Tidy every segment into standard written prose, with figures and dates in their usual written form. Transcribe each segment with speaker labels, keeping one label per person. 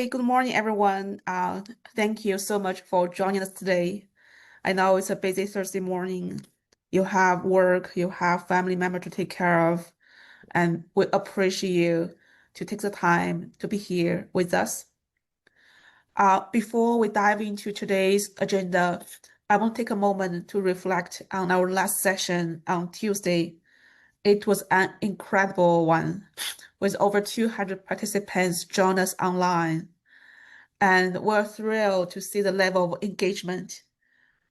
Speaker 1: Hey, good morning, everyone. Thank you so much for joining us today. I know it's a busy Thursday morning. You have work, you have family member to take care of, and we appreciate you to take the time to be here with us. Before we dive into today's agenda, I want to take a moment to reflect on our last session on Tuesday. It was an incredible one, with over 200 participants join us online. And we're thrilled to see the level of engagement.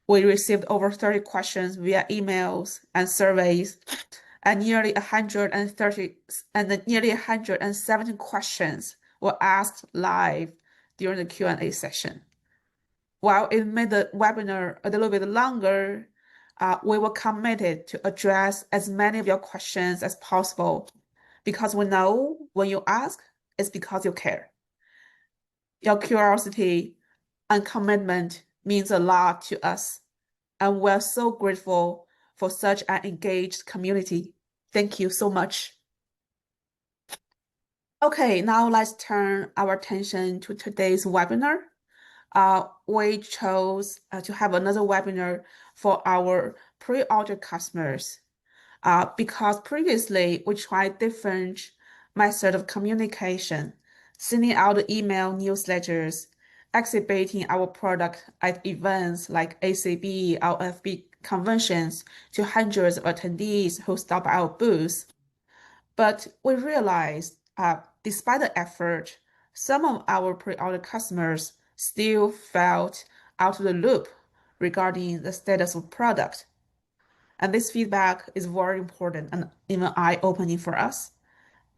Speaker 1: We received over 30 questions via emails and surveys, and nearly 170 questions were asked live during the Q&A session. While it made the webinar a little bit longer, we were committed to address as many of your questions as possible because we know when you ask, it's because you care. Your curiosity and commitment means a lot to us, and we're so grateful for such an engaged community. Thank you so much. Okay, now let's turn our attention to today's webinar. We chose to have another webinar for our pre-order customers because previously we tried different methods of communication, sending out email newsletters, exhibiting our product at events like ACB, LFB conventions to hundreds of attendees who stop by our booth. But we realized, despite the effort, some of our pre-order customers still felt out of the loop regarding the status of product. And this feedback is very important and even eye-opening for us.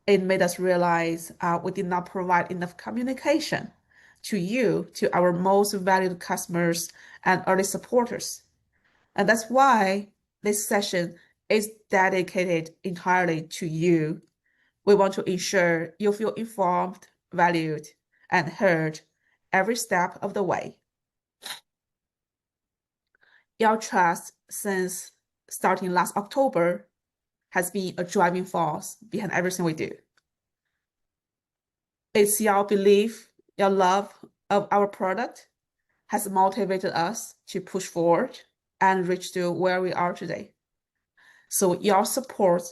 Speaker 1: It made us realize we did not provide enough communication to you, to our most valued customers and early supporters. And that's why this session is dedicated entirely to you. We want to ensure you feel informed, valued, and heard every step of the way. Your trust since starting last October has been a driving force behind everything we do. It's your belief, your love of our product has motivated us to push forward and reach to where we are today. So your support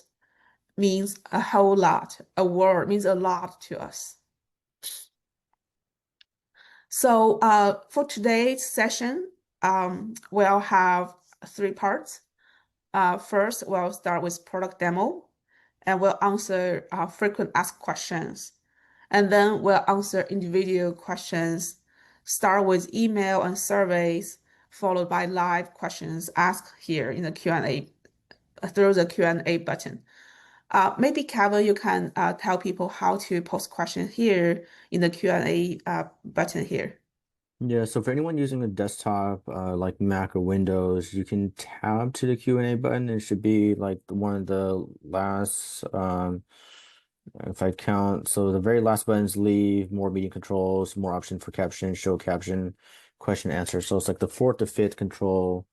Speaker 1: means a whole lot. A word means a lot to us. So for today's session, we'll have 3 parts. First, we'll start with product demo, and we'll answer frequent asked questions. And then we'll answer individual questions, start with email and surveys, followed by live questions asked here in the Q&A, through the Q&A button. Maybe Kevin, you can tell people how to post questions here in the Q&A button here.
Speaker 2: Yeah, so for anyone using a desktop like Mac or Windows, you can tab to the Q&A button. It should be like one of the last, if I count, so the very last button is leave, more meeting controls, more option for caption, show caption, question answer. So it's like the 4th to 5th control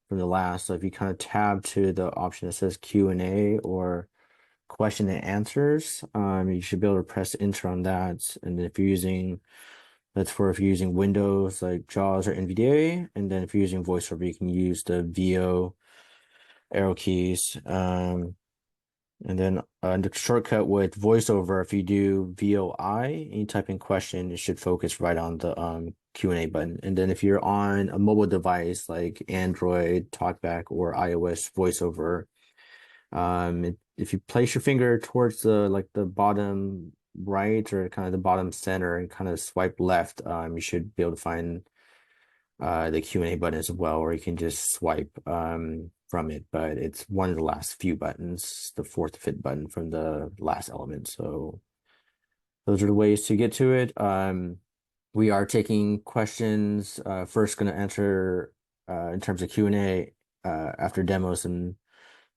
Speaker 2: from the last. So if you kind of tab to the option that says Q&A or question and answers, you should be able to press enter on that. And then if you're using if you're using Windows like JAWS or NVDA, and then if you're using VoiceOver, you can use the VO arrow keys. And then the shortcut with VoiceOver, if you do VOI and you type in question, it should focus right on the Q&A button. And then if you're on a mobile device like Android, TalkBack, or iOS VoiceOver, if you place your finger towards the bottom right or kind of the bottom center and kind of swipe left, you should be able to find the Q&A button as well, or you can just swipe from it, but it's one of the last few buttons, the 4th to 5th button from the last element. So those are the ways to get to it. We are taking questions, first going to answer in terms of Q&A after demos and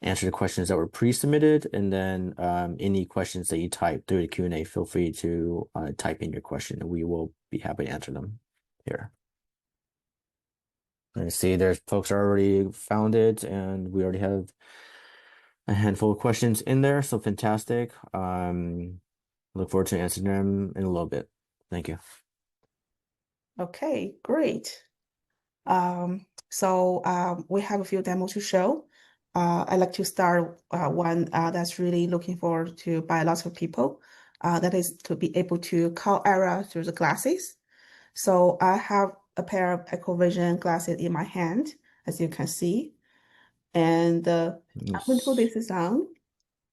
Speaker 2: answer the questions that were pre-submitted, and then any questions that you type through the Q&A, feel free to type in your question and we will be happy to answer them here. And see, there's folks already found it, and we already have a handful of questions in there, so fantastic. Look forward to answering them in a little bit. Thank you.
Speaker 1: Okay, great. We have a few demos to show. I'd like to start one that's really looking forward to by lots of people. That is to be able to call error through the glasses. So I have a pair of EchoVision glasses in my hand, as you can see, and I'm going to put
Speaker 2: Yes.
Speaker 1: this on.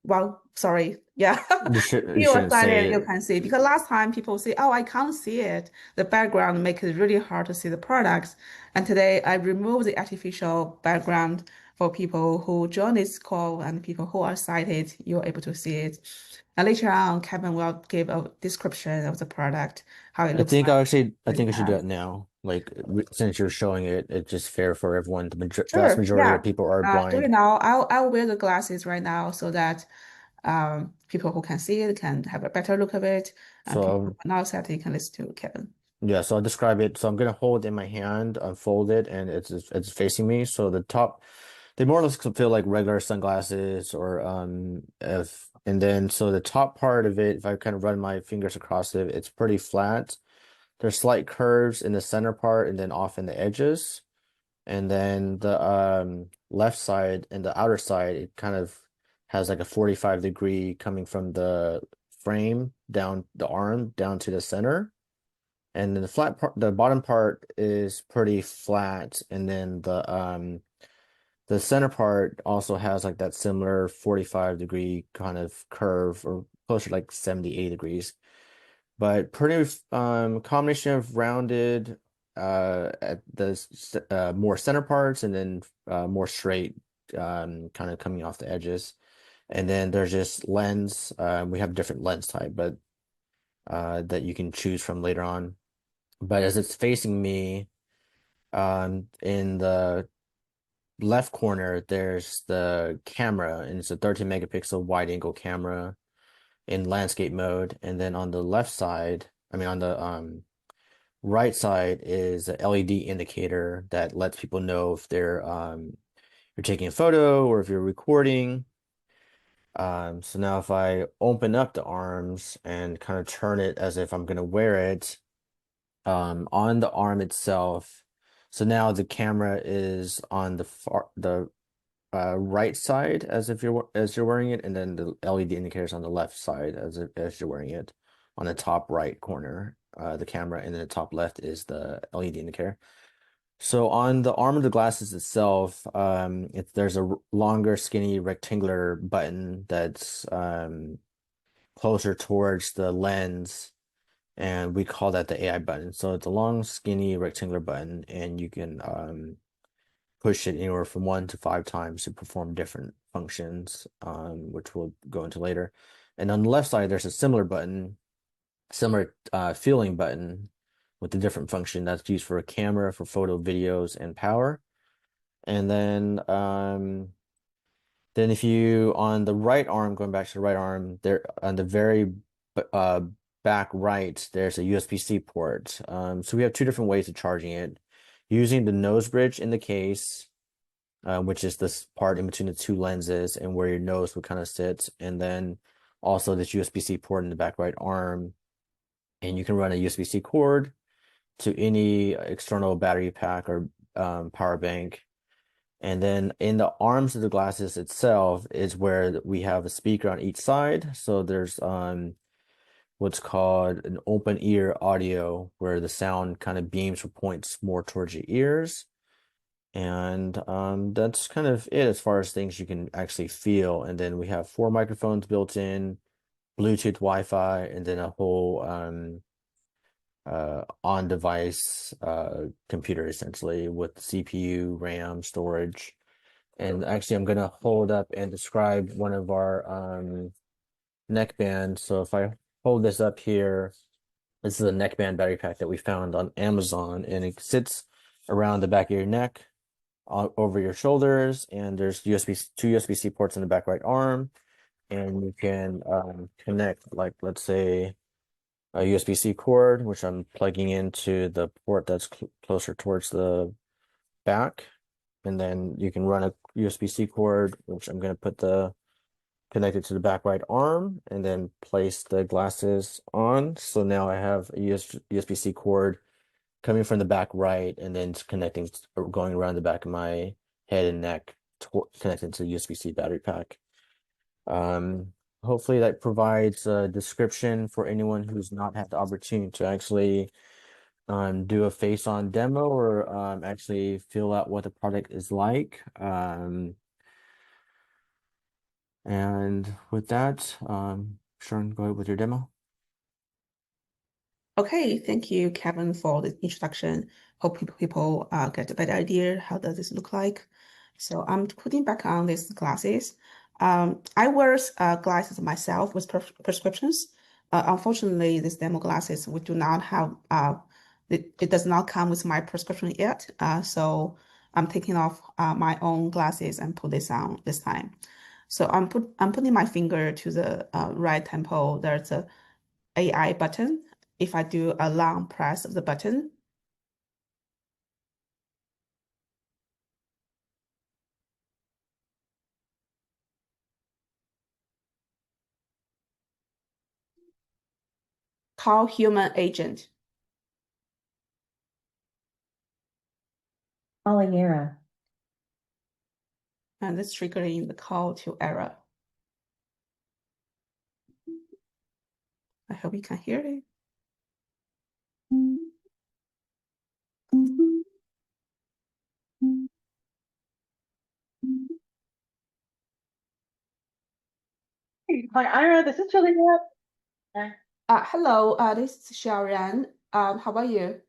Speaker 1: Well, sorry. Yeah.
Speaker 2: You
Speaker 1: You are
Speaker 2: shouldn't
Speaker 1: signing,
Speaker 2: say
Speaker 1: you
Speaker 2: it.
Speaker 1: can see. Because last time people say, oh, I can't see it. The background makes it really hard to see the products. And today I remove the artificial background for people who join this call and people who are sighted, you're able to see it. And later on, Kevin will give a description of the product, how it looks like.
Speaker 2: I
Speaker 1: Really
Speaker 2: think I should do
Speaker 1: fast.
Speaker 2: it now. Like since you're showing it, it's just fair for everyone. Vast
Speaker 1: Sure,
Speaker 2: majority of
Speaker 1: yeah.
Speaker 2: people are
Speaker 1: Do it
Speaker 2: blind.
Speaker 1: now. I'll wear the glasses right now so that people who can see it can have a better look of it, and people who
Speaker 2: So
Speaker 1: are not sighted can listen to Kevin.
Speaker 2: yeah, so I'll describe it. So I'm gonna hold it in my hand, unfold it, and it's facing me. So the top, they more or less feel like regular sunglasses, or if and then so the top part of it, if I kind of run my fingers across it, it's pretty flat. There's slight curves in the center part, and then off in the edges. And then the left side and the outer side, it kind of has like a 45-degree coming from the frame down the arm down to the center. And then the flat part, the bottom part is pretty flat, and then the center part also has like that similar 45-degree kind of curve, or closer to like 78 degrees. But pretty combination of rounded at the more center parts, and then more straight kind of coming off the edges. And then there's just lens. We have different lens type, but that you can choose from later on. But as it's facing me, in the left corner, there's the camera, and it's a 13 megapixel wide angle camera in landscape mode. And then on the left side, I mean on the right side is a LED indicator that lets people know if you're taking a photo or if you're recording. So now if I open up the arms and kind of turn it as if I'm gonna wear it, on the arm itself. So now the camera is on the right side as you're wearing it, and then the LED indicator is on the left side as you're wearing it. On the top right corner, the camera, and then the top left is the LED indicator. So on the arm of the glasses itself, there's a longer, skinny, rectangular button that's closer towards the lens, and we call that the AI button. So it's a long, skinny, rectangular button, and you can push it anywhere from 1 to 5 times to perform different functions, which we'll go into later. And on the left side, there's a similar button, similar feeling button with a different function that's used for a camera, for photo, videos, and power. And then if you on the right arm, going back to the right arm, there on the very uh, back right, there's a USB-C port. So we have two different ways of charging it. Using the nose bridge in the case, which is this part in between the two lenses and where your nose would kind of sit, and then also this USB-C port in the back right arm. And you can run a USB-C cord to any external battery pack or power bank. And then in the arms of the glasses itself is where we have a speaker on each side. So there's what's called an open ear audio, where the sound kind of beams or points more towards your ears. And that's kind of it as far as things you can actually feel. And then we have 4 microphones built in, Bluetooth, Wi-Fi, and then a whole on-device computer essentially with CPU, RAM, storage. And actually, I'm gonna hold up and describe one of our neckbands. So if I hold this up here, this is a neckband battery pack that we found on Amazon, and it sits around the back of your neck, over your shoulders, and there's two USB-C ports in the back right arm, and you can connect, like, let's say a USB-C cord, which I'm plugging into the port that's closer towards the back, and then you can run a USB-C cord, which I'm going to connect it to the back right arm, and then place the glasses on. So now I have a USB-C cord coming from the back right and then connecting or going around the back of my head and neck connecting to the USB-C battery pack. Hopefully that provides a description for anyone who's not had the opportunity to actually do a face-on demo or actually feel out what the product is like. And with that, Sharon, go ahead with your demo.
Speaker 1: Okay, thank you, Kevin, for the introduction. Hope people get a better idea how does this look like. So I'm putting back on these glasses. I wear glasses myself with prescriptions. Unfortunately, these demo glasses we do not have. It does not come with my prescription yet. So I'm taking off my own glasses and put this on this time. So I'm putting my finger to the right temple. There's a AI button. If I do a long press of the button, call human agent.
Speaker 3: Calling Era.
Speaker 1: And it's triggering the call to error. I hope you can hear it.
Speaker 3: Hi, Ira, this is Juliet.
Speaker 1: Hello, this is Sharon. How about you?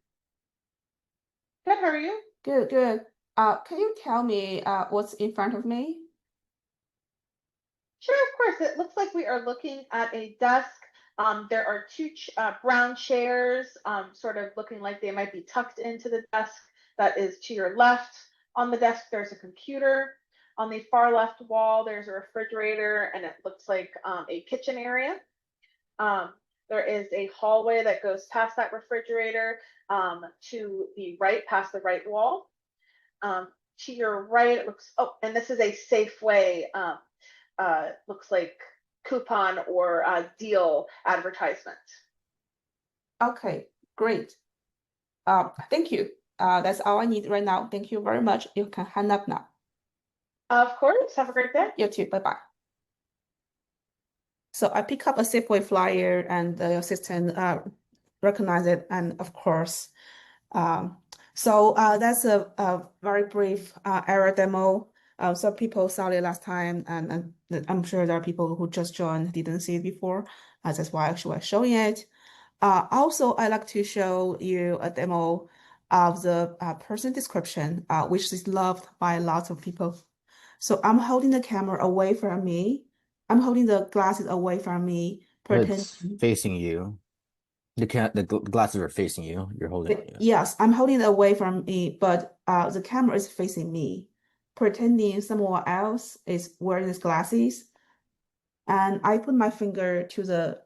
Speaker 3: Good, how are you?
Speaker 1: Good, good. Can you tell me what's in front of me?
Speaker 3: Sure, of course. It looks like we are looking at a desk. There are two brown chairs, sort of looking like they might be tucked into the desk that is to your left. On the desk, there's a computer. On the far left wall, there's a refrigerator, and it looks like a kitchen area. There is a hallway that goes past that refrigerator to the right, past the right wall. To your right, it looks, oh, and this is a Safeway, looks like coupon or deal advertisement.
Speaker 1: Okay, great. Thank you. That's all I need right now. Thank you very much. You can hang up now.
Speaker 3: Of course. Have a great day.
Speaker 1: You too. Bye-bye. So I pick up a Safeway flyer and the assistant recognize it, and of course, that's a very brief error demo. Some people saw it last time, and I'm sure there are people who just joined didn't see it before. That's why actually I'm showing it. Also, I like to show you a demo of the person description, which is loved by lots of people. So I'm holding the camera away from me. I'm holding the glasses away from me,
Speaker 2: It's
Speaker 1: pretending.
Speaker 2: facing you. The glasses are facing you. You're holding, yeah.
Speaker 1: Yes, I'm holding it away from me, but the camera is facing me, pretending someone else is wearing these glasses. And I put my finger to the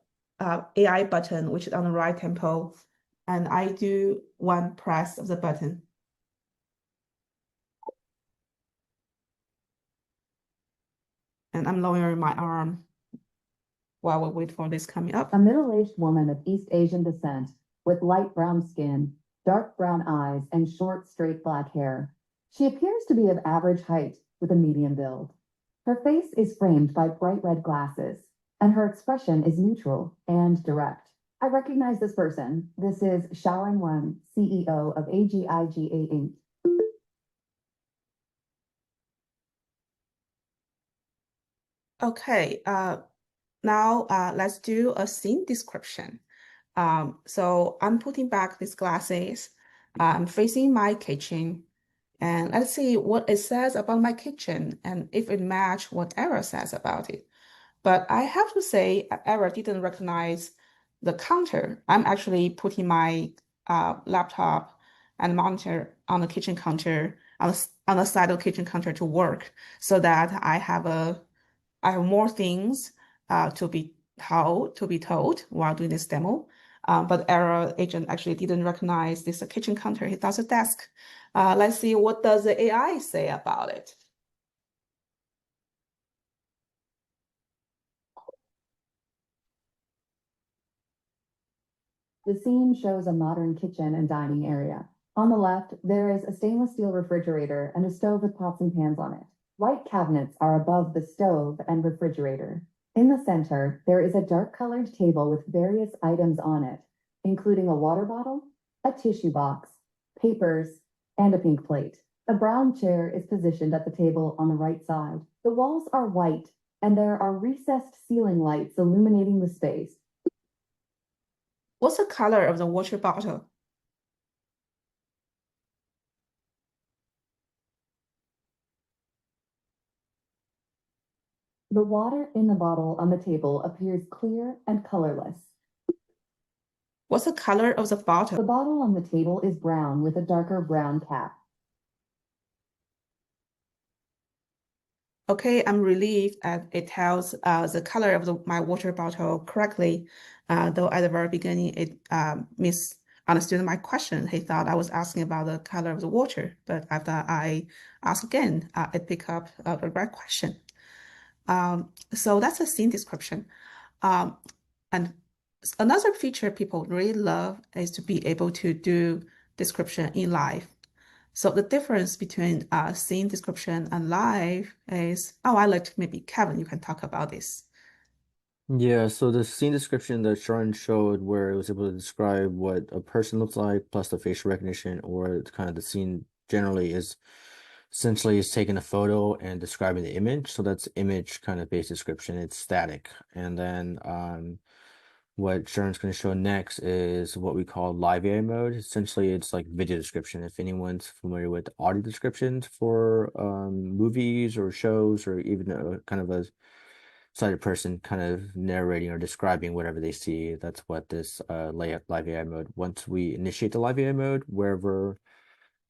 Speaker 1: AI button, which is on the right temple, and I do one press of the button. And I'm lowering my arm while we wait for this coming up.
Speaker 4: A middle-aged woman of East Asian descent with light brown skin, dark brown eyes, and short, straight black hair. She appears to be of average height with a medium build. Her face is framed by bright red glasses, and her expression is neutral and direct. I recognize this person. This is Sharon Wan, CEO of AGIGA Inc.
Speaker 1: Okay, now let's do a scene description. So I'm putting back these glasses. I'm facing my kitchen, and let's see what it says about my kitchen and if it match what Era says about it. But I have to say, Era didn't recognize the counter. I'm actually putting my laptop and monitor on the kitchen counter on the side of the kitchen counter to work, so that I have more things to be told while doing this demo. But Error agent actually didn't recognize this kitchen counter. He does a desk. Let's see what does the AI say about it.
Speaker 4: The scene shows a modern kitchen and dining area. On the left, there is a stainless steel refrigerator and a stove with pots and pans on it. White cabinets are above the stove and refrigerator. In the center, there is a dark-colored table with various items on it, including a water bottle, a tissue box, papers, and a pink plate. A brown chair is positioned at the table on the right side. The walls are white, and there are recessed ceiling lights illuminating the space.
Speaker 1: What's the color of the water bottle?
Speaker 4: The water in the bottle on the table appears clear and colorless.
Speaker 1: What's the color of the bottle?
Speaker 4: The bottle on the table is brown with a darker brown cap.
Speaker 1: Okay, I'm relieved that it tells the color of my water bottle correctly, though at the very beginning it misunderstood my question. He thought I was asking about the color of the water, but after I asked again, it picked up the right question. So that's a scene description. And another feature people really love is to be able to do description in live. So the difference between scene description and live is, I let maybe Kevin, you can talk about this.
Speaker 2: Yeah, so the scene description that Sharon showed where it was able to describe what a person looks like plus the facial recognition or kind of the scene generally is essentially is taking a photo and describing the image. So that's image kind of based description. It's static. And then what Sharon's going to show next is what we call live AI mode. Essentially, it's like video description. If anyone's familiar with audio descriptions for movies or shows or even a kind of a sighted person kind of narrating or describing whatever they see, that's what this live AI mode. Once we initiate the live AI mode, wherever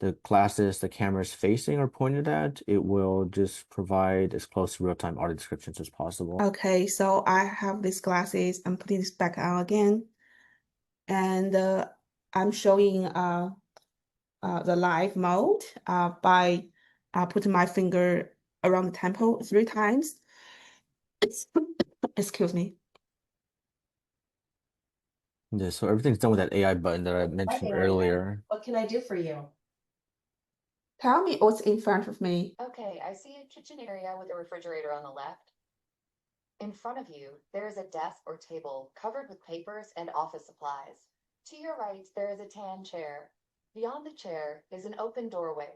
Speaker 2: the glasses, the camera's facing or pointed at, it will just provide as close to real-time audio descriptions as possible.
Speaker 1: Okay, so I have these glasses. I'm putting this back on again. And I'm showing the live mode by putting my finger around the temple 3 times. Excuse me.
Speaker 2: Yeah, so everything's done with that AI button that I mentioned earlier.
Speaker 5: What can I do for you?
Speaker 1: Tell me what's in front of me.
Speaker 4: Okay, I see a kitchen area with a refrigerator on the left. In front of you, there is a desk or table covered with papers and office supplies. To your right, there is a tan chair. Beyond the chair is an open doorway.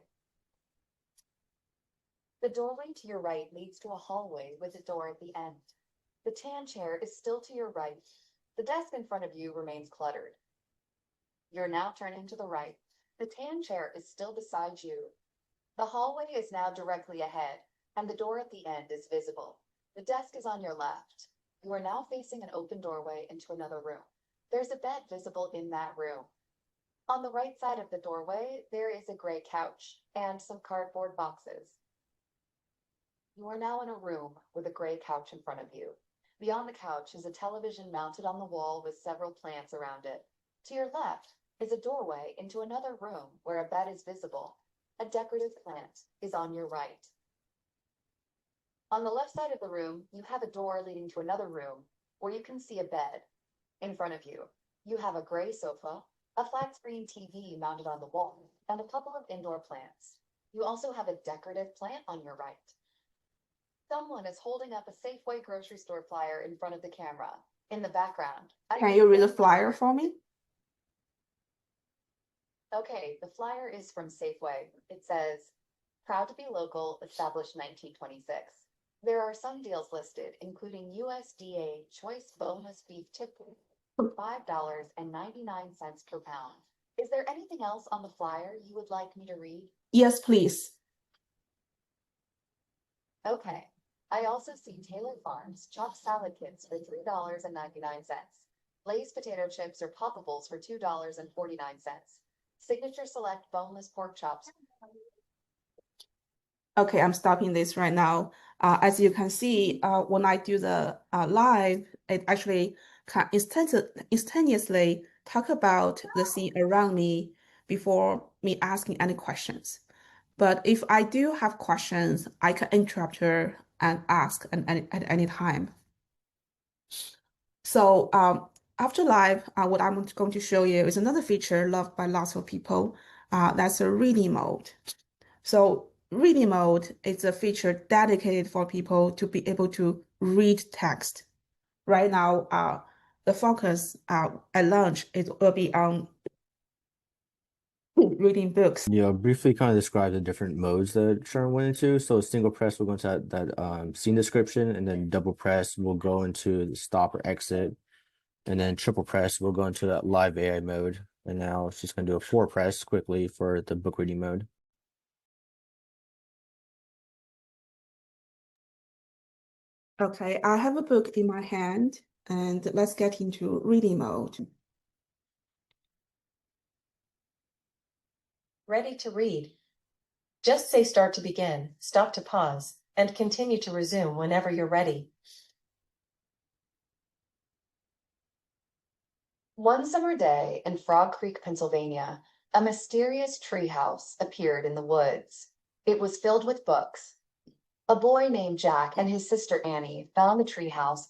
Speaker 4: The doorway to your right leads to a hallway with a door at the end. The tan chair is still to your right. The desk in front of you remains cluttered. You're now turning to the right. The tan chair is still beside you. The hallway is now directly ahead, and the door at the end is visible. The desk is on your left. You are now facing an open doorway into another room. There's a bed visible in that room. On the right side of the doorway, there is a gray couch and some cardboard boxes. You are now in a room with a gray couch in front of you. Beyond the couch is a television mounted on the wall with several plants around it. To your left is a doorway into another room where a bed is visible. A decorative plant is on your right. On the left side of the room, you have a door leading to another room where you can see a bed. In front of you, you have a gray sofa, a flat screen TV mounted on the wall, and a couple of indoor plants. You also have a decorative plant on your right. Someone is holding up a Safeway grocery store flyer in front of the camera. In the background,
Speaker 1: Can you read the flyer for me?
Speaker 4: Okay, the flyer is from Safeway. It says, proud to be local, established 1926. There are some deals listed, including USDA choice boneless beef tip for $5.99 per pound. Is there anything else on the flyer you would like me to read?
Speaker 1: Yes, please.
Speaker 4: Okay. I also see Taylor Farms chopped salad kits for $3.99. Lay's potato chips or poppables for $2.49. Signature Select boneless pork chops.
Speaker 1: Okay, I'm stopping this right now. As you can see, when I do the live, it actually can instantaneously talk about the scene around me before me asking any questions. But if I do have questions, I can interrupt her and ask at any time. So after live, what I'm going to show you is another feature loved by lots of people. That's a reading mode. So reading mode is a feature dedicated for people to be able to read text. Right now, the focus at launch will be on reading books.
Speaker 2: Yeah, I'll briefly kind of describe the different modes that Sharon went into. So single press will go into that scene description, and then double press will go into the stop or exit, and then triple press will go into that live AI mode. And now she's going to do a 4 press quickly for the book reading mode.
Speaker 1: Okay, I have a book in my hand, and let's get into reading mode.
Speaker 5: Ready to read. Just say start to begin, stop to pause, and continue to resume whenever you're ready. One summer day in Frog Creek, Pennsylvania, a mysterious treehouse appeared in the woods. It was filled with books. A boy named Jack and his sister Annie found the treehouse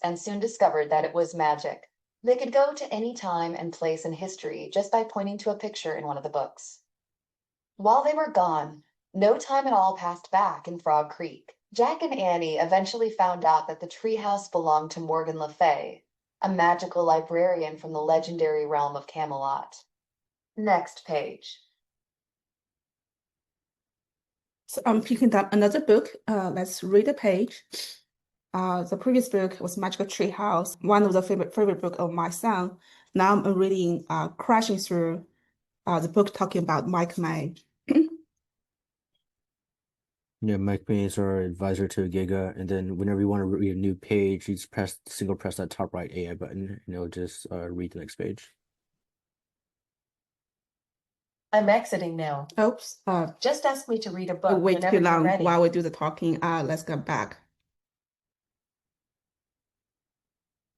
Speaker 5: and soon discovered that it was magic. They could go to any time and place in history just by pointing to a picture in one of the books. While they were gone, no time at all passed back in Frog Creek. Jack and Annie eventually found out that the treehouse belonged to Morgan Le Fay, a magical librarian from the legendary realm of Camelot. Next page.
Speaker 1: So I'm picking up another book. Let's read a page. The previous book was Magical Tree House, one of the favorite book of my son. Now I'm reading Crashing Through, the book talking about Mike May.
Speaker 2: Yeah, Mike May is our advisor to Giga, and then whenever you want to read a new page, you just single press that top right AI button, and it'll just read the next page.
Speaker 5: I'm exiting now.
Speaker 1: Oops.
Speaker 5: Just ask me to read a book
Speaker 1: Wait
Speaker 5: whenever
Speaker 1: too
Speaker 5: you're
Speaker 1: long
Speaker 5: ready.
Speaker 1: while we do the talking. Let's get back.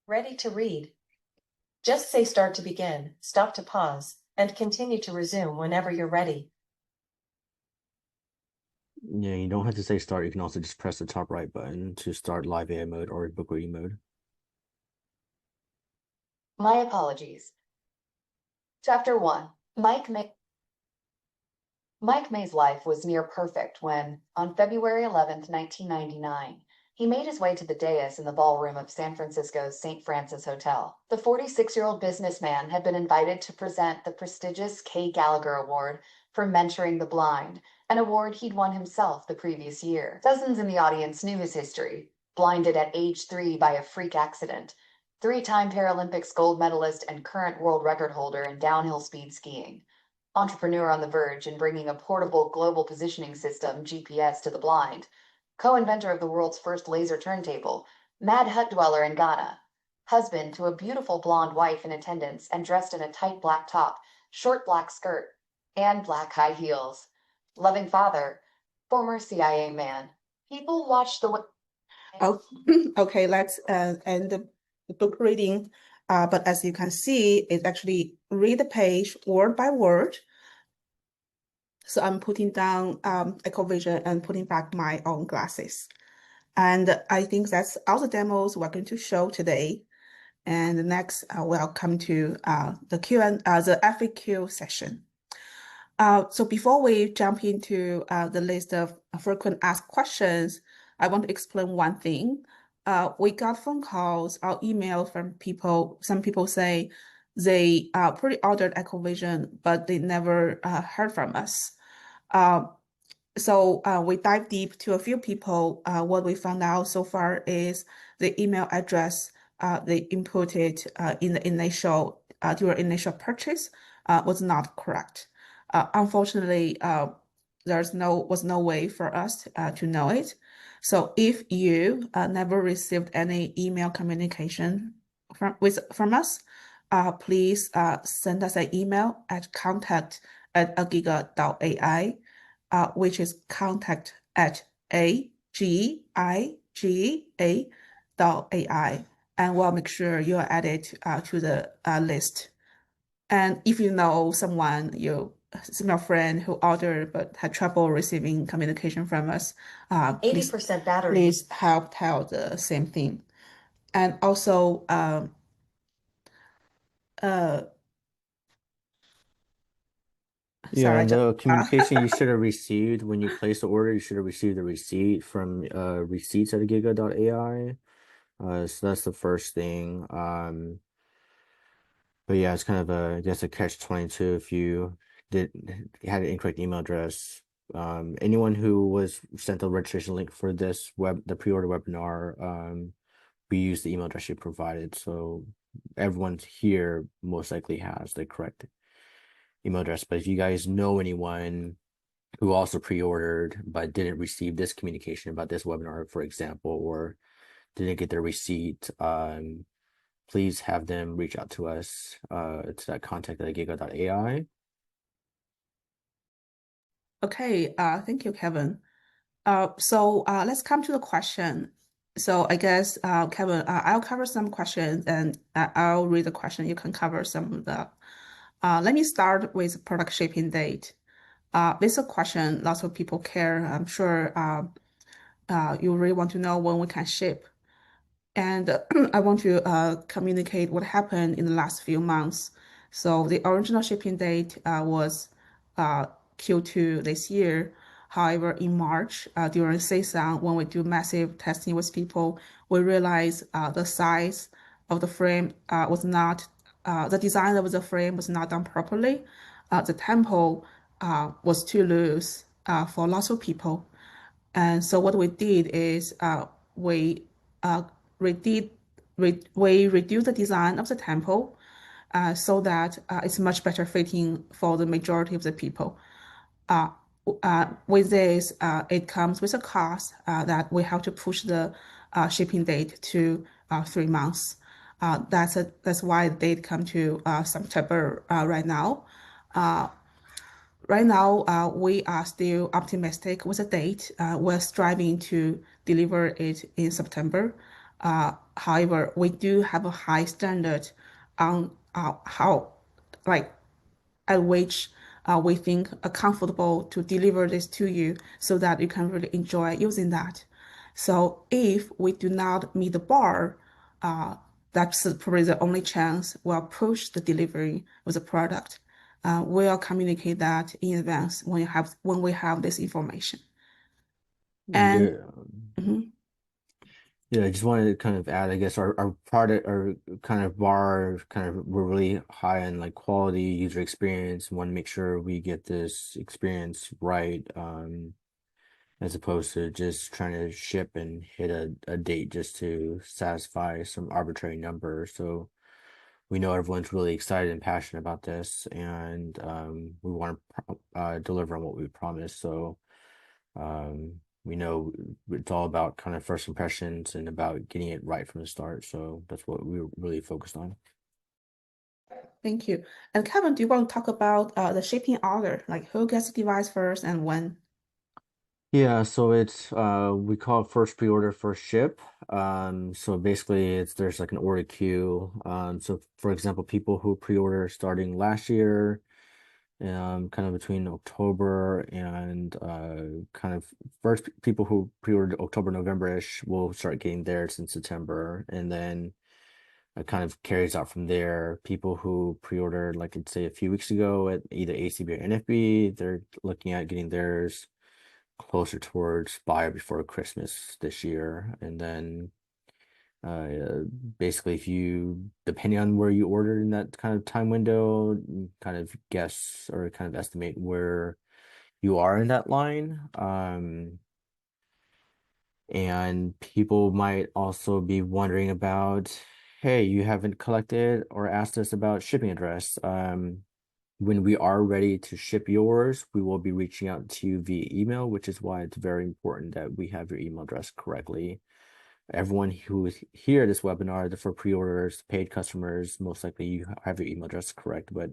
Speaker 5: Ready to read. Just say start to begin, stop to pause, and continue to resume whenever you're ready.
Speaker 2: Yeah, you don't have to say start. You can also just press the top right button to start live AI mode or book reading mode.
Speaker 5: My apologies. Chapter 1. Mike May's life was near perfect when, on February 11th, 1999, he made his way to the dais in the ballroom of San Francisco's St. Francis Hotel. The 46-year-old businessman had been invited to present the prestigious Kay Gallagher Award for mentoring the blind, an award he'd won himself the previous year. Dozens in the audience knew his history. Blinded at age 3 by a freak accident, 3-time Paralympics gold medalist and current world record holder in downhill speed skiing. Entrepreneur on the verge in bringing a portable global positioning system, GPS, to the blind. Co-inventor of the world's first laser turntable. Mad hut dweller in Ghana. Husband to a beautiful blonde wife in attendance and dressed in a tight black top, short black skirt, and black high heels. Loving father. Former CIA man. People watch the...
Speaker 1: Oh, okay, let's end the book reading. But as you can see, it actually read the page word by word. So I'm putting down EchoVision and putting back my own glasses. And I think that's all the demos we're going to show today. And next, we'll come to the FAQ session. So before we jump into the list of frequent asked questions, I want to explain one thing. We got phone calls or email from people. Some people say they pre-ordered EchoVision, but they never heard from us. So we dive deep to a few people. What we found out so far is the email address they inputted in the initial during initial purchase was not correct. Unfortunately, was no way for us to know it. So if you never received any email communication from us, please send us an email at contact@agiga.ai. Which is contact@agiga.ai, and we'll make sure you are added to the list. And if you know someone you similar friend who ordered but had trouble receiving communication from us, please
Speaker 5: 80% battery.
Speaker 1: please help tell the same thing. And also,
Speaker 2: Yeah,
Speaker 1: sorry, I
Speaker 2: and
Speaker 1: just
Speaker 2: the communication you should have received when you placed the order, you should have received the receipt from receipts@giga.ai. So that's the first thing. But yeah, it's kind of a, I guess, a catch-22 if you had an incorrect email address. Anyone who was sent the registration link for the pre-order webinar, we use the email address you provided. So everyone here most likely has the correct email address. But if you guys know anyone who also pre-ordered but didn't receive this communication about this webinar, for example, or didn't get their receipt, please have them reach out to us to that contact@giga.ai.
Speaker 1: Okay, thank you, Kevin. So let's come to the question. So I guess, Kevin, I'll cover some questions and I'll read the question. You can cover some of the. Let me start with product shipping date. This is a question lots of people care. I'm sure you really want to know when we can ship. And I want to communicate what happened in the last few months. So the original shipping date was Q2 this year. However, in March, during season, when we do massive testing with people, we realized the size of the frame was not, the design of the frame was not done properly. The tempo was too loose for lots of people. And so what we did is we uh, redid, we reduced the design of the temple so that it's much better fitting for the majority of the people. With this, it comes with a cost that we have to push the shipping date to 3 months. That's why the date come to September right now. Right now, we are still optimistic with the date. We're striving to deliver it in September. However, we do have a high standard on how, like, at which we think are comfortable to deliver this to you so that you can really enjoy using that. So if we do not meet the bar, that's probably the only chance we'll push the delivery of the product. We'll communicate that in advance when we have this information. And
Speaker 2: Yeah.
Speaker 1: mhm.
Speaker 2: Yeah, I just wanted to kind of add, I guess our product, our kind of bar, kind of, we're really high on like quality user experience. Want to make sure we get this experience right, as opposed to just trying to ship and hit a date just to satisfy some arbitrary number. So we know everyone's really excited and passionate about this, and we want to deliver on what we promised. So we know it's all about kind of first impressions and about getting it right from the start. So that's what we were really focused on.
Speaker 1: Thank you. And Kevin, do you want to talk about the shipping order, like who gets the device first and when?
Speaker 2: Yeah, so it's we call it first pre-order, first ship. So basically there's like an order queue. So for example, people who pre-order starting last year, kind of between October and kind of first people who pre-ordered October, November-ish will start getting theirs in September, and then it kind of carries out from there. People who pre-ordered, like let's say a few weeks ago at either ACB or NFB, they're looking at getting theirs closer towards buy or before Christmas this year. And then basically if you, depending on where you ordered in that kind of time window, you kind of guess or kind of estimate where you are in that line. And people might also be wondering about, hey, you haven't collected or asked us about shipping address. When we are ready to ship yours, we will be reaching out to you via email, which is why it's very important that we have your email address correctly. Everyone who is here at this webinar, for pre-orders, paid customers, most likely you have your email address correct. But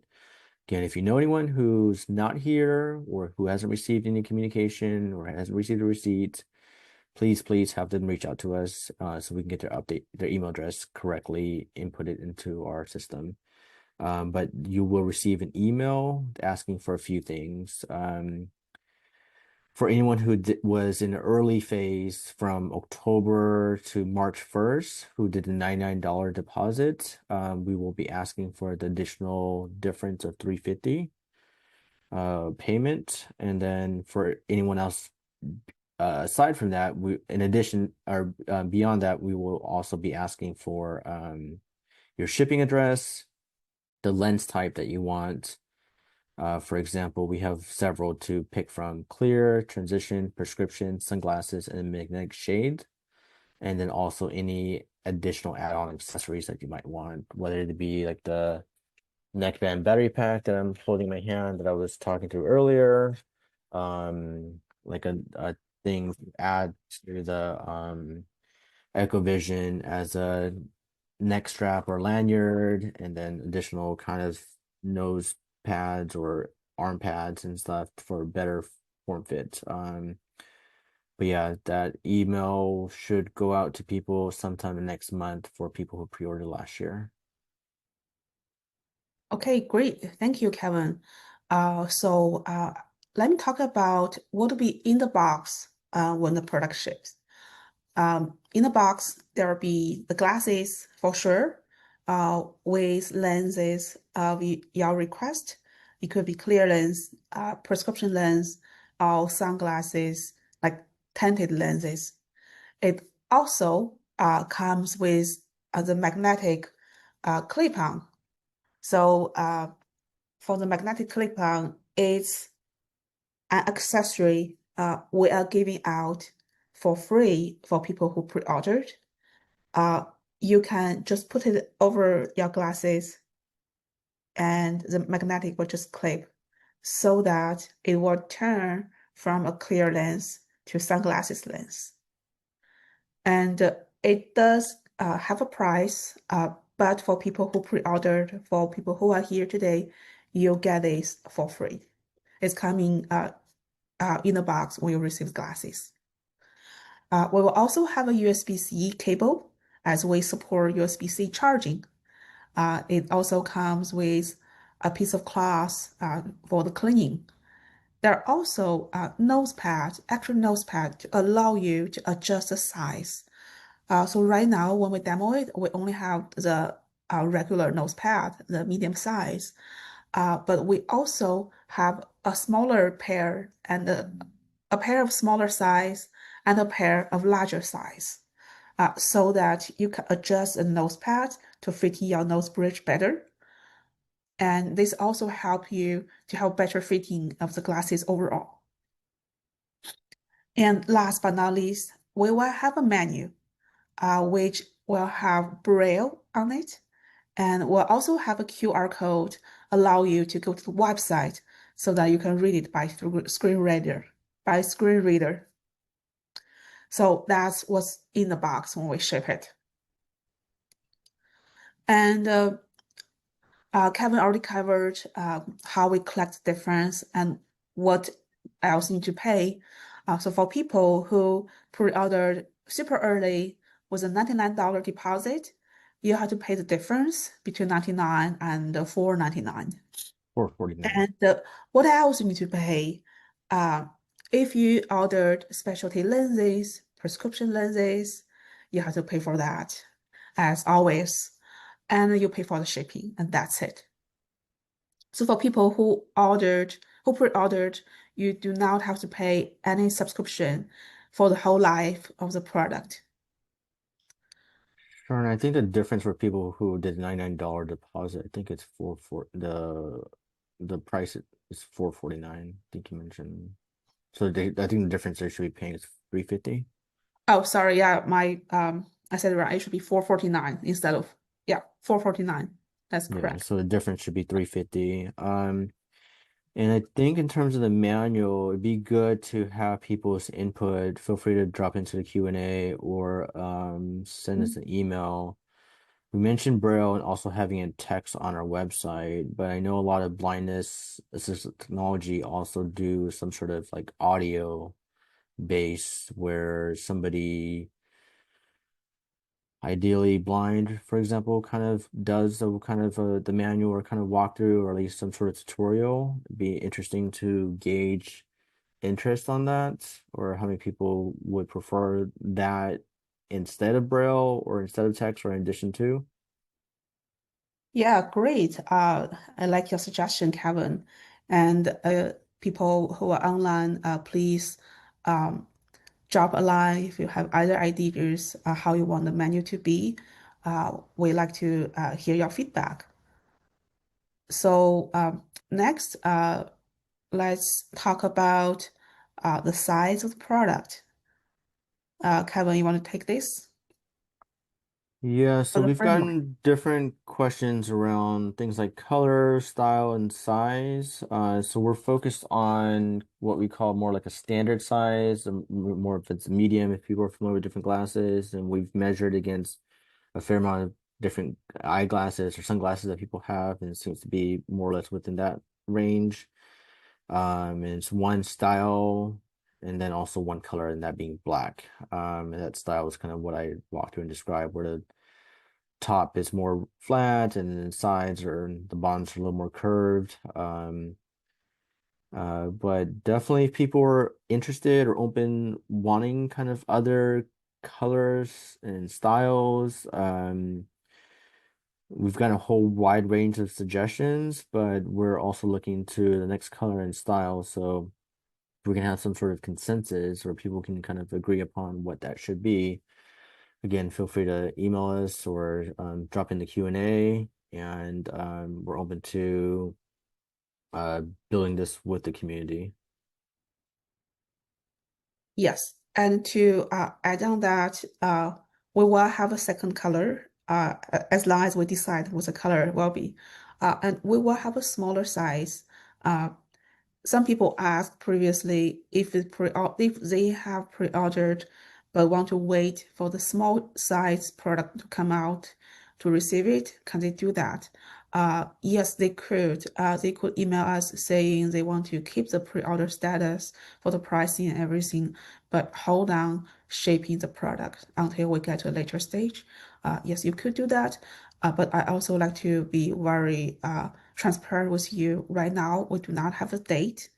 Speaker 2: again, if you know anyone who's not here or who hasn't received any communication or hasn't received a receipt, please have them reach out to us so we can get their email address correctly, input it into our system. but you will receive an email asking for a few things. For anyone who was in the early phase from October to March 1st, who did a $99 deposit, we will be asking for the additional difference of $350 payment. And then for anyone else, aside from that, in addition or beyond that, we will also be asking for your shipping address, the lens type that you want. For example, we have several to pick from: clear, transition, prescription, sunglasses, and magnetic shade. And then also any additional add-on accessories that you might want, whether it be like the neckband battery pack that I'm holding in my hand that I was talking to earlier, like a thing to add to the EchoVision as a neck strap or lanyard, and then additional kind of nose pads or arm pads and stuff for better form fit. But yeah, that email should go out to people sometime next month for people who pre-ordered last year.
Speaker 1: Okay, great. Thank you, Kevin. Let me talk about what will be in the box when the product ships. In the box, there will be the glasses for sure, with lenses of your request. It could be clear lens, prescription lens, or sunglasses, like tinted lenses. It also comes with the magnetic clip-on. So for the magnetic clip-on, it's an accessory we are giving out for free for people who pre-ordered. You can just put it over your glasses and the magnetic will just clip so that it will turn from a clear lens to sunglasses lens. And it does have a price, but for people who pre-ordered, for people who are here today, you'll get this for free. It's coming in the box when you receive glasses. We will also have a USB-C cable as we support USB-C charging. It also comes with a piece of cloth for the cleaning. There are also nose pads, actual nose pad to allow you to adjust the size. So right now, when we demo it, we only have the regular nose pad, the medium size. But we also have a smaller pair and a pair of smaller size and a pair of larger size, so that you can adjust the nose pad to fit your nose bridge better. And this also help you to have better fitting of the glasses overall. And last but not least, we will have a menu, which will have Braille on it. And we'll also have a QR code allow you to go to the website so that you can read it by screen reader. So that's what's in the box when we ship it. And Kevin already covered how we collect the difference and what else need to pay. So for people who pre-ordered super early with a $99 deposit, you have to pay the difference between $99 and $4.99.
Speaker 2: $449.
Speaker 1: And what else you need to pay? If you ordered specialty lenses, prescription lenses, you have to pay for that, as always. And you pay for the shipping, and that's it. So for people who pre-ordered, you do not have to pay any subscription for the whole life of the product.
Speaker 2: Sure, and I think the difference for people who did $99 deposit, I think it's the price is $449. I think you mentioned. So I think the difference they should be paying is $350.
Speaker 1: Oh, sorry, yeah, I said it right. It should be $449 instead of $449. That's
Speaker 2: Yeah,
Speaker 1: correct.
Speaker 2: so the difference should be $350. And I think in terms of the manual, it'd be good to have people's input. Feel free to drop into the Q&A or send us an email. We mentioned Braille and also having a text on our website, but I know a lot of blindness assistive technology also do some sort of like audio base where somebody ideally blind, for example, kind of does the manual or kind of walkthrough or at least some sort of tutorial. It'd be interesting to gauge interest on that, or how many people would prefer that instead of Braille or instead of text or in addition to.
Speaker 1: Yeah, great. I like your suggestion, Kevin. And people who are online, please um, drop a line if you have other ideas how you want the menu to be. We like to hear your feedback. So next, let's talk about the size of the product. Kevin, you want to take this
Speaker 2: Yeah,
Speaker 1: for
Speaker 2: so
Speaker 1: the
Speaker 2: we've
Speaker 1: framework?
Speaker 2: gotten different questions around things like color, style, and size. So we're focused on what we call more like a standard size, more if it's medium, if people are familiar with different glasses, and we've measured against a fair amount of different eyeglasses or sunglasses that people have, and it seems to be more or less within that range. And it's one style and then also one color, and that being black. And that style is kind of what I walked through and described, where the top is more flat and then the sides or the bottoms are a little more curved. But definitely if people are interested or open, wanting kind of other colors and styles. We've got a whole wide range of suggestions, but we're also looking to the next color and style. So if we can have some sort of consensus where people can kind of agree upon what that should be. Again, feel free to email us or drop in the Q&A, and we're open to building this with the community.
Speaker 1: Yes, and to add on that, we will have a second color as long as we decide what the color will be. And we will have a smaller size. Uh, some people asked previously if they have pre-ordered but want to wait for the small size product to come out to receive it. Can they do that? Yes, they could. They could email us saying they want to keep the pre-order status for the pricing and everything, but hold on shipping the product until we get to a later stage. Yes, you could do that. But I also like to be very transparent with you. Right now, we do not have a date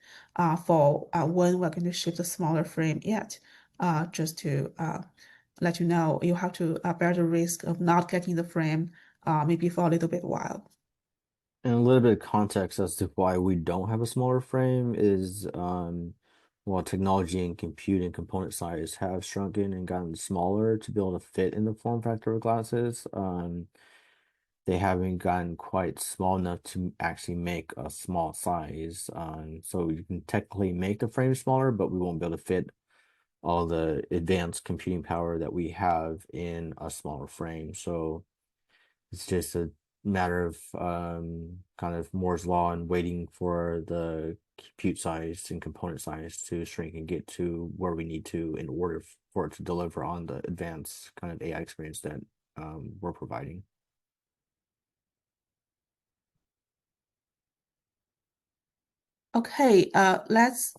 Speaker 1: for when we're going to ship the smaller frame yet. Just to let you know, you have to bear the risk of not getting the frame maybe for a little bit while.
Speaker 2: And a little bit of context as to why we don't have a smaller frame is while technology and compute and component size have shrunken and gotten smaller to be able to fit in the form factor of glasses, they haven't gotten quite small enough to actually make a small size. So you can technically make the frame smaller, but we won't be able to fit all the advanced computing power that we have in a smaller frame. So it's just a matter of kind of Moore's law and waiting for the compute size and component size to shrink and get to where we need to in order for it to deliver on the advanced kind of AI experience that we're providing.
Speaker 1: Okay, let's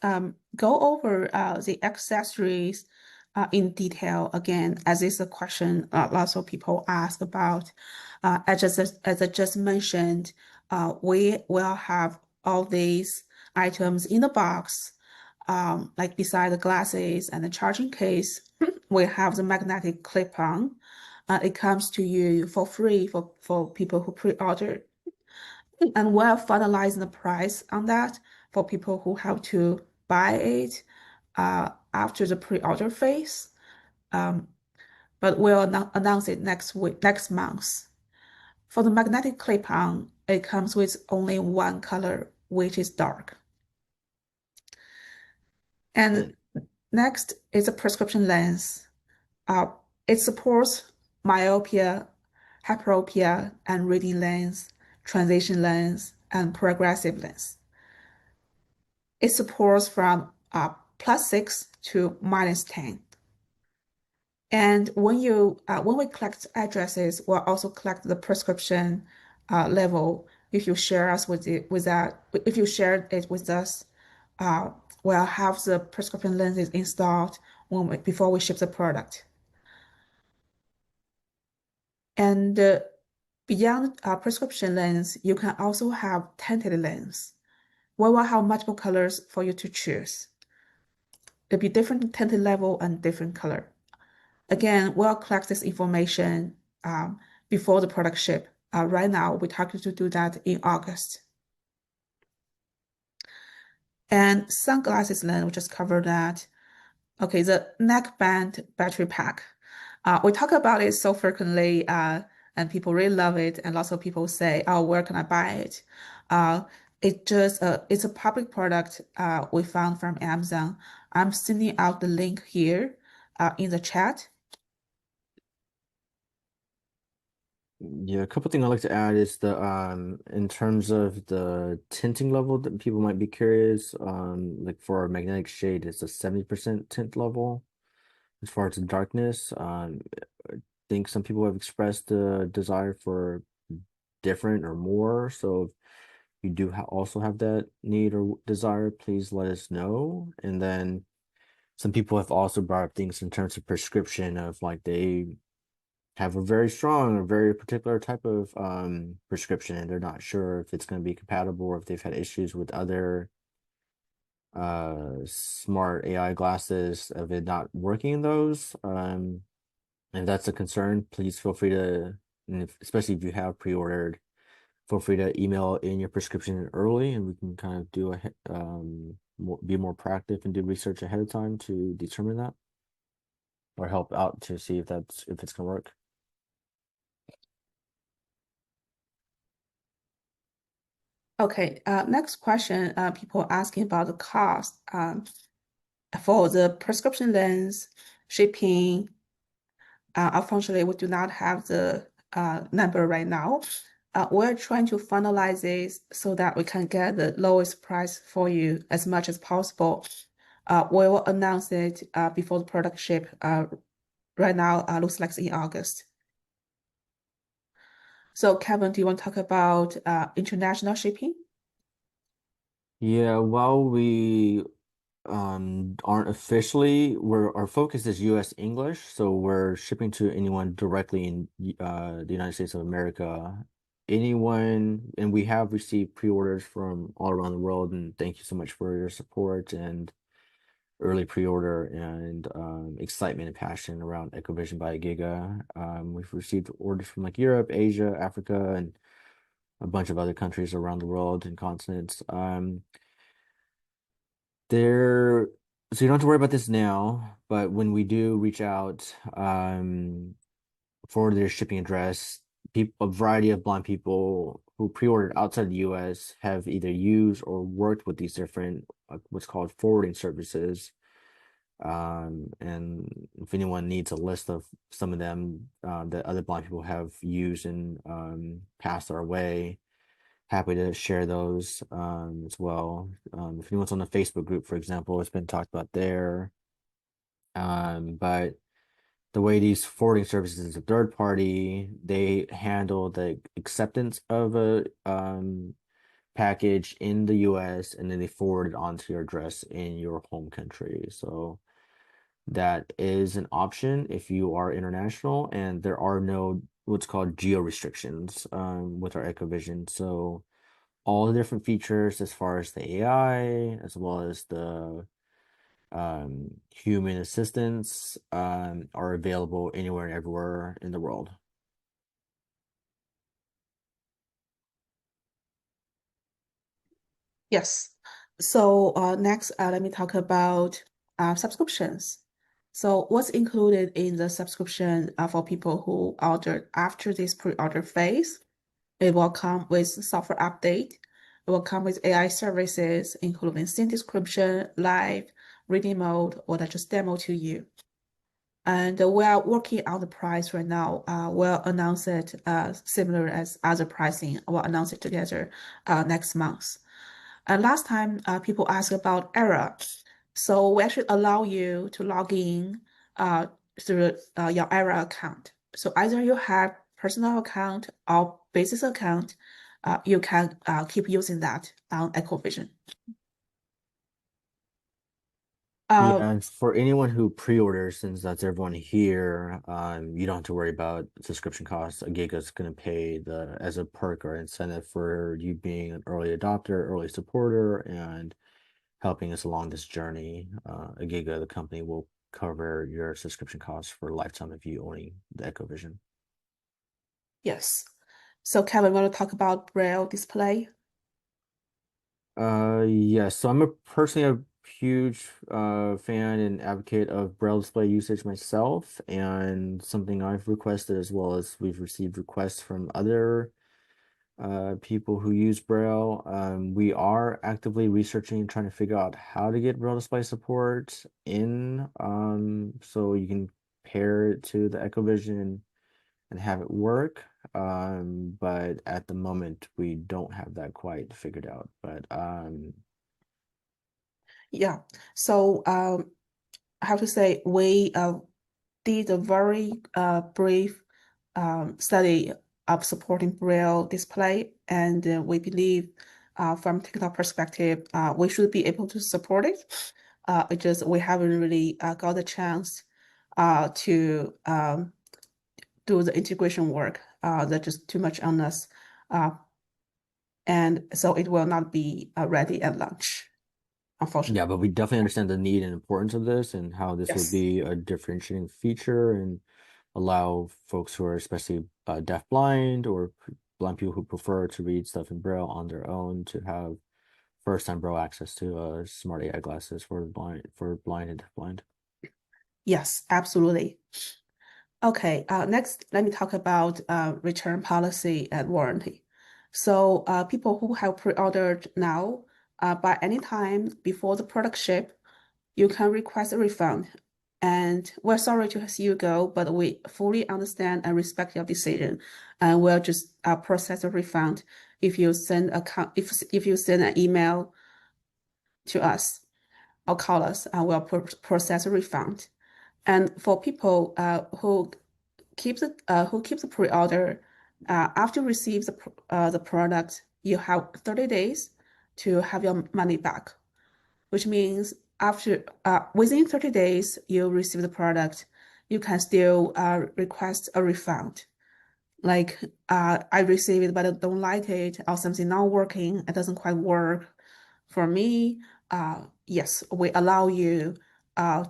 Speaker 1: go over the accessories in detail again, as is a question lots of people ask about. As I just mentioned, we will have all these items in the box, like beside the glasses and the charging case. We have the magnetic clip-on. It comes to you for free for people who pre-order. And we're finalizing the price on that for people who have to buy it after the pre-order phase. Um, but we'll announce it next month. For the magnetic clip-on, it comes with only one color, which is dark. And next is a prescription lens. Uh, it supports myopia, hyperopia, and reading lens, transition lens, and progressive lens. It supports from +6 to -10. And when we collect addresses, we'll also collect the prescription level. If you share us with it with that, if you share it with us, we'll have the prescription lenses installed before we ship the product. And beyond prescription lens, you can also have tinted lens. We will have multiple colors for you to choose. There'll be different tinted level and different color. Again, we'll collect this information before the product ship. Right now, we're targeted to do that in August. And sunglasses lens, we just covered that. Okay, the neckband battery pack. We talk about it so frequently, and people really love it. And lots of people say, "Oh, where can I buy it?" It's a public product we found from Amazon. I'm sending out the link here in the chat.
Speaker 2: Yeah, a couple things I'd like to add is the in terms of the tinting level that people might be curious, like for our magnetic shade, it's a 70% tint level. As far as the darkness, I think some people have expressed the desire for different or more. So if you do also have that need or desire, please let us know. And then some people have also brought up things in terms of prescription of like they have a very strong or very particular type of prescription and they're not sure if it's going to be compatible or if they've had issues with other smart AI glasses of it not working in those. If that's a concern, please feel free to, and especially if you have pre-ordered, feel free to email in your prescription early and we can kind of do be more proactive and do research ahead of time to determine that or help out to see if it's gonna work.
Speaker 1: Okay, next question, people asking about the cost for the prescription lens, shipping. Unfortunately, we do not have the number right now. We're trying to finalize this so that we can get the lowest price for you as much as possible. We will announce it before the product ship. Right now, looks like it's in August. So, Kevin, do you want to talk about international shipping?
Speaker 2: Yeah, while we aren't officially, our focus is US English, so we're shipping to anyone directly in the United States of America. Anyone, and we have received pre-orders from all around the world, and thank you so much for your support and early pre-order and excitement and passion around EchoVision by Giga. We've received orders from like Europe, Asia, Africa, and a bunch of other countries around the world and continents. There, so you don't have to worry about this now, but when we do reach out for their shipping address, a variety of blind people who pre-ordered outside the US have either used or worked with these different what's called forwarding services. And if anyone needs a list of some of them that other blind people have used and passed our way, happy to share those as well. If anyone's on the Facebook group, for example, it's been talked about there. But the way these forwarding services is a third party, they handle the acceptance of a package in the US and then they forward it onto your address in your home country. So that is an option if you are international, and there are no what's called geo restrictions with our EchoVision. So all the different features as far as the AI, as well as the human assistance, are available anywhere and everywhere in the world.
Speaker 1: Yes. So next, let me talk about subscriptions. So what's included in the subscription for people who ordered after this pre-order phase? It will come with software update. It will come with AI services, including scene description, live, reading mode, or that just demo to you. And we are working on the price right now. We'll announce it similar as other pricing. We'll announce it together next month. And last time, people asked about error. So we actually allow you to log in through your error account. So either you have personal account or business account, you can keep using that on EchoVision. Uh,
Speaker 2: Yeah, and for anyone who pre-orders, since that's everyone here, you don't have to worry about subscription costs. Giga's going to pay the as a perk or incentive for you being an early adopter, early supporter, and helping us along this journey. Giga, the company, will cover your subscription costs for a lifetime of you owning the EchoVision.
Speaker 1: yes. So Kevin, want to talk about Braille display?
Speaker 2: Yes. So I'm personally a huge fan and advocate of Braille display usage myself, and something I've requested as well as we've received requests from other people who use Braille. We are actively researching and trying to figure out how to get Braille display support in, so you can pair it to the EchoVision and have it work. But at the moment, we don't have that quite figured out. But
Speaker 1: Yeah. So I have to say we did a very brief study of supporting Braille display, and we believe from technical perspective, we should be able to support it. It just we haven't really got the chance to do the integration work. That's just too much on us. And so it will not be ready at launch, unfortunately.
Speaker 2: yeah, but we definitely understand the need and importance of this and how this would
Speaker 1: Yes.
Speaker 2: be a differentiating feature and allow folks who are especially deaf-blind or blind people who prefer to read stuff in Braille on their own to have first-time Braille access to smart AI glasses for blind and deaf-blind.
Speaker 1: Yes, absolutely. Okay, next, let me talk about return policy and warranty. So people who have pre-ordered now, by any time before the product ship, you can request a refund. And we're sorry to see you go, but we fully understand and respect your decision, and we'll just process a refund if you send if you send an email to us or call us, and we'll process a refund. And for people who keep the pre-order, after you receive the product, you have 30 days to have your money back, which means after within 30 days you receive the product, you can still request a refund. Like I received it, but I don't like it, or something not working, it doesn't quite work for me. Yes, we allow you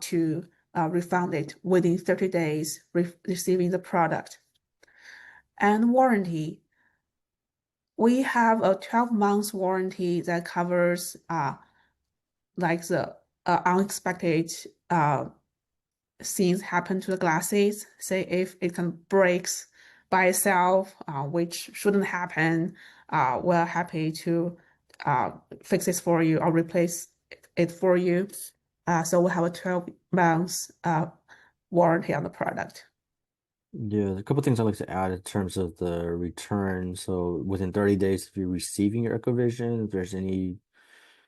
Speaker 1: to refund it within 30 days receiving the product. And warranty, we have a 12 months warranty that covers like the unexpected things happen to the glasses. Say if it can breaks by itself, which shouldn't happen, we're happy to fix this for you or replace it for you. So we have a 12 months warranty on the product.
Speaker 2: Yeah, a couple things I'd like to add in terms of the return. So within 30 days, if you're receiving your EchoVision, if there's any,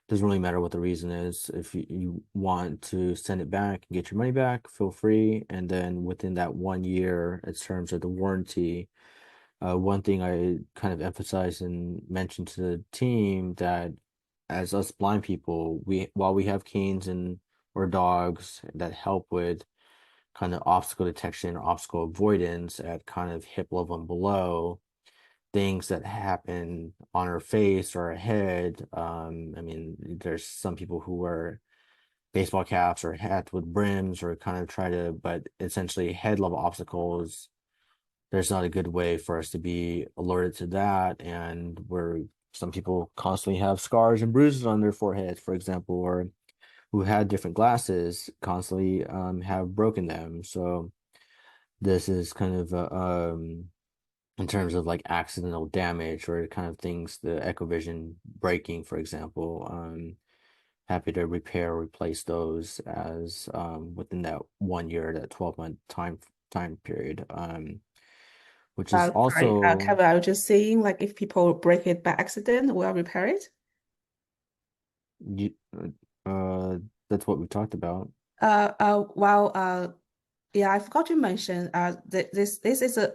Speaker 2: doesn't really matter what the reason is. If you want to send it back and get your money back, feel free. And then within that 1 year, in terms of the warranty, one thing I kind of emphasize and mention to the team that as us blind people, while we have canes and or dogs that help with kind of obstacle detection or obstacle avoidance at kind of hip level and below, things that happen on our face or our head. I mean, there's some people who wear baseball caps or hats with brims or kind of try to, but essentially head level obstacles, there's not a good way for us to be alerted to that. And where some people constantly have scars and bruises on their forehead, for example, or who had different glasses constantly have broken them. So this is kind of in terms of like accidental damage or kind of things, the EchoVision breaking, for example, happy to repair or replace those as within that 1 year, that 12-month time period. Which is
Speaker 1: Sorry,
Speaker 2: also
Speaker 1: Kevin, I was just saying, like, if people break it by accident, we'll repair it.
Speaker 2: you, that's what we talked about.
Speaker 1: Well, yeah, I forgot to mention, this is a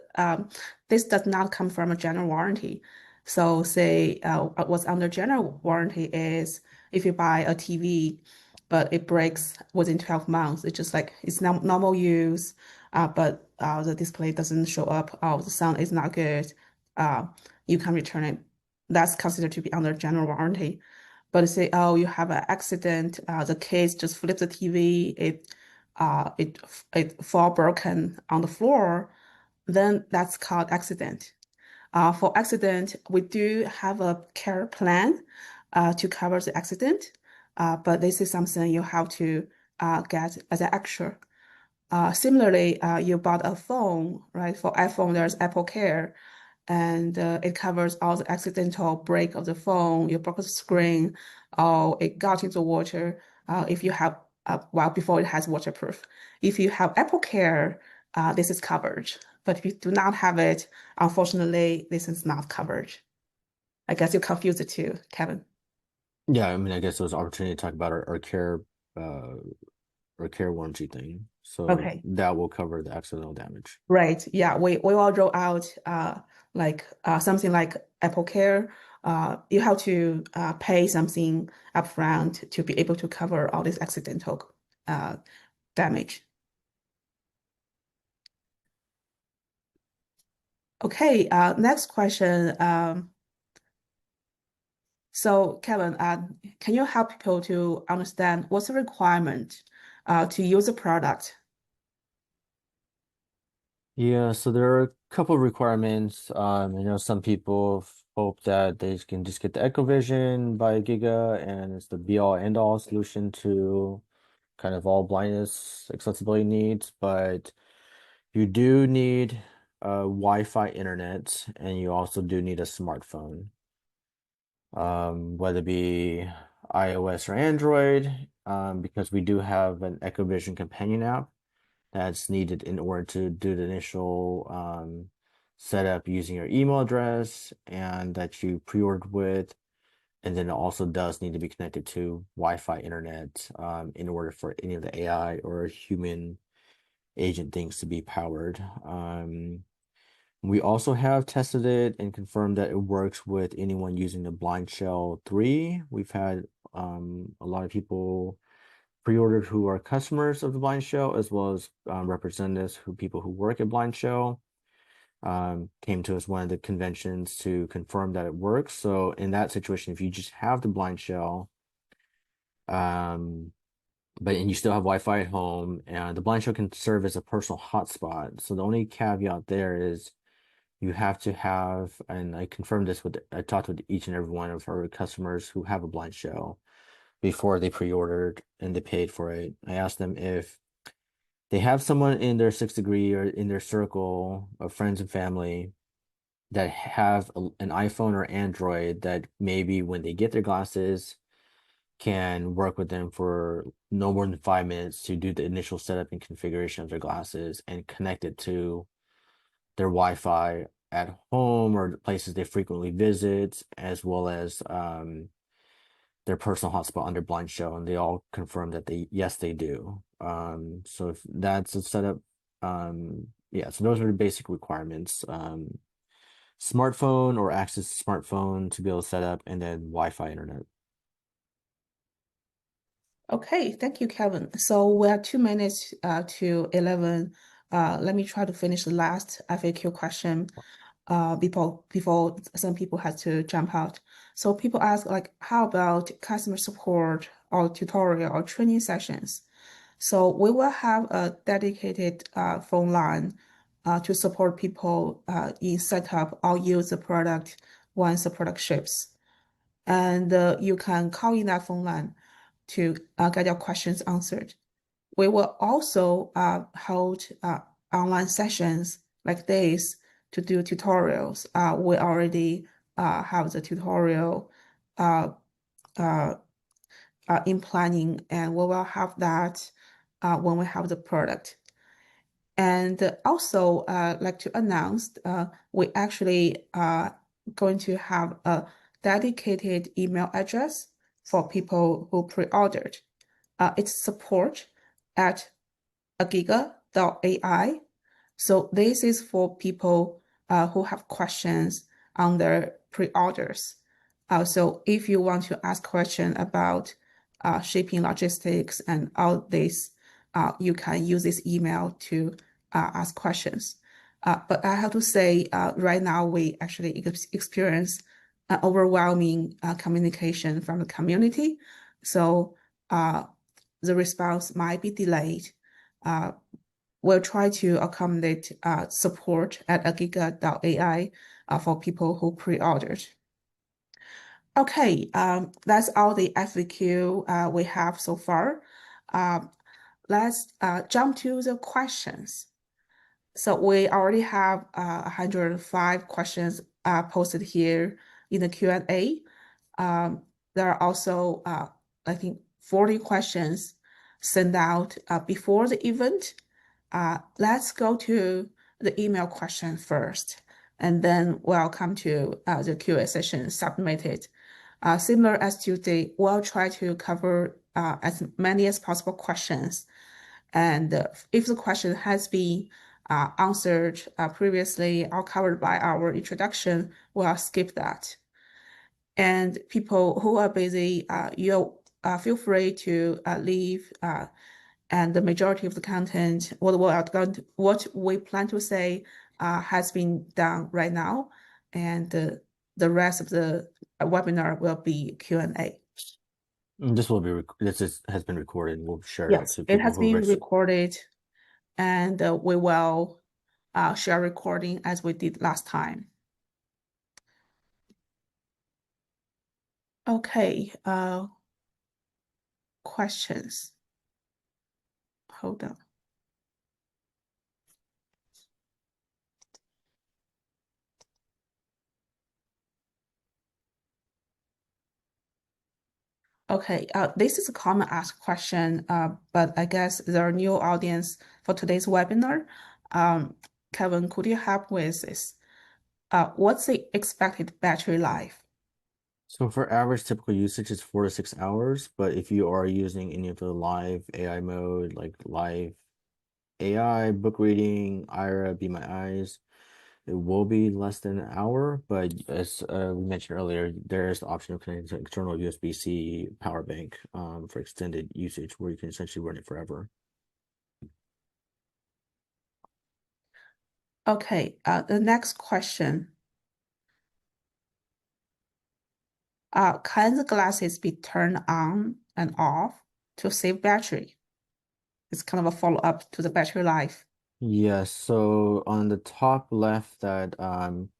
Speaker 1: this does not come from a general warranty. So, say what's under general warranty is if you buy a TV but it breaks within 12 months. It's just like it's normal use, but the display doesn't show up, or the sound is not good, you can return it. That's considered to be under general warranty. But say, oh, you have an accident, the case just flips the TV, it fall broken on the floor, then that's called accident. For accident, we do have a care plan to cover the accident, but this is something you have to get as an extra. Similarly, you bought a phone, right? For iPhone, there's Apple Care, and it covers all the accidental break of the phone, you broke the screen, or it got into water. If you have, well, before it has waterproof. If you have Apple Care, this is covered. But if you do not have it, unfortunately, this is not covered. I guess you confused the two, Kevin.
Speaker 2: Yeah, I mean, I guess it was an opportunity to talk about our care warranty thing. So
Speaker 1: Okay.
Speaker 2: that will cover the accidental damage.
Speaker 1: Right. Yeah, we will roll out something like Apple Care. You have to pay something upfront to be able to cover all this accidental damage. Okay, next question. So Kevin, can you help people to understand what's the requirement to use the product?
Speaker 2: Yeah, so there are a couple of requirements. I know some people hope that they can just get the EchoVision by Giga, and it's the be-all end-all solution to kind of all blindness accessibility needs, but you do need Wi-Fi internet, and you also do need a smartphone, whether it be iOS or Android, because we do have an EchoVision companion app that's needed in order to do the initial setup using your email address and that you pre-ordered with. And then it also does need to be connected to Wi-Fi internet in order for any of the AI or human agent things to be powered. We also have tested it and confirmed that it works with anyone using the Blind Shell 3. We've had a lot of people pre-ordered who are customers of the Blind Shell, as well as representatives people who work at Blind Shell. Came to us one of the conventions to confirm that it works. So in that situation, if you just have the Blind Shell, and you still have Wi-Fi at home, and the Blind Shell can serve as a personal hotspot. So the only caveat there is you have to have, and I confirmed this I talked with each and every one of our customers who have a Blind Shell before they pre-ordered and they paid for it. I asked them if they have someone in their 6th degree or in their circle of friends and family that have an iPhone or Android that maybe when they get their glasses can work with them for no more than 5 minutes to do the initial setup and configuration of their glasses and connect it to their Wi-Fi at home or the places they frequently visit, as well as their personal hotspot under Blind Shell, and they all confirm that yes, they do. So if that's a setup, yeah, so those are the basic requirements. Smartphone or access to smartphone to be able to set up, and then Wi-Fi internet.
Speaker 1: Okay, thank you, Kevin. So we have 2 minutes to 11. Let me try to finish the last FAQ question before some people had to jump out. So people ask, like, how about customer support or tutorial or training sessions? So we will have a dedicated phone line to support people in setup or use the product once the product ships. And you can call in that phone line to get your questions answered. We will also hold online sessions like this to do tutorials. We already have the tutorial in planning, and we will have that when we have the product. And also, like to announce, we actually going to have a dedicated email address for people who pre-ordered. It's support@agiga.ai. So this is for people who have questions on their pre-orders. So if you want to ask question about shipping, logistics, and all this, you can use this email to ask questions. But I have to say, right now we actually experience overwhelming communication from the community. So the response might be delayed. We'll try to accommodate support at agiga.ai for people who pre-ordered. Okay, that's all the FAQ we have so far. Let's jump to the questions. So we already have 105 questions posted here in the Q&A. There are also, I think, 40 questions sent out before the event. Let's go to the email question first, and then we'll come to the Q&A session submitted. Similar as Tuesday, we'll try to cover as many as possible questions. And if the question has been answered previously or covered by our introduction, we'll skip that. And people who are busy, you feel free to leave. And the majority of the content, what we plan to say, has been done right now, and the rest of the webinar will be Q&A.
Speaker 2: This has been recorded. We'll share that
Speaker 1: Yes,
Speaker 2: to
Speaker 1: it
Speaker 2: people
Speaker 1: has
Speaker 2: who
Speaker 1: been recorded, and we will share recording as we did last time. Okay, questions. Hold on. Okay, this is a common asked question, but I guess there are new audience for today's webinar. Kevin, could you help with this? What's the expected battery life?
Speaker 2: So for average typical usage, it's 4 to 6 hours. But if you are using any of the live AI mode, like live AI, book reading, Ira, Be My Eyes, it will be less than an hour. But as we mentioned earlier, there is the option of connecting to external USB-C power bank for extended usage, where you can essentially run it forever.
Speaker 1: Okay, the next question. Can the glasses be turned on and off to save battery? It's kind of a follow-up to the battery life.
Speaker 2: Yes, so on the top left, that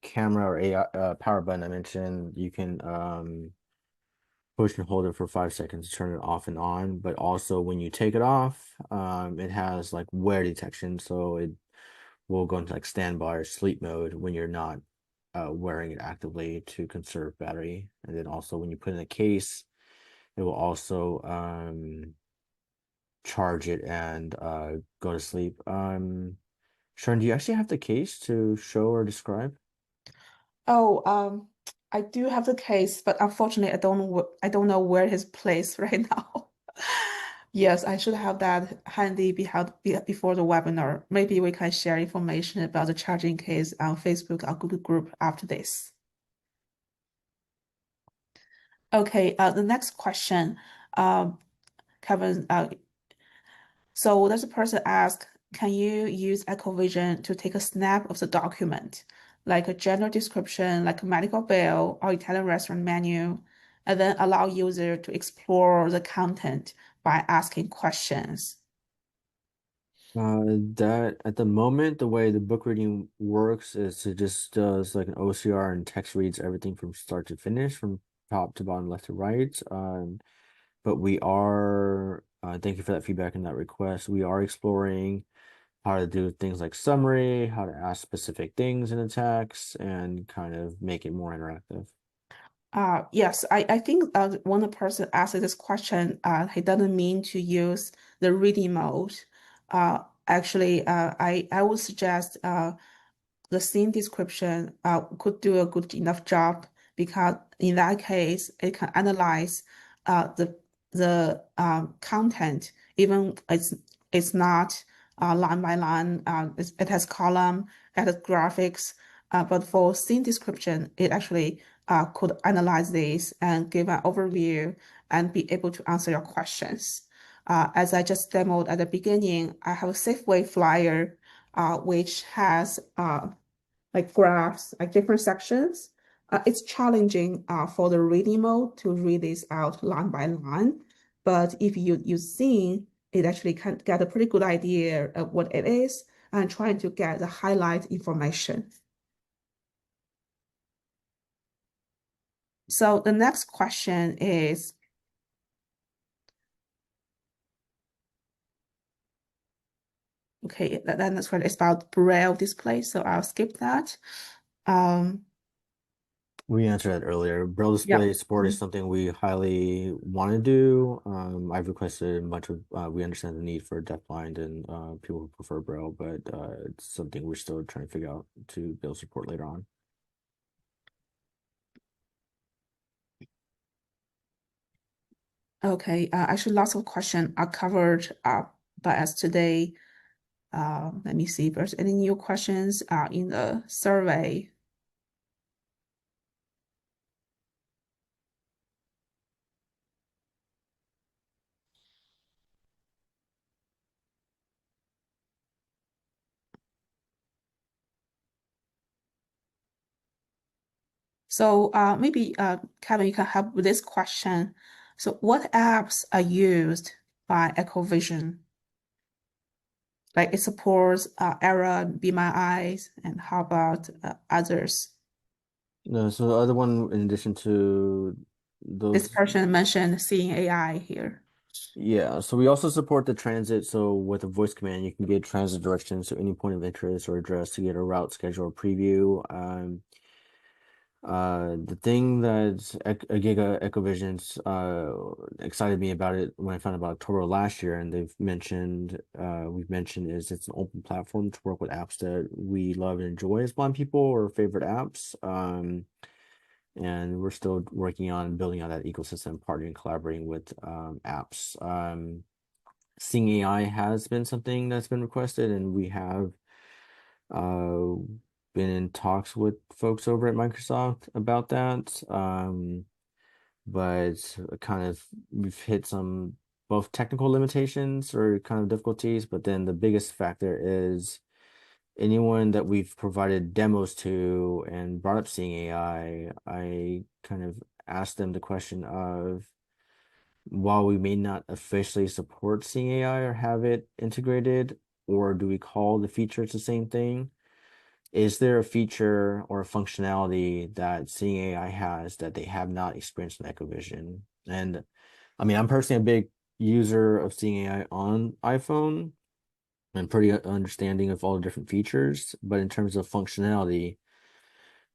Speaker 2: camera or AI power button I mentioned, you can push and hold it for 5 seconds to turn it off and on. But also when you take it off, it has like wear detection, so it will go into like standby or sleep mode when you're not wearing it actively to conserve battery. And then also when you put it in a case, it will also charge it and go to sleep. Sharon, do you actually have the case to show or describe?
Speaker 1: Oh, I do have the case, but unfortunately, I don't know where it is placed right now. Yes, I should have that handy before the webinar. Maybe we can share information about the charging case on Facebook or Google group after this. Okay, the next question, Kevin. So there's a person ask, can you use EchoVision to take a snap of the document, like a general description, like a medical bill or Italian restaurant menu, and then allow user to explore the content by asking questions?
Speaker 2: That at the moment, the way the book reading works is it just does like an OCR and text reads everything from start to finish, from top to bottom, left to right. But we are, thank you for that feedback and that request. We are exploring how to do things like summary, how to ask specific things in the text, and kind of make it more interactive.
Speaker 1: Yes, I think when the person asks this question, he doesn't mean to use the reading mode. Actually, I would suggest the scene description could do a good enough job, because in that case it can analyze the content, even it's not line by line. It has column, it has graphics, but for scene description it actually could analyze this and give an overview and be able to answer your questions. As I just demoed at the beginning, I have a Safeway flyer, which has like graphs, like different sections. It's challenging for the reading mode to read this out line by line, but if you use Seeing, it actually can get a pretty good idea of what it is and trying to get the highlight information. So the next question is, okay, then that's what it's about Braille display, so I'll skip that.
Speaker 2: We answered that earlier. Braille
Speaker 1: Yeah.
Speaker 2: display support is something we highly want to do. I've requested a bunch of, we understand the need for deafblind and people who prefer Braille, but it's something we're still trying to figure out to be able to support later on.
Speaker 1: Okay, actually lots of questions are covered by us today. Let me see if there's any new questions in the survey. So maybe Kevin, you can help with this question. So what apps are used by EchoVision? Like it supports Era, Be My Eyes, and how about others?
Speaker 2: No, so the other one, in addition to
Speaker 1: This
Speaker 2: those,
Speaker 1: person mentioned Seeing AI here.
Speaker 2: yeah, so we also support the transit. So with a voice command, you can get transit directions to any point of interest or address to get a route schedule or preview. The thing that Giga EchoVision's excited me about it when I found out about October last year, and we've mentioned is it's an open platform to work with apps that we love and enjoy as blind people or favorite apps. And we're still working on building out that ecosystem, partnering, collaborating with apps. Seeing AI has been something that's been requested, and we have uh, been in talks with folks over at Microsoft about that. But kind of we've hit some both technical limitations or kind of difficulties, but then the biggest factor is anyone that we've provided demos to and brought up Seeing AI, I kind of asked them the question of, while we may not officially support Seeing AI or have it integrated, or do we call the features the same thing? Is there a feature or a functionality that Seeing AI has that they have not experienced in EchoVision? And I mean, I'm personally a big user of Seeing AI on iPhone and pretty understanding of all the different features, but in terms of functionality,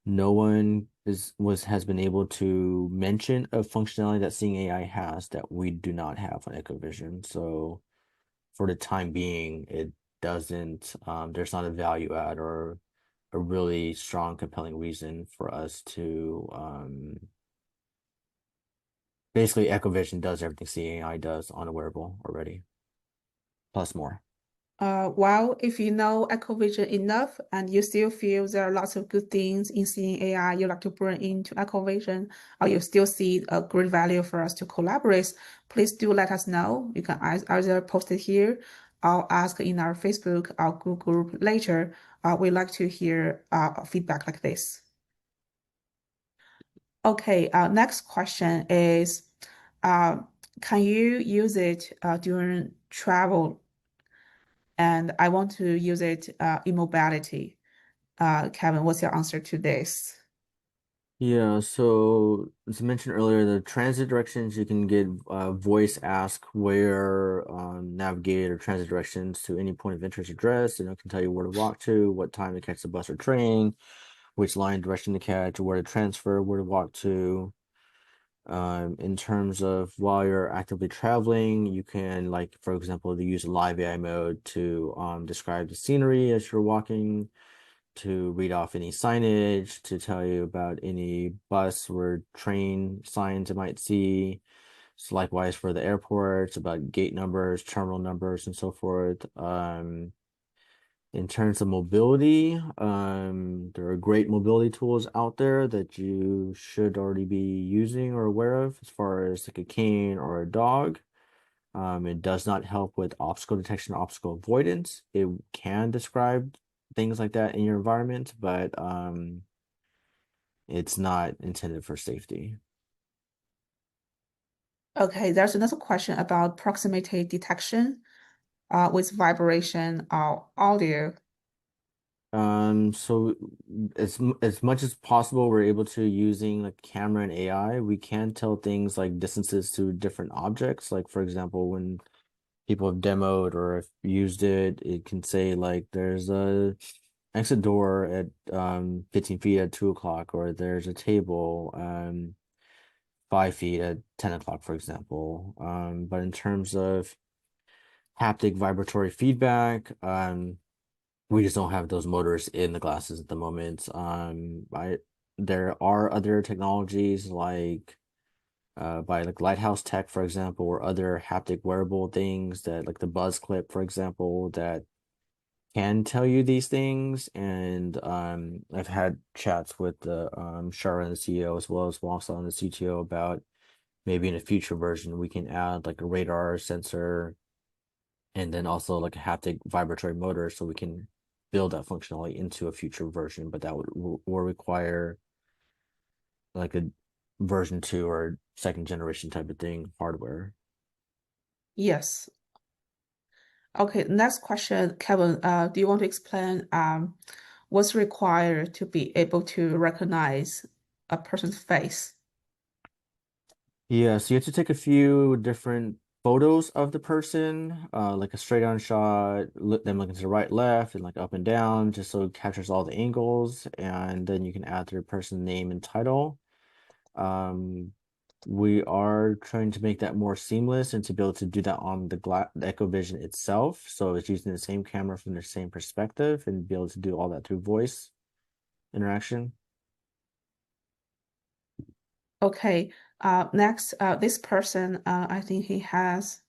Speaker 2: no one has been able to mention a functionality that Seeing AI has that we do not have on EchoVision. So for the time being, it doesn't, there's not a value add or a really strong, compelling reason for us to basically EchoVision does everything Seeing AI does on a wearable already, plus more.
Speaker 1: Well, if you know EchoVision enough and you still feel there are lots of good things in Seeing AI you'd like to bring into EchoVision, or you still see a great value for us to collaborate, please do let us know. You can either post it here or ask in our Facebook or Google group later. We'd like to hear feedback like this. Okay, next question is, can you use it during travel? And I want to use it in mobility. Kevin, what's your answer to this?
Speaker 2: Yeah, so as I mentioned earlier, the transit directions you can get voice ask where navigated or transit directions to any point of interest address, and it can tell you where to walk to, what time to catch the bus or train, which line direction to catch, where to transfer, where to walk to. In terms of while you're actively traveling, you can, like, for example, to use live AI mode to describe the scenery as you're walking, to read off any signage, to tell you about any bus or train signs you might see. So likewise for the airports, about gate numbers, terminal numbers, and so forth. In terms of mobility, there are great mobility tools out there that you should already be using or aware of, as far as like a cane or a dog. It does not help with obstacle detection, obstacle avoidance. It can describe things like that in your environment, but it's not intended for safety.
Speaker 1: Okay, there's another question about proximity detection with vibration or audio.
Speaker 2: So as much as possible, we're able to using like camera and AI, we can tell things like distances to different objects. Like for example, when people have demoed or have used it, it can say like there's a exit door at 15 feet at 2 o'clock, or there's a table 5 feet at 10 o'clock, for example. But in terms of haptic vibratory feedback, we just don't have those motors in the glasses at the moment. There are other technologies like by like Lighthouse Tech, for example, or other haptic wearable things that like the Buzz Clip, for example, that can tell you these things. And I've had chats with the Shara, the CEO, as well as Wasa and the CTO about maybe in a future version we can add like a radar sensor and then also like a haptic vibratory motor, so we can build that functionality into a future version, but that will require like a version 2 or second generation type of thing hardware.
Speaker 1: Yes. Okay, next question, Kevin. Do you want to explain what's required to be able to recognize a person's face?
Speaker 2: Yeah, so you have to take a few different photos of the person, like a straight on shot, them looking to the right, left, and like up and down, just so it captures all the angles, and then you can add their person's name and title. Um, we are trying to make that more seamless and to be able to do that on the EchoVision itself. So it's using the same camera from the same perspective and be able to do all that through voice interaction.
Speaker 1: Okay. Next, this person, I think he has.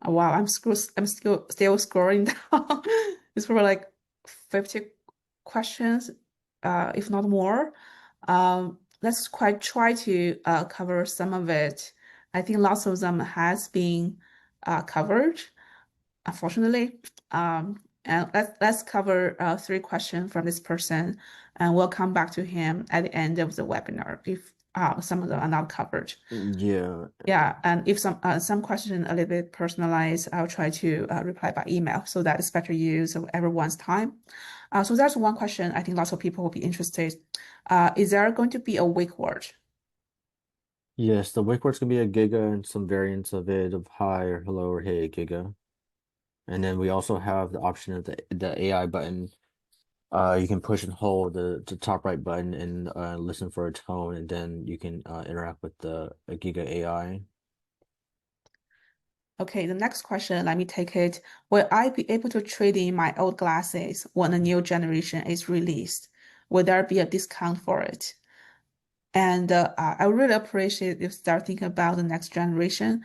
Speaker 1: Oh, wow, I'm still scrolling down. It's probably like 50 questions, if not more. Let's quite try to cover some of it. I think lots of them has been covered, unfortunately. And let's cover 3 questions from this person, and we'll come back to him at the end of the webinar if some of them are not covered.
Speaker 2: Yeah.
Speaker 1: Yeah, and if some question a little bit personalized, I'll try to reply by email so that it's better use of everyone's time. So that's one question I think lots of people will be interested. Is there going to be a wake word?
Speaker 2: Yes, the wake word's gonna be a giga and some variants of it of hi or hello or hey giga. And then we also have the option of the AI button. You can push and hold the top right button and listen for a tone, and then you can interact with the Giga AI.
Speaker 1: Okay, the next question, let me take it. Will I be able to trade in my old glasses when a new generation is released? Will there be a discount for it? And I really appreciate if you start thinking about the next generation,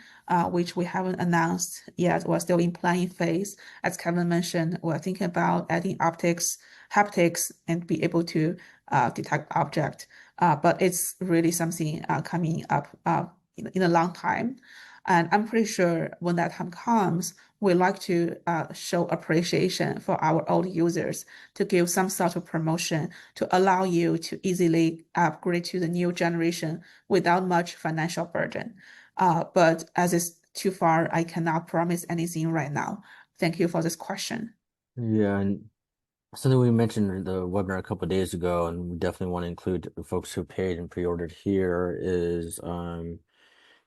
Speaker 1: which we haven't announced yet. We're still in planning phase. As Kevin mentioned, we're thinking about adding optics, haptics, and be able to detect object. But it's really something coming up in a long time. And I'm pretty sure when that time comes, we like to show appreciation for our old users to give some sort of promotion to allow you to easily upgrade to the new generation without much financial burden. But as it's too far, I cannot promise anything right now. Thank you for this question.
Speaker 2: Yeah, and something we mentioned in the webinar a couple of days ago, and we definitely want to include the folks who paid and pre-ordered here, is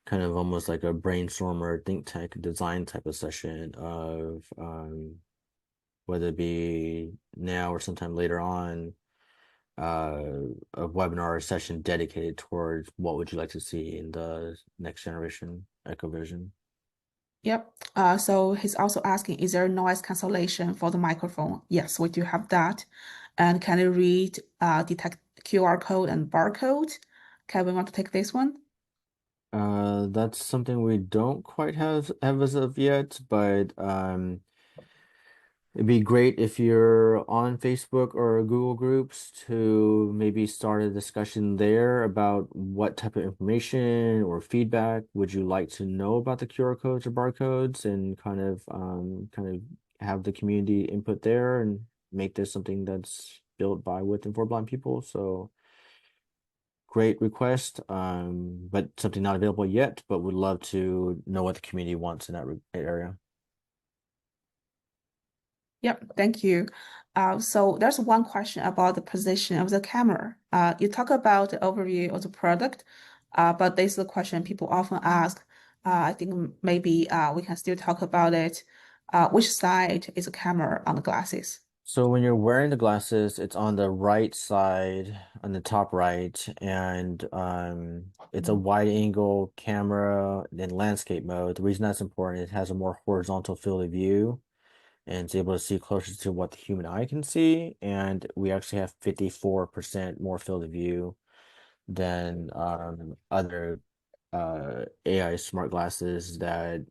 Speaker 2: kind of almost like a brainstorm or think tank design type of session of whether it be now or sometime later on, a webinar or session dedicated towards what would you like to see in the next generation EchoVision.
Speaker 1: Yep. So he's also asking, is there noise cancellation for the microphone? Yes, we do have that. And can you read, detect QR code and barcode? Kevin, want to take this one?
Speaker 2: That's something we don't quite have as of yet, but It'd be great if you're on Facebook or Google Groups to maybe start a discussion there about what type of information or feedback would you like to know about the QR codes or barcodes, and kind of have the community input there and make this something that's built by, with, and for blind people. So great request, but something not available yet, but would love to know what the community wants in that area.
Speaker 1: Yep, thank you. So there's one question about the position of the camera. You talk about the overview of the product, but this is a question people often ask. I think maybe we can still talk about it. Which side is the camera on the glasses?
Speaker 2: So when you're wearing the glasses, it's on the right side, on the top right, and it's a wide angle camera in landscape mode. The reason that's important, it has a more horizontal field of view, and it's able to see closer to what the human eye can see. And we actually have 54% more field of view than other AI smart glasses that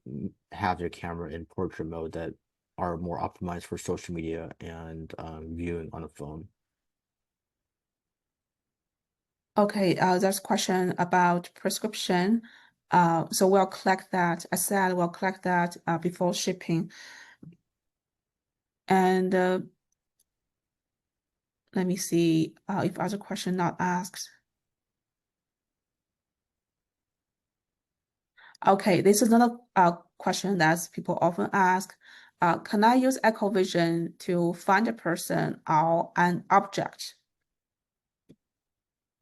Speaker 2: have their camera in portrait mode that are more optimized for social media and viewing on a phone.
Speaker 1: Okay, there's a question about prescription. So we'll collect that. I said we'll collect that before shipping. And let me see if other question not asked. Okay, this is another question that people often ask. Can I use EchoVision to find a person or an object?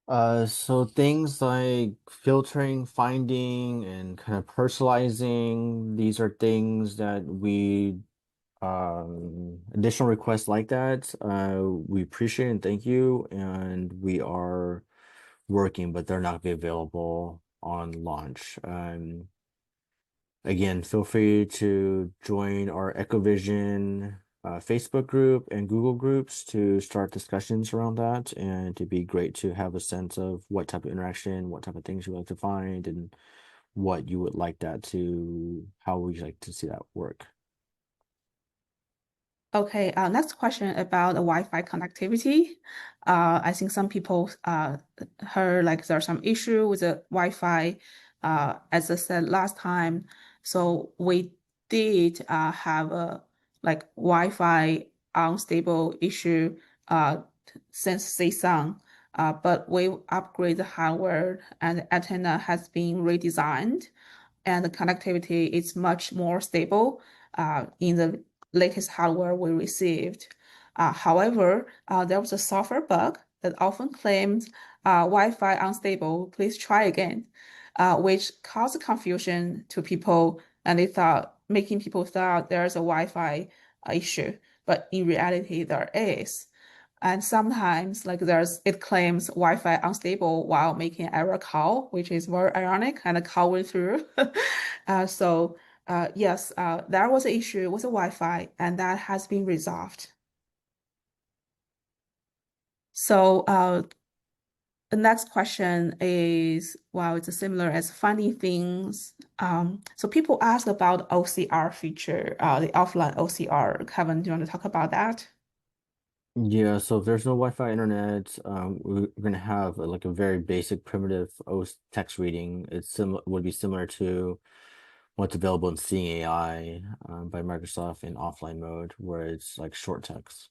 Speaker 2: So things like filtering, finding, and kind of personalizing, these are things that we additional requests like that, we appreciate and thank you, and we are working, but they're not gonna be available on launch. Again, feel free to join our EchoVision Facebook group and Google groups to start discussions around that, and it'd be great to have a sense of what type of interaction, what type of things you like to find, and what you would like that to, how would you like to see that work.
Speaker 1: Okay, next question about the Wi-Fi connectivity. I think some people heard like there's some issue with the Wi-Fi, as I said last time. So we did have a like Wi-Fi unstable issue since season, but we upgrade the hardware and the antenna has been redesigned, and the connectivity is much more stable in the latest hardware we received. However, there was a software bug that often claimed Wi-Fi unstable, please try again, which caused confusion to people, and making people thought there's a Wi-Fi issue, but in reality there is. And sometimes like it claims Wi-Fi unstable while making error call, which is very ironic, and a call went through. So yes, there was an issue with the Wi-Fi, and that has been resolved. So the next question is, well, it's similar as finding things. So people ask about OCR feature, the offline OCR. Kevin, do you want to talk about that?
Speaker 2: Yeah, so if there's no Wi-Fi internet, we're gonna have like a very basic primitive OS text reading. It's would be similar to what's available in Seeing AI by Microsoft in offline mode, where it's like short text.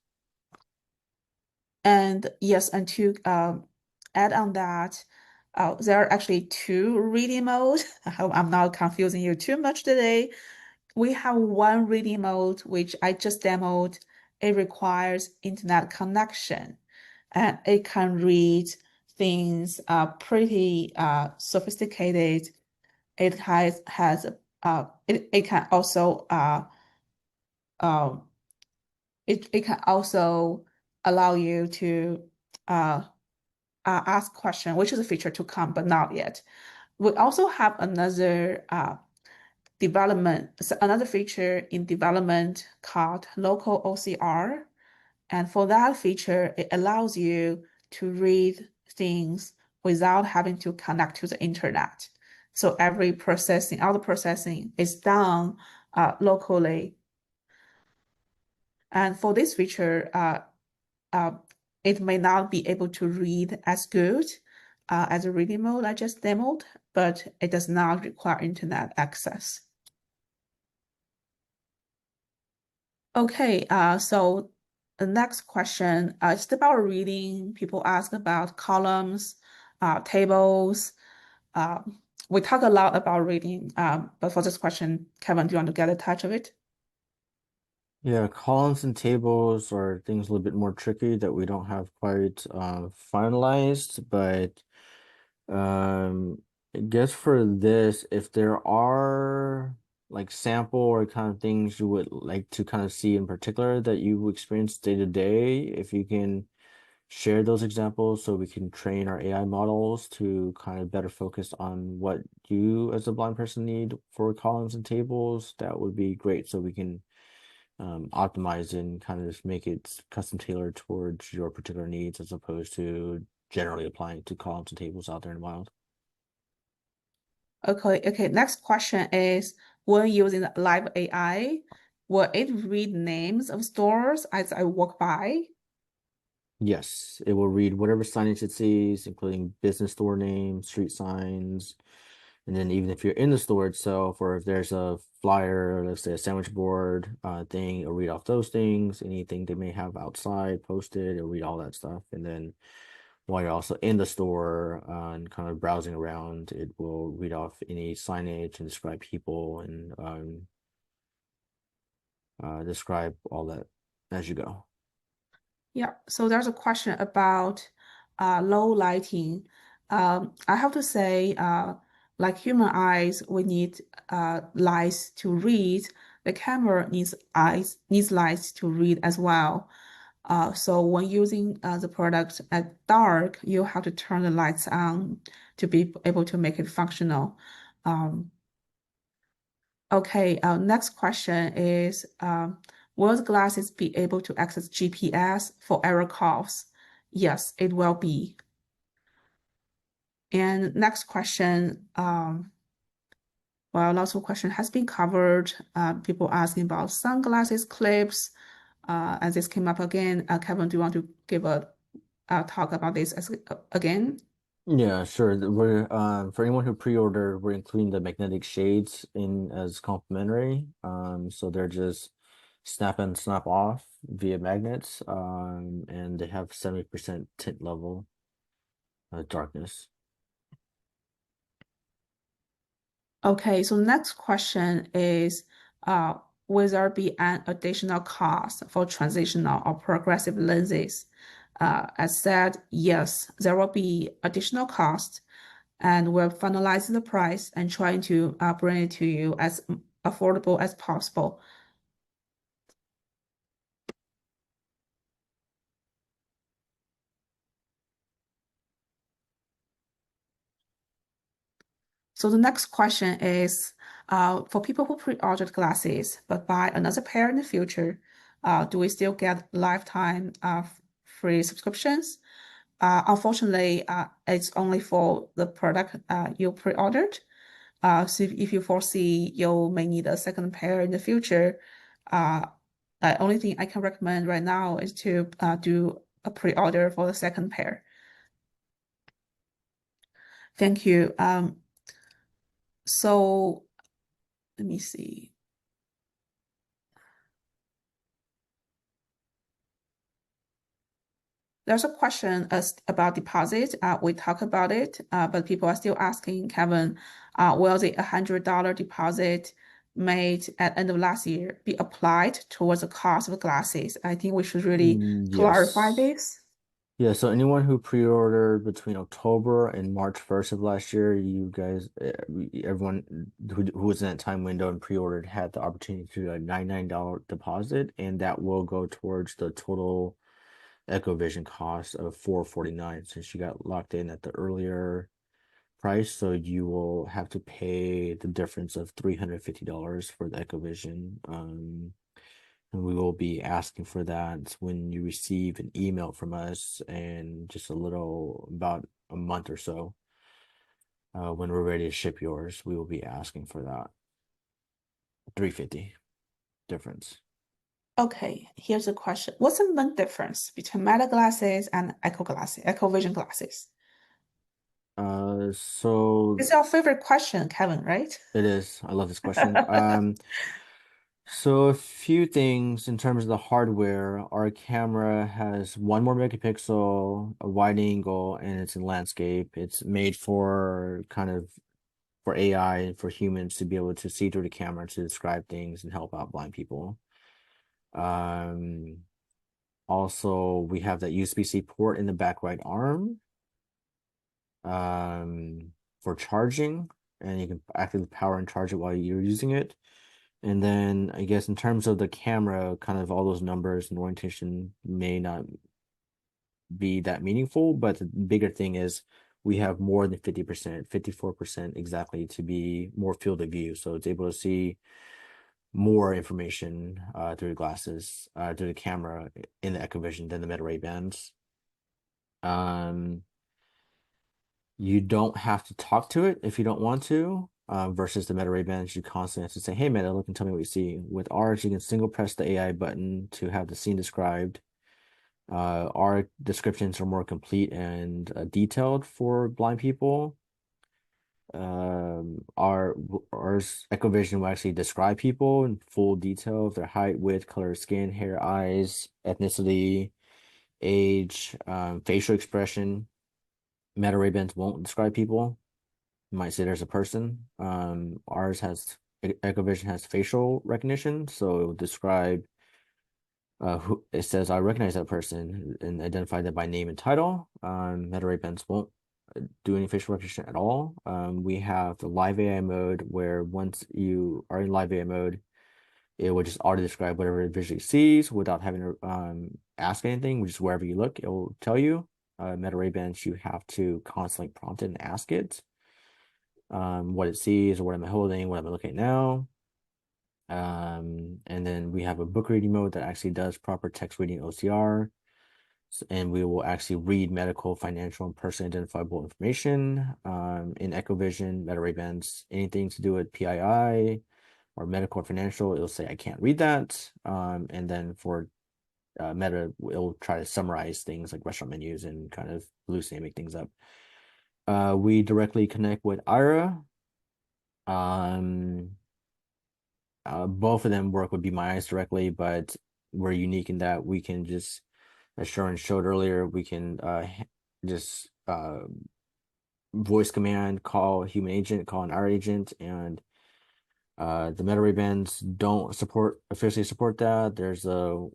Speaker 1: And yes, and to add on that, there are actually two reading modes. I hope I'm not confusing you too much today. We have one reading mode, which I just demoed. It requires internet connection, and it can read things pretty sophisticated. It it can also um, it can also allow you to ask question, which is a feature to come, but not yet. We also have another another feature in development called local OCR. And for that feature, it allows you to read things without having to connect to the internet. So all the processing is done locally. And for this feature, it may not be able to read as good as a reading mode I just demoed, but it does not require internet access. Okay, so the next question is about reading. People ask about columns, tables. We talk a lot about reading, but for this question, Kevin, do you want to get a touch of it?
Speaker 2: Yeah, columns and tables are things a little bit more tricky that we don't have quite finalized, but I guess for this, if there are like sample or kind of things you would like to kind of see in particular that you experience day to day, if you can share those examples so we can train our AI models to kind of better focus on what you as a blind person need for columns and tables, that would be great so we can optimize and kind of just make it custom tailored towards your particular needs as opposed to generally applying to columns and tables out there in the wild.
Speaker 1: Okay. Next question is, when using live AI, will it read names of stores as I walk by?
Speaker 2: Yes, it will read whatever signage it sees, including business store names, street signs, and then even if you're in the store itself, or if there's a flyer, let's say a sandwich board thing, it'll read off those things, anything they may have outside posted, it'll read all that stuff. And then while you're also in the store and kind of browsing around, it will read off any signage and describe people and describe all that as you go.
Speaker 1: Yeah, so there's a question about low lighting. I have to say, like human eyes, we need lights to read. The camera needs lights to read as well. So when using the product at dark, you have to turn the lights on to be able to make it functional. Okay, next question is, will the glasses be able to access GPS for error calls? Yes, it will be. And next question, well, lots of question has been covered. People asking about sunglasses clips, and this came up again. Kevin, do you want to give a talk about this again?
Speaker 2: Yeah, sure. We're for anyone who pre-ordered, we're including the magnetic shades in as complimentary. So they're just snap and snap off via magnets. And they have 70% tint level darkness.
Speaker 1: Okay, so next question is, will there be an additional cost for transitional or progressive lenses? As said, yes, there will be additional cost, and we're finalizing the price and trying to bring it to you as affordable as possible. So the next question is, for people who pre-ordered glasses but buy another pair in the future, do we still get lifetime free subscriptions? Unfortunately, it's only for the product you pre-ordered. So if you foresee you may need a second pair in the future, the only thing I can recommend right now is to do a pre-order for the second pair. Thank you. So let me see. There's a question about deposit. We talked about it, but people are still asking, Kevin, will the $100 deposit made at end of last year be applied towards the cost of glasses? I think we should really clarify
Speaker 2: Yes.
Speaker 1: this.
Speaker 2: Yeah, so anyone who pre-ordered between October and March 1st of last year, you guys, everyone who was in that time window and pre-ordered had the opportunity to do a $99 deposit, and that will go towards the total EchoVision cost of $449 since you got locked in at the earlier price. So you will have to pay the difference of $350 for the EchoVision. And we will be asking for that when you receive an email from us and just about a month or so. When we're ready to ship yours, we will be asking for that $350 difference.
Speaker 1: Okay, here's a question. What's the main difference between Meta glasses and EchoVision glasses?
Speaker 2: So
Speaker 1: It's your favorite question, Kevin, right?
Speaker 2: it is. I love this question. So a few things in terms of the hardware. Our camera has 1 more megapixel, a wide angle, and it's in landscape. It's made for for AI and for humans to be able to see through the camera to describe things and help out blind people. Also, we have that USB-C port in the back right arm for charging, and you can actively power and charge it while you're using it. And then I guess in terms of the camera, kind of all those numbers and orientation may not be that meaningful, but the bigger thing is we have more than 50%, 54% exactly to be more field of view. So it's able to see more information through the glasses, through the camera in the EchoVision than the Meta Ray-Bans. You don't have to talk to it if you don't want to, versus the Meta Ray-Bans, you constantly have to say, hey, Meta, look and tell me what you see. With ours, you can single press the AI button to have the scene described. Our descriptions are more complete and detailed for blind people. Ours EchoVision will actually describe people in full detail of their height, width, color of skin, hair, eyes, ethnicity, age, facial expression. Meta Ray-Bans won't describe people. You might say there's a person. Ours has EchoVision has facial recognition, so it will describe who it says I recognize that person and identify them by name and title. Meta Ray-Bans won't do any facial recognition at all. We have the live AI mode where once you are in live AI mode, it will just auto describe whatever it visually sees without having to ask anything, which is wherever you look, it will tell you. Meta Ray-Bans, you have to constantly prompt it and ask it what it sees or what am I holding, what am I looking at now. And then we have a book reading mode that actually does proper text reading OCR. And we will actually read medical, financial, and personally identifiable information. In EchoVision, Meta Ray-Bans, anything to do with PII or medical or financial, it'll say I can't read that. And then for Meta, it'll try to summarize things like restaurant menus and kind of hallucinate and make things up. We directly connect with Ira. Both of them work with Be My Eyes directly, but we're unique in that we can just, as Sharon showed earlier, we can just voice command, call a human agent, call an Ira agent, and the Meta Ray-Bans don't officially support that. There's a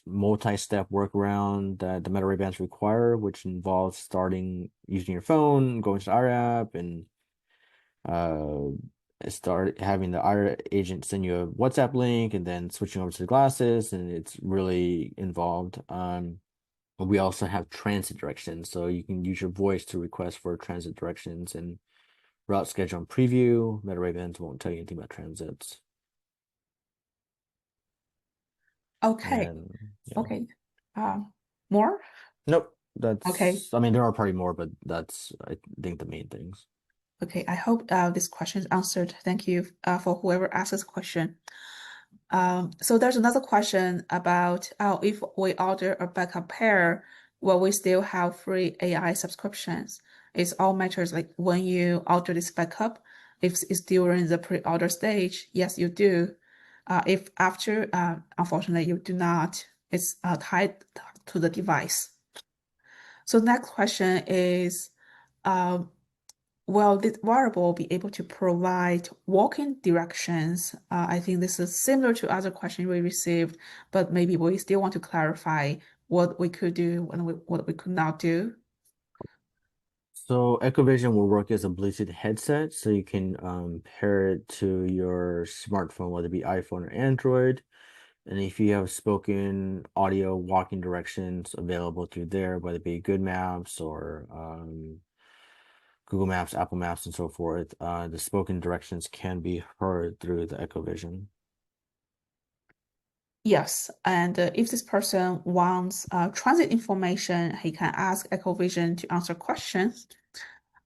Speaker 2: multi-step workaround that the Meta Ray-Bans require, which involves starting using your phone, going to the Ira app, and start having the Ira agent send you a WhatsApp link, and then switching over to the glasses, and it's really involved. We also have transit directions, so you can use your voice to request for transit directions and route schedule and preview. Meta Ray-Bans won't tell you anything about transits.
Speaker 1: Okay.
Speaker 2: And yeah.
Speaker 1: Okay. More?
Speaker 2: Nope. That's
Speaker 1: Okay.
Speaker 2: I mean, there are probably more, but that's I think the main things.
Speaker 1: Okay. I hope this question is answered. Thank you for whoever asked this question. So there's another question about if we order a backup pair, will we still have free AI subscriptions? It's all matters like when you order this backup, if it's during the pre-order stage, yes, you do. If after, unfortunately, you do not, it's tied to the device. So next question is, will this wearable be able to provide walking directions? I think this is similar to other questions we received, but maybe we still want to clarify what we could do and what we could not do.
Speaker 2: So EchoVision will work as a Bluetooth headset, so you can pair it to your smartphone, whether it be iPhone or Android. And if you have spoken audio walking directions available through there, whether it be Good Maps or Google Maps, Apple Maps, and so forth, the spoken directions can be heard through the EchoVision.
Speaker 1: Yes, and if this person wants transit information, he can ask EchoVision to answer questions.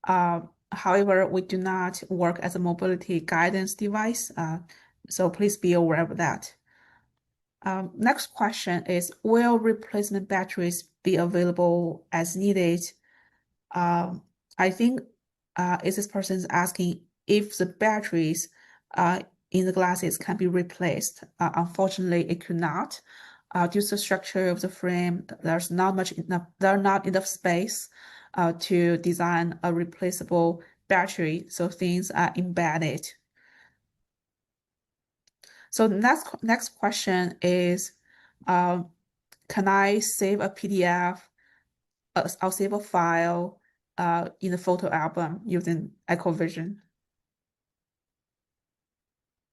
Speaker 1: However, we do not work as a mobility guidance device, so please be aware of that. Next question is, will replacement batteries be available as needed? I think is this person is asking if the batteries in the glasses can be replaced. Unfortunately, it could not. Due to the structure of the frame, there are not enough space to design a replaceable battery, so things are embedded. So next question is, can I save a PDF? I'll save a file in the photo album using EchoVision.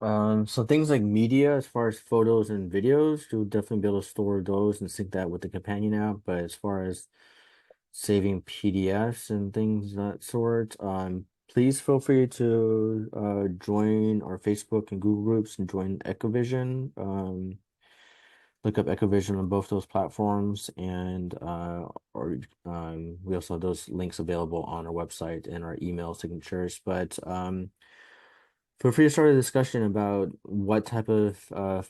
Speaker 2: So things like media, as far as photos and videos, you'll definitely be able to store those and sync that with the companion app. But as far as saving PDFs and things of that sort, please feel free to join our Facebook and Google groups and join EchoVision. Look up EchoVision on both those platforms, and we also have those links available on our website and our email signatures. But feel free to start a discussion about what type of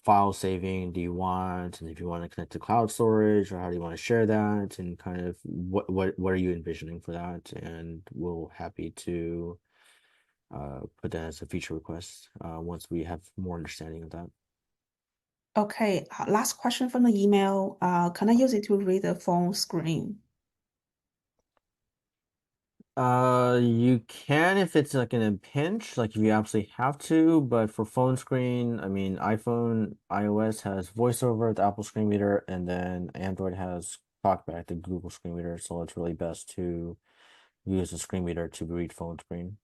Speaker 2: file saving do you want, and if you want to connect to cloud storage, or how do you want to share that, and kind of what are you envisioning for that, and we'll happy to put that as a feature request once we have more understanding of that.
Speaker 1: Okay, last question from the email. Can I use it to read the phone screen?
Speaker 2: You can if it's like in a pinch, like if you absolutely have to, but for phone screen, I mean, iOS has VoiceOver, the Apple screen reader, and then Android has TalkBack, the Google screen reader, so it's really best to use the screen reader to read phone screen.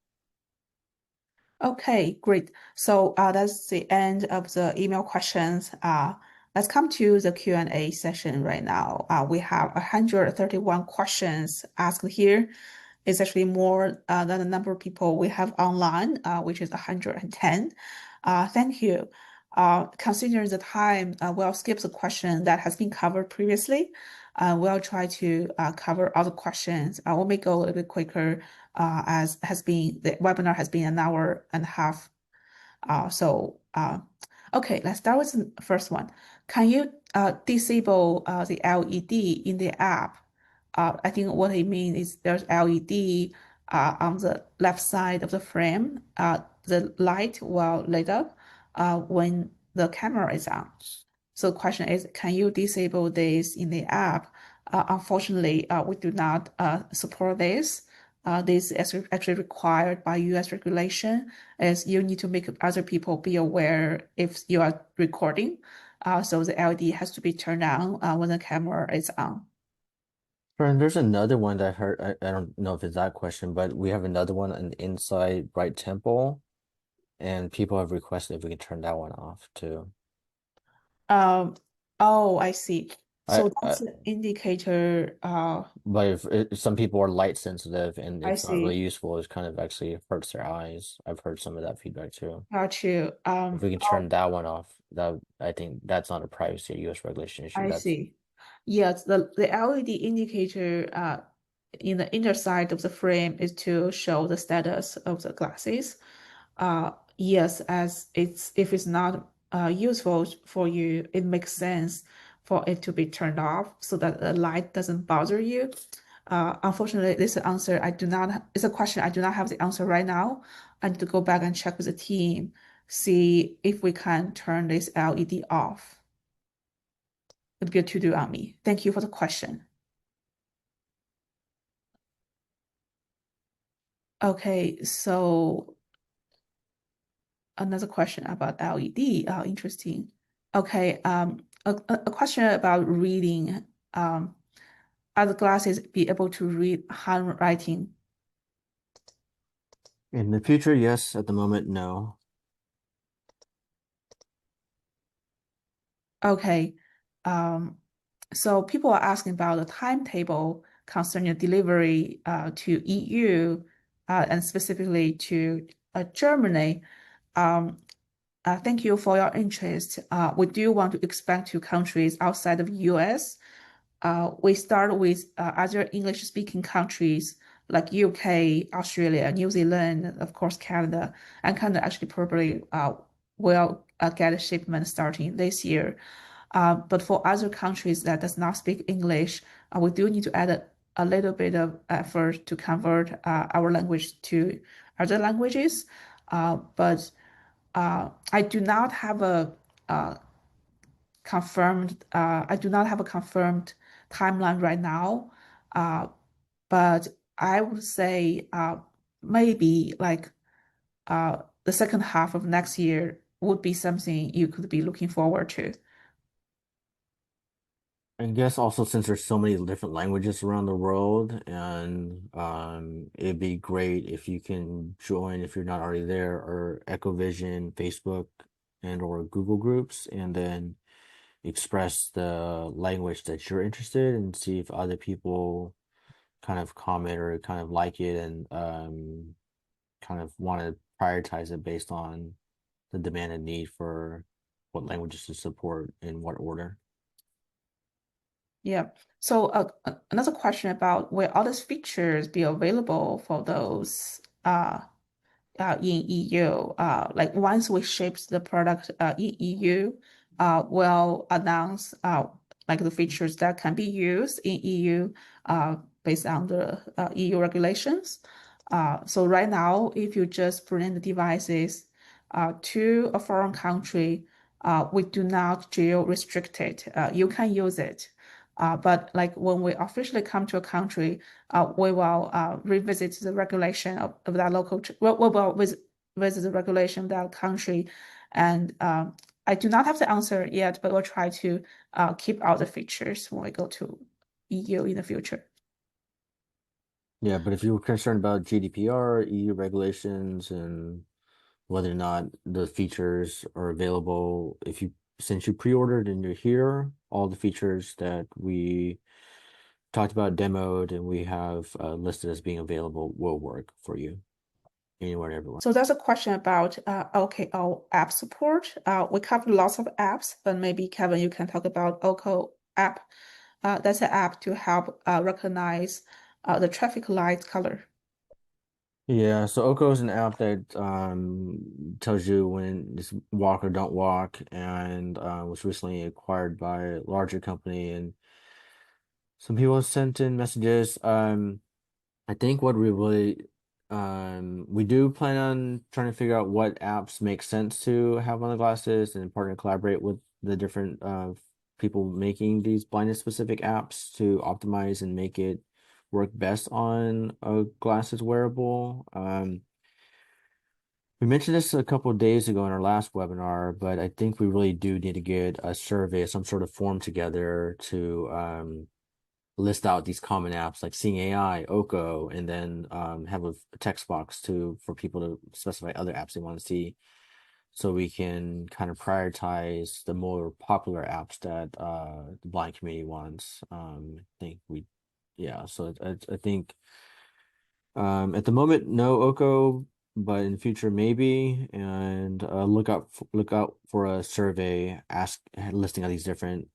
Speaker 1: Okay, great. So that's the end of the email questions. Let's come to the Q&A session right now. We have 131 questions asked here. It's actually more than the number of people we have online, which is 110. Thank you. Considering the time, we'll skip the question that has been covered previously. We'll try to cover other questions. We'll make it a little bit quicker as the webinar has been an hour and a half. Okay, let's start with the first one. Can you disable the LED in the app? I think what it means is there's LED on the left side of the frame. The light will light up when the camera is on. So the question is, can you disable this in the app? Unfortunately, we do not support this. This is actually required by US regulation, as you need to make other people be aware if you are recording. So the LED has to be turned on when the camera is on.
Speaker 2: And there's another one that I heard, I don't know if it's that question, but we have another one on the inside right temple, and people have requested if we can turn that one off too.
Speaker 1: Oh, I see. So
Speaker 2: I
Speaker 1: that's an indicator.
Speaker 2: But if some people are light sensitive and
Speaker 1: I
Speaker 2: it's not really
Speaker 1: see.
Speaker 2: useful, it kind of actually hurts their eyes. I've heard some of that feedback too.
Speaker 1: Got you.
Speaker 2: If we can turn that one off, that I think that's not a privacy or US regulation issue.
Speaker 1: I
Speaker 2: That's
Speaker 1: see. Yes, the LED indicator in the inner side of the frame is to show the status of the glasses. Yes, as if it's not useful for you, it makes sense for it to be turned off so that the light doesn't bother you. Unfortunately, this answer it's a question I do not have the answer right now. I need to go back and check with the team, see if we can turn this LED off. Would be a to-do on me. Thank you for the question. Okay, so another question about LED. Interesting. Okay, a question about reading. Are the glasses be able to read handwriting?
Speaker 2: in the future, yes. At the moment, no.
Speaker 1: Okay, so people are asking about the timetable concerning delivery to EU and specifically to Germany. Thank you for your interest. We do want to expand to countries outside of US. We start with other English-speaking countries like UK, Australia, New Zealand, of course, Canada, and Canada actually probably will get a shipment starting this year. But for other countries that does not speak English, we do need to add a little bit of effort to convert our language to other languages. But I do not have a confirmed timeline right now. But I would say maybe like the second half of next year would be something you could be looking forward to.
Speaker 2: I guess also since there's so many different languages around the world, and it'd be great if you can join if you're not already there, or EchoVision Facebook and or Google groups, and then express the language that you're interested in and see if other people kind of comment or kind of like it, and kind of want to prioritize it based on the demand and need for what languages to support in what order.
Speaker 1: Yeah. So another question about will all these features be available for those in EU? Like once we ship the product in EU, we'll announce like the features that can be used in EU based on the EU regulations. So right now, if you just bring the devices to a foreign country, we do not geo restrict it. You can use it. But like when we officially come to a country, we will revisit the regulation of that local, we will visit the regulation of that country. And I do not have the answer yet, but we'll try to keep out the features when we go to EU in the future.
Speaker 2: Yeah, but if you're concerned about GDPR, EU regulations, and whether or not the features are available, since you pre-ordered and you're here, all the features that we talked about, demoed, and we have listed as being available will work for you anywhere and everywhere.
Speaker 1: So there's a question about OKO app support. We covered lots of apps, but maybe Kevin, you can talk about OKO app. That's an app to help recognize the traffic light color.
Speaker 2: Yeah, so Oko is an app that tells you when it's walk or don't walk, and was recently acquired by a larger company, and some people have sent in messages. I think what we do plan on trying to figure out what apps make sense to have on the glasses, and partner collaborate with the different people making these blindness specific apps to optimize and make it work best on a glasses wearable. We mentioned this a couple of days ago in our last webinar, but I think we really do need to get a survey, some sort of form together to list out these common apps like Seeing AI, Oko, and then have a text box for people to specify other apps they want to see, so we can kind of prioritize the more popular apps that the blind community wants. So I think at the moment, no Oko, but in the future maybe. And look out for a survey listing all these different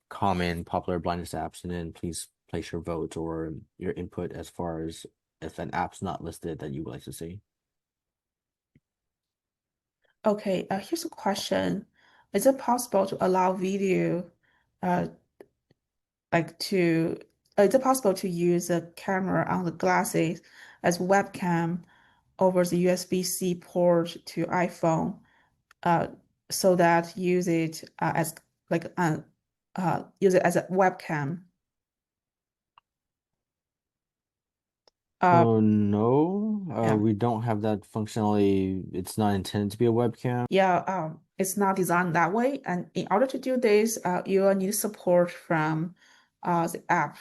Speaker 2: common popular blindness apps, and then please place your vote or your input as far as if an app's not listed that you would like to see.
Speaker 1: Okay, here's a question. Is it possible to allow video is it possible to use a camera on the glasses as webcam over the USB-C port to iPhone, so that use it as a webcam?
Speaker 2: So no,
Speaker 1: Yeah.
Speaker 2: we don't have that functionality. It's not intended to be a webcam.
Speaker 1: Yeah, it's not designed that way. And in order to do this, you will need support from the app,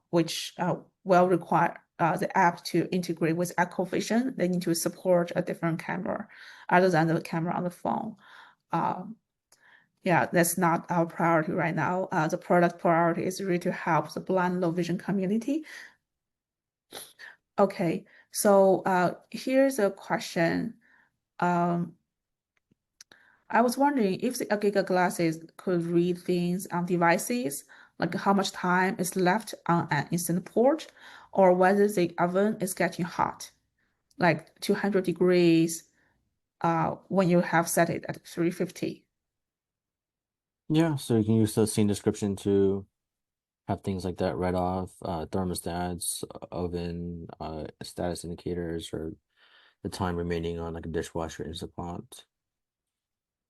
Speaker 1: which will require the app to integrate with EchoVision. They need to support a different camera other than the camera on the phone. Yeah, that's not our priority right now. The product priority is really to help the blind low vision community. Okay, so here's a question. I was wondering if the Giga glasses could read things on devices, like how much time is left on an instant port, or whether the oven is getting hot, like 200 degrees when you have set it at 350.
Speaker 2: Yeah, so you can use the scene description to have things like that read off, thermostats, oven, status indicators, or the time remaining on like a dishwasher instant pot.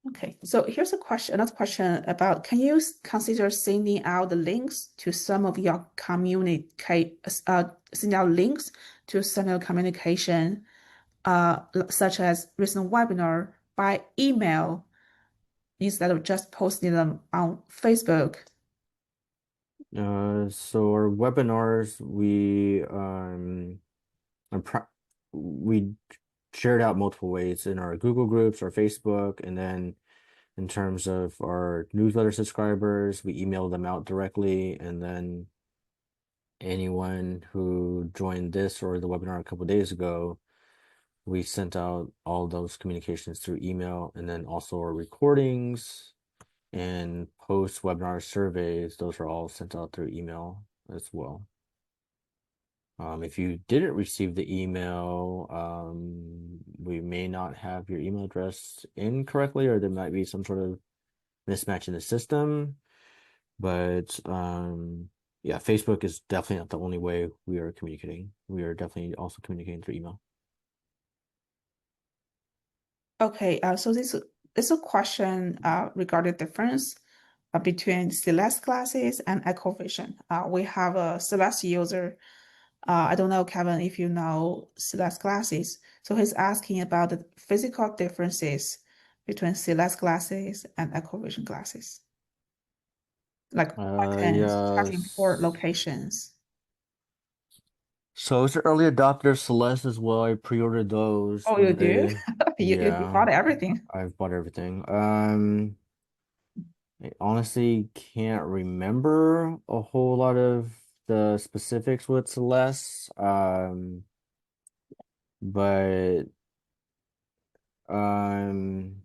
Speaker 1: Okay, so here's a question, another question about, can you consider sending out the links to some of your sending out links to some of your communication, such as recent webinar by email instead of just posting them on Facebook?
Speaker 2: So our webinars, we shared out multiple ways in our Google groups, our Facebook, and then in terms of our newsletter subscribers, we emailed them out directly, and then anyone who joined this or the webinar a couple days ago, we sent out all those communications through email, and then also our recordings and post-webinar surveys, those are all sent out through email as well. If you didn't receive the email, we may not have your email address incorrectly, or there might be some sort of mismatch in the system. But yeah, Facebook is definitely not the only way we are communicating. We are definitely also communicating through email.
Speaker 1: Okay, so this is a question regarding difference between Celeste glasses and EchoVision. We have a Celeste user. I don't know, Kevin, if you know Celeste glasses. So he's asking about the physical differences between Celeste glasses and EchoVision glasses, like buttons, tracking port
Speaker 2: Yes.
Speaker 1: locations.
Speaker 2: So it's an early adopter of Celeste as well. I pre-ordered those
Speaker 1: Oh, you
Speaker 2: when
Speaker 1: do?
Speaker 2: they,
Speaker 1: You
Speaker 2: yeah,
Speaker 1: bought everything.
Speaker 2: I've bought everything. I honestly can't remember a whole lot of the specifics with Celeste. But um,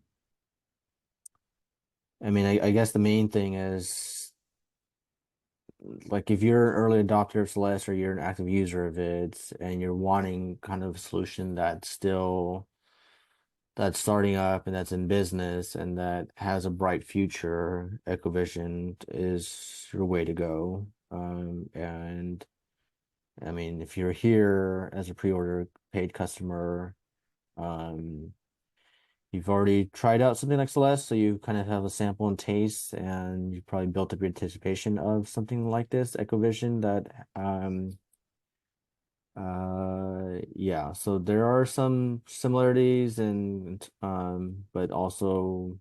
Speaker 2: I mean, I guess the main thing is like if you're an early adopter of Celeste or you're an active user of it and you're wanting kind of a solution that's starting up and that's in business and that has a bright future, EchoVision is your way to go. And I mean, if you're here as a pre-order paid customer, um, you've already tried out something like Celeste, so you kind of have a sample and taste, and you probably built up your anticipation of something like this, EchoVision, that yeah, so there are some similarities and but also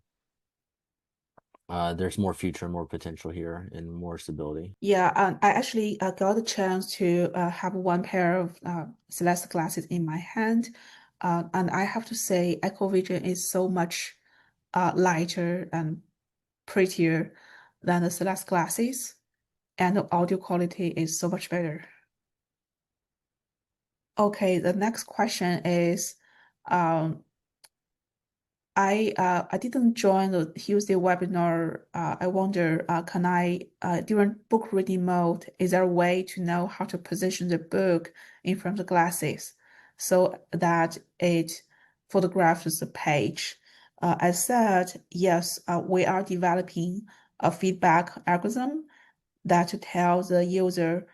Speaker 2: there's more future, more potential here, and more stability.
Speaker 1: Yeah, I actually got the chance to have one pair of Celeste glasses in my hand. And I have to say, EchoVision is so much lighter and prettier than the Celeste glasses, and the audio quality is so much better. Okay, the next question is, um, I didn't join the Tuesday webinar. I wonder, can I during book reading mode, is there a way to know how to position the book in front of the glasses so that it photographs the page? I said, yes, we are developing a feedback algorithm that tells the user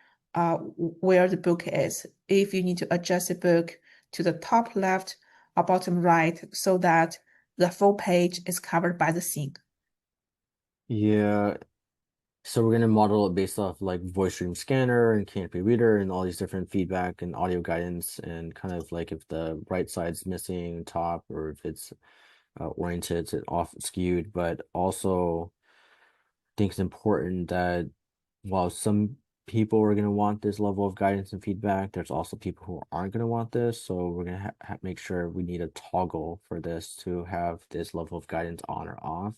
Speaker 1: where the book is. If you need to adjust the book to the top left or bottom right so that the full page is covered by the scene.
Speaker 2: Yeah, so we're gonna model it based off like voice stream scanner and canopy reader and all these different feedback and audio guidance and kind of like if the right side's missing top or if it's oriented, it's off skewed, but also think it's important that while some people are going to want this level of guidance and feedback, there's also people who aren't going to want this. So we're going to make sure we need a toggle for this to have this level of guidance on or off.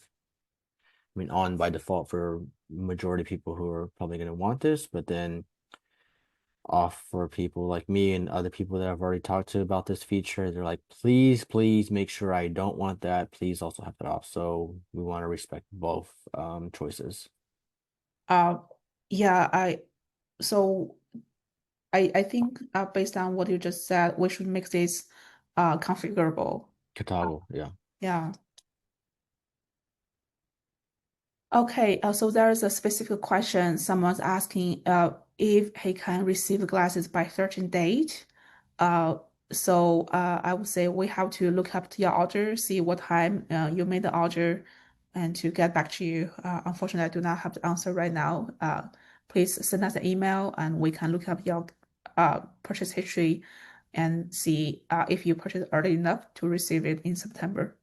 Speaker 2: I mean, on by default for majority of people who are probably going to want this, but then off for people like me and other people that I've already talked to about this feature. They're like, please, please make sure I don't want that. Please also have it off. So we want to respect both choices.
Speaker 1: Uh, yeah, so I think based on what you just said, we should make this configurable.
Speaker 2: Toggle, yeah.
Speaker 1: Yeah. Okay, so there is a specific question. Someone's asking if he can receive glasses by certain date. Uh, I would say we have to look up to your order, see what time you made the order, and to get back to you. Unfortunately, I do not have the answer right now. Please send us an email, and we can look up your purchase history and see if you purchased early enough to receive it in September.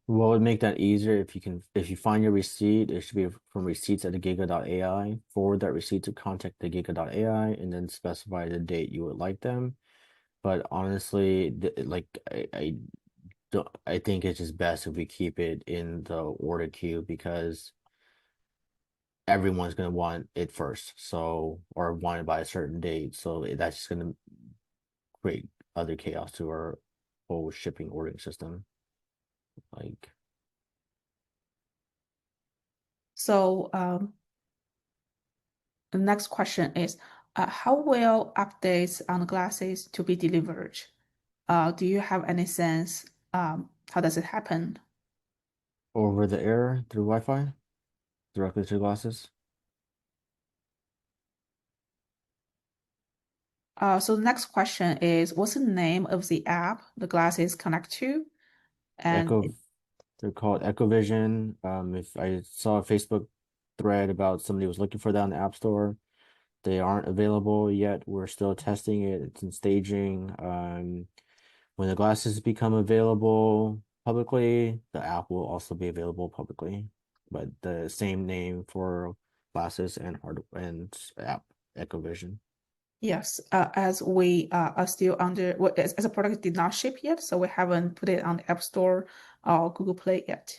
Speaker 2: What would make that easier if you find your receipt, it should be from receipts at giga.ai, forward that receipt to contact the giga.ai, and then specify the date you would like them. But honestly, I think it's just best if we keep it in the order queue because everyone's gonna want it first, so or want it by a certain date. So that's just gonna create other chaos to our whole shipping ordering system. Like,
Speaker 1: So the next question is, how will updates on the glasses to be delivered? Do you have any sense how does it happen?
Speaker 2: over the air through Wi-Fi, directly to glasses.
Speaker 1: So the next question is, what's the name of the app the glasses connect to? And
Speaker 2: They're called EchoVision. If I saw a Facebook thread about somebody was looking for that in the App Store, they aren't available yet. We're still testing it. It's in staging. When the glasses become available publicly, the app will also be available publicly. But the same name for glasses and app, EchoVision.
Speaker 1: yes, as we are still under, well, as a product did not ship yet, so we haven't put it on the App Store or Google Play yet.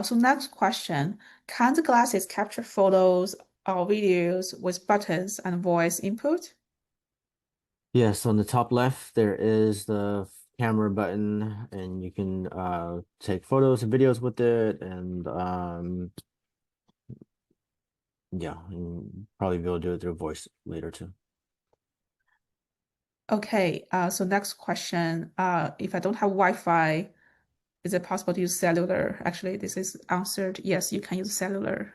Speaker 1: So next question, can the glasses capture photos or videos with buttons and voice input?
Speaker 2: Yes, on the top left, there is the camera button, and you can take photos and videos with it, and yeah, and probably be able to do it through voice later too.
Speaker 1: Okay, so next question, if I don't have Wi-Fi, is it possible to use cellular? Actually, this is answered. Yes, you can use cellular.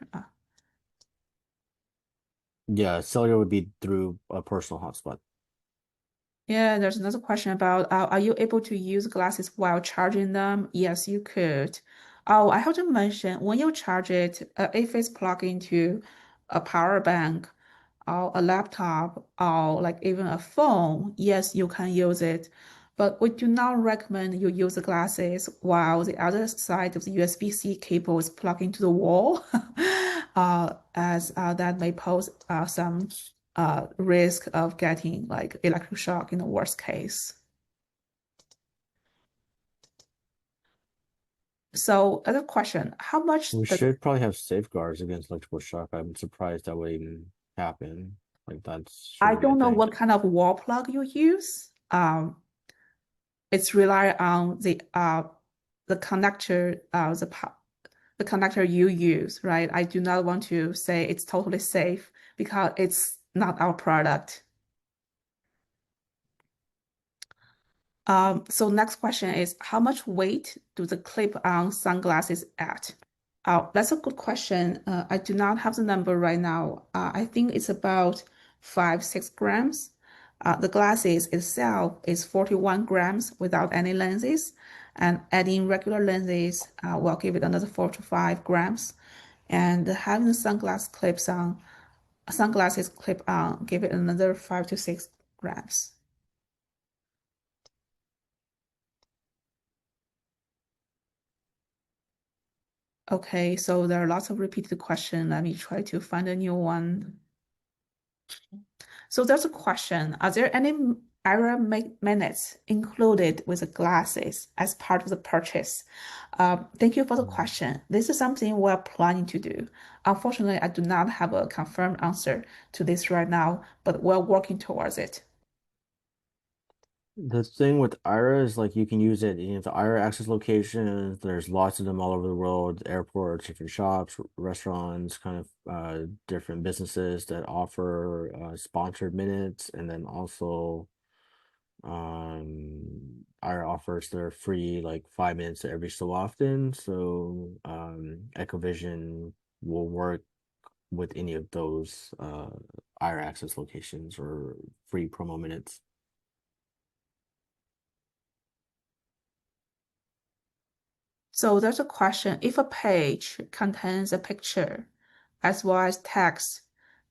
Speaker 2: Yeah, cellular would be through a personal hotspot.
Speaker 1: Yeah, there's another question about are you able to use glasses while charging them? Yes, you could. Oh, I have to mention when you charge it, if it's plugged into a power bank or a laptop or like even a phone, yes, you can use it. But we do not recommend you use the glasses while the other side of the USB-C cable is plugged into the wall, as that may pose some risk of getting like electric shock in the worst case. So other question, how much
Speaker 2: We
Speaker 1: does
Speaker 2: should probably have safeguards against electrical shock. I'm surprised that would even happen. Like that
Speaker 1: I
Speaker 2: shouldn't be a
Speaker 1: don't know
Speaker 2: thing.
Speaker 1: what kind of wall plug you use. It's rely on the connector the connector you use, right? I do not want to say it's totally safe because it's not our product. So next question is, how much weight do the clip-on sunglasses add? That's a good question. I do not have the number right now. I think it's about 6 grams. The glasses itself is 41 grams without any lenses, and adding regular lenses will give it another 4 to 5 grams. And having the sunglasses clip on, give it another 5 to 6 grams. Okay, so there are lots of repeated questions. Let me try to find a new one. So there's a question, are there any error minutes included with the glasses as part of the purchase? Thank you for the question. This is something we're planning to do. Unfortunately, I do not have a confirmed answer to this right now, but we're working towards it.
Speaker 2: The thing with Ira is like you can use it in the Ira access locations. There's lots of them all over the world, airports, different shops, restaurants, kind of different businesses that offer sponsored minutes, and then also Ira offers their free like 5 minutes every so often. So EchoVision will work with any of those Ira access locations or free promo minutes.
Speaker 1: So there's a question, if a page contains a picture as well as text,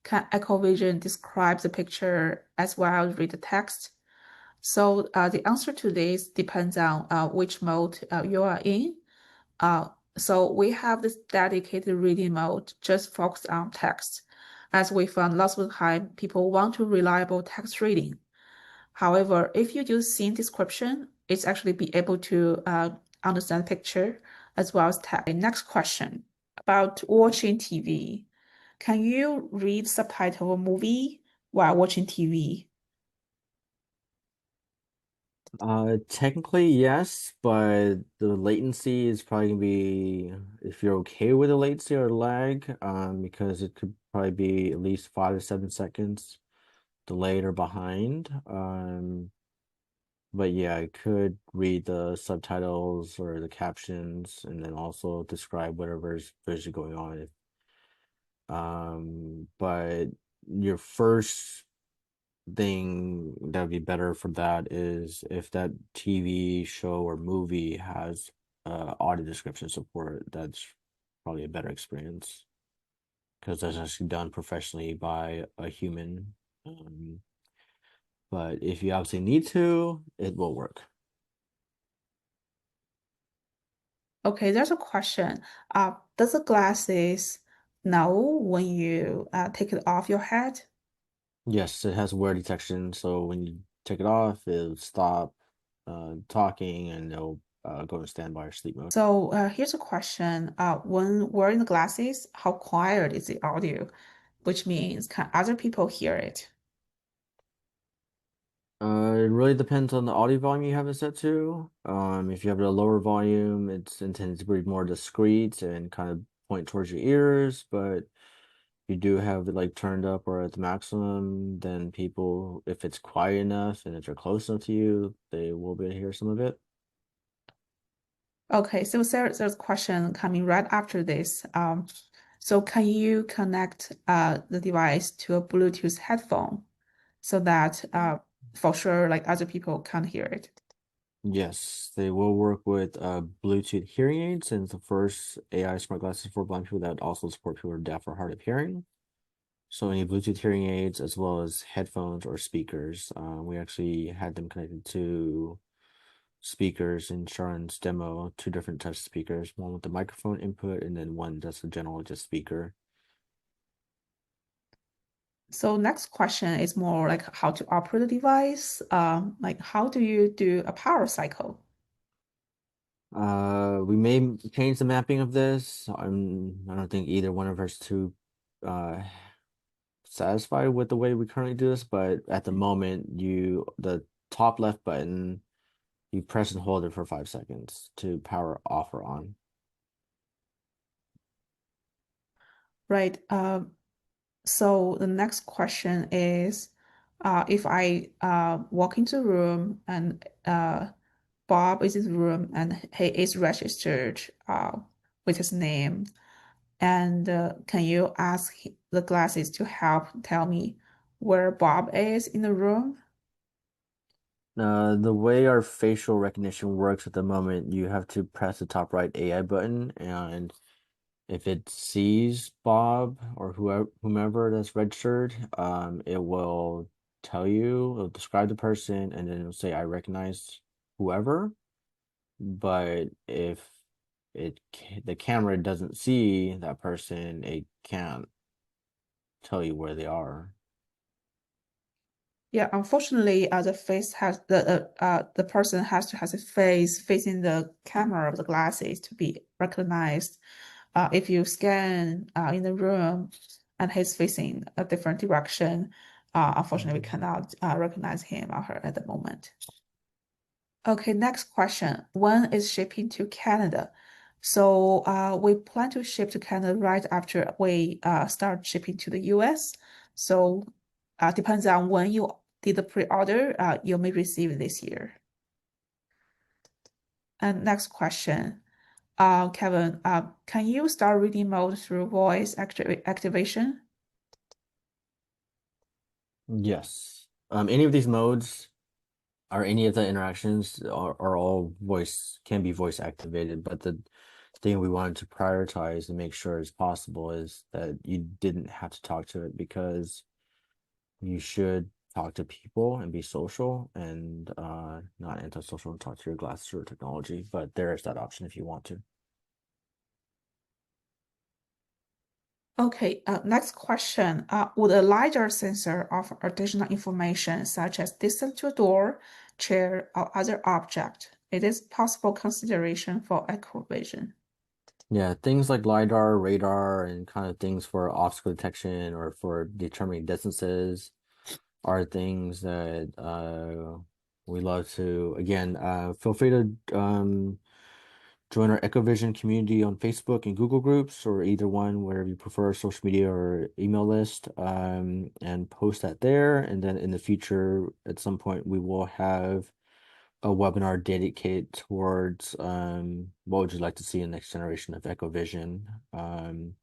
Speaker 1: can EchoVision describe the picture as well as read the text? So the answer to this depends on which mode you are in. So we have this dedicated reading mode just focused on text, as we found lots of the time people want to reliable text reading. However, if you use scene description, it's actually be able to understand picture as well as text. Next question about watching TV. Can you read subtitle of a movie while watching TV?
Speaker 2: Technically yes, but the latency is probably gonna be, if you're okay with the latency or lag, because it could probably be at least 5 to 7 seconds delayed or behind. But yeah, I could read the subtitles or the captions and then also describe whatever's visually going on. But your first thing that would be better for that is if that TV show or movie has audio description support, that's probably a better experience because that's actually done professionally by a human. But if you obviously need to, it will work.
Speaker 1: Okay, there's a question. Does the glasses know when you take it off your head?
Speaker 2: Yes, it has wear detection, so when you take it off, it'll stop talking and it'll go to standby or sleep mode.
Speaker 1: So here's a question. When wearing the glasses, how quiet is the audio? Which means can other people hear it?
Speaker 2: It really depends on the audio volume you have it set to. If you have a lower volume, it's intended to be more discreet and kind of point towards your ears, but if you do have it like turned up or at the maximum, then people, if it's quiet enough and if they're close enough to you, they will be able to hear some of it.
Speaker 1: Okay, so there's a question coming right after this. So can you connect the device to a Bluetooth headphone so that for sure like other people can't hear it?
Speaker 2: Yes, they will work with Bluetooth hearing aids, and it's the first AI smart glasses for blind people that also support people who are deaf or hard of hearing. So any Bluetooth hearing aids as well as headphones or speakers. We actually had them connected to speakers in Sharon's demo, two different types of speakers, one with the microphone input and then one that's a general just speaker.
Speaker 1: So next question is more like how to operate the device. Like how do you do a power cycle?
Speaker 2: We may change the mapping of this. I don't think either one of us too satisfied with the way we currently do this, but at the moment, the top left button, you press and hold it for 5 seconds to power off or on.
Speaker 1: Right. So the next question is, if I walk into the room and Bob is in the room and he is registered with his name, and can you ask the glasses to help tell me where Bob is in the room?
Speaker 2: The way our facial recognition works at the moment, you have to press the top right AI button, and if it sees Bob or whomever that's registered, it will tell you, it'll describe the person, and then it'll say, I recognize whoever. But if the camera doesn't see that person, it can't tell you where they are.
Speaker 1: Yeah, unfortunately, the person has to have his face facing the camera of the glasses to be recognized. If you scan in the room and he's facing a different direction, unfortunately, we cannot recognize him or her at the moment. Okay, next question. When is shipping to Canada? So we plan to ship to Canada right after we start shipping to the US. So depends on when you did the pre-order, you may receive this year. And next question. Kevin, can you start reading mode through voice activation?
Speaker 2: Yes. Any of these modes or any of the interactions are all can be voice activated, but the thing we wanted to prioritize and make sure as possible is that you didn't have to talk to it, because you should talk to people and be social and not antisocial and talk to your glasses or technology, but there is that option if you want to.
Speaker 1: Okay, next question. Would a LiDAR sensor offer additional information such as distance to a door, chair, or other object? It is possible consideration for EchoVision.
Speaker 2: Yeah, things like LiDAR, radar, and kind of things for obstacle detection or for determining distances are things that we love to. Again, feel free to join our EchoVision community on Facebook and Google groups, or either one, wherever you prefer, social media or email list, and post that there. And then in the future, at some point, we will have a webinar dedicated towards what would you like to see in the next generation of EchoVision. And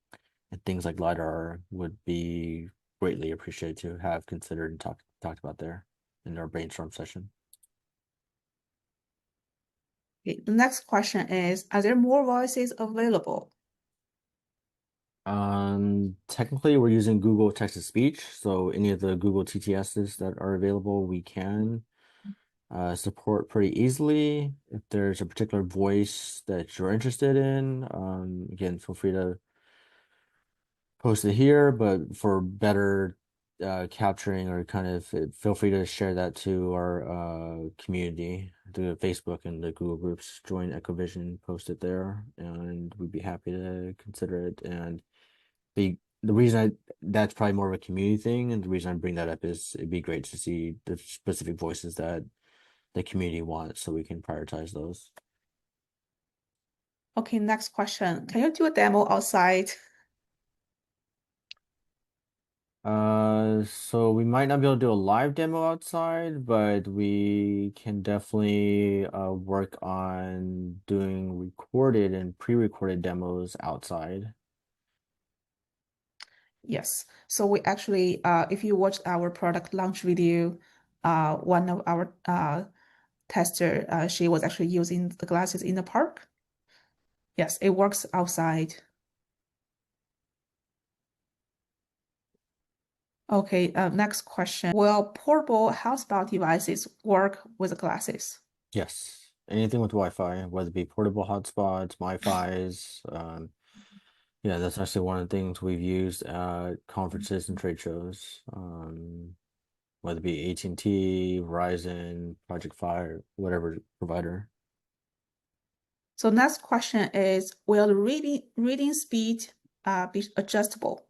Speaker 2: things like LiDAR would be greatly appreciated to have considered and talked about there in our brainstorm session.
Speaker 1: Okay, the next question is, are there more voices available?
Speaker 2: Technically we're using Google text-to-speech, so any of the Google TTSs that are available, we can support pretty easily. If there's a particular voice that you're interested in, again, feel free to post it here, but for better capturing or kind of feel free to share that to our community, the Facebook and the Google groups. Join EchoVision, post it there, and we'd be happy to consider it. And the reason that's probably more of a community thing, and the reason I bring that up is it'd be great to see the specific voices that the community wants, so we can prioritize those.
Speaker 1: Okay, next question. Can you do a demo outside?
Speaker 2: So we might not be able to do a live demo outside, but we can definitely work on doing recorded and pre-recorded demos outside.
Speaker 1: Yes. So we actually, if you watched our product launch video, one of our tester, she was actually using the glasses in the park. Yes, it works outside. Okay, next question. Will portable hotspot devices work with the glasses?
Speaker 2: Yes, anything with Wi-Fi, whether it be portable hotspots, Wi-Fi's. Yeah, that's actually one of the things we've used at conferences and trade shows. Whether it be AT&T, Verizon, Project Fire, whatever provider.
Speaker 1: So next question is, will the reading speed be adjustable?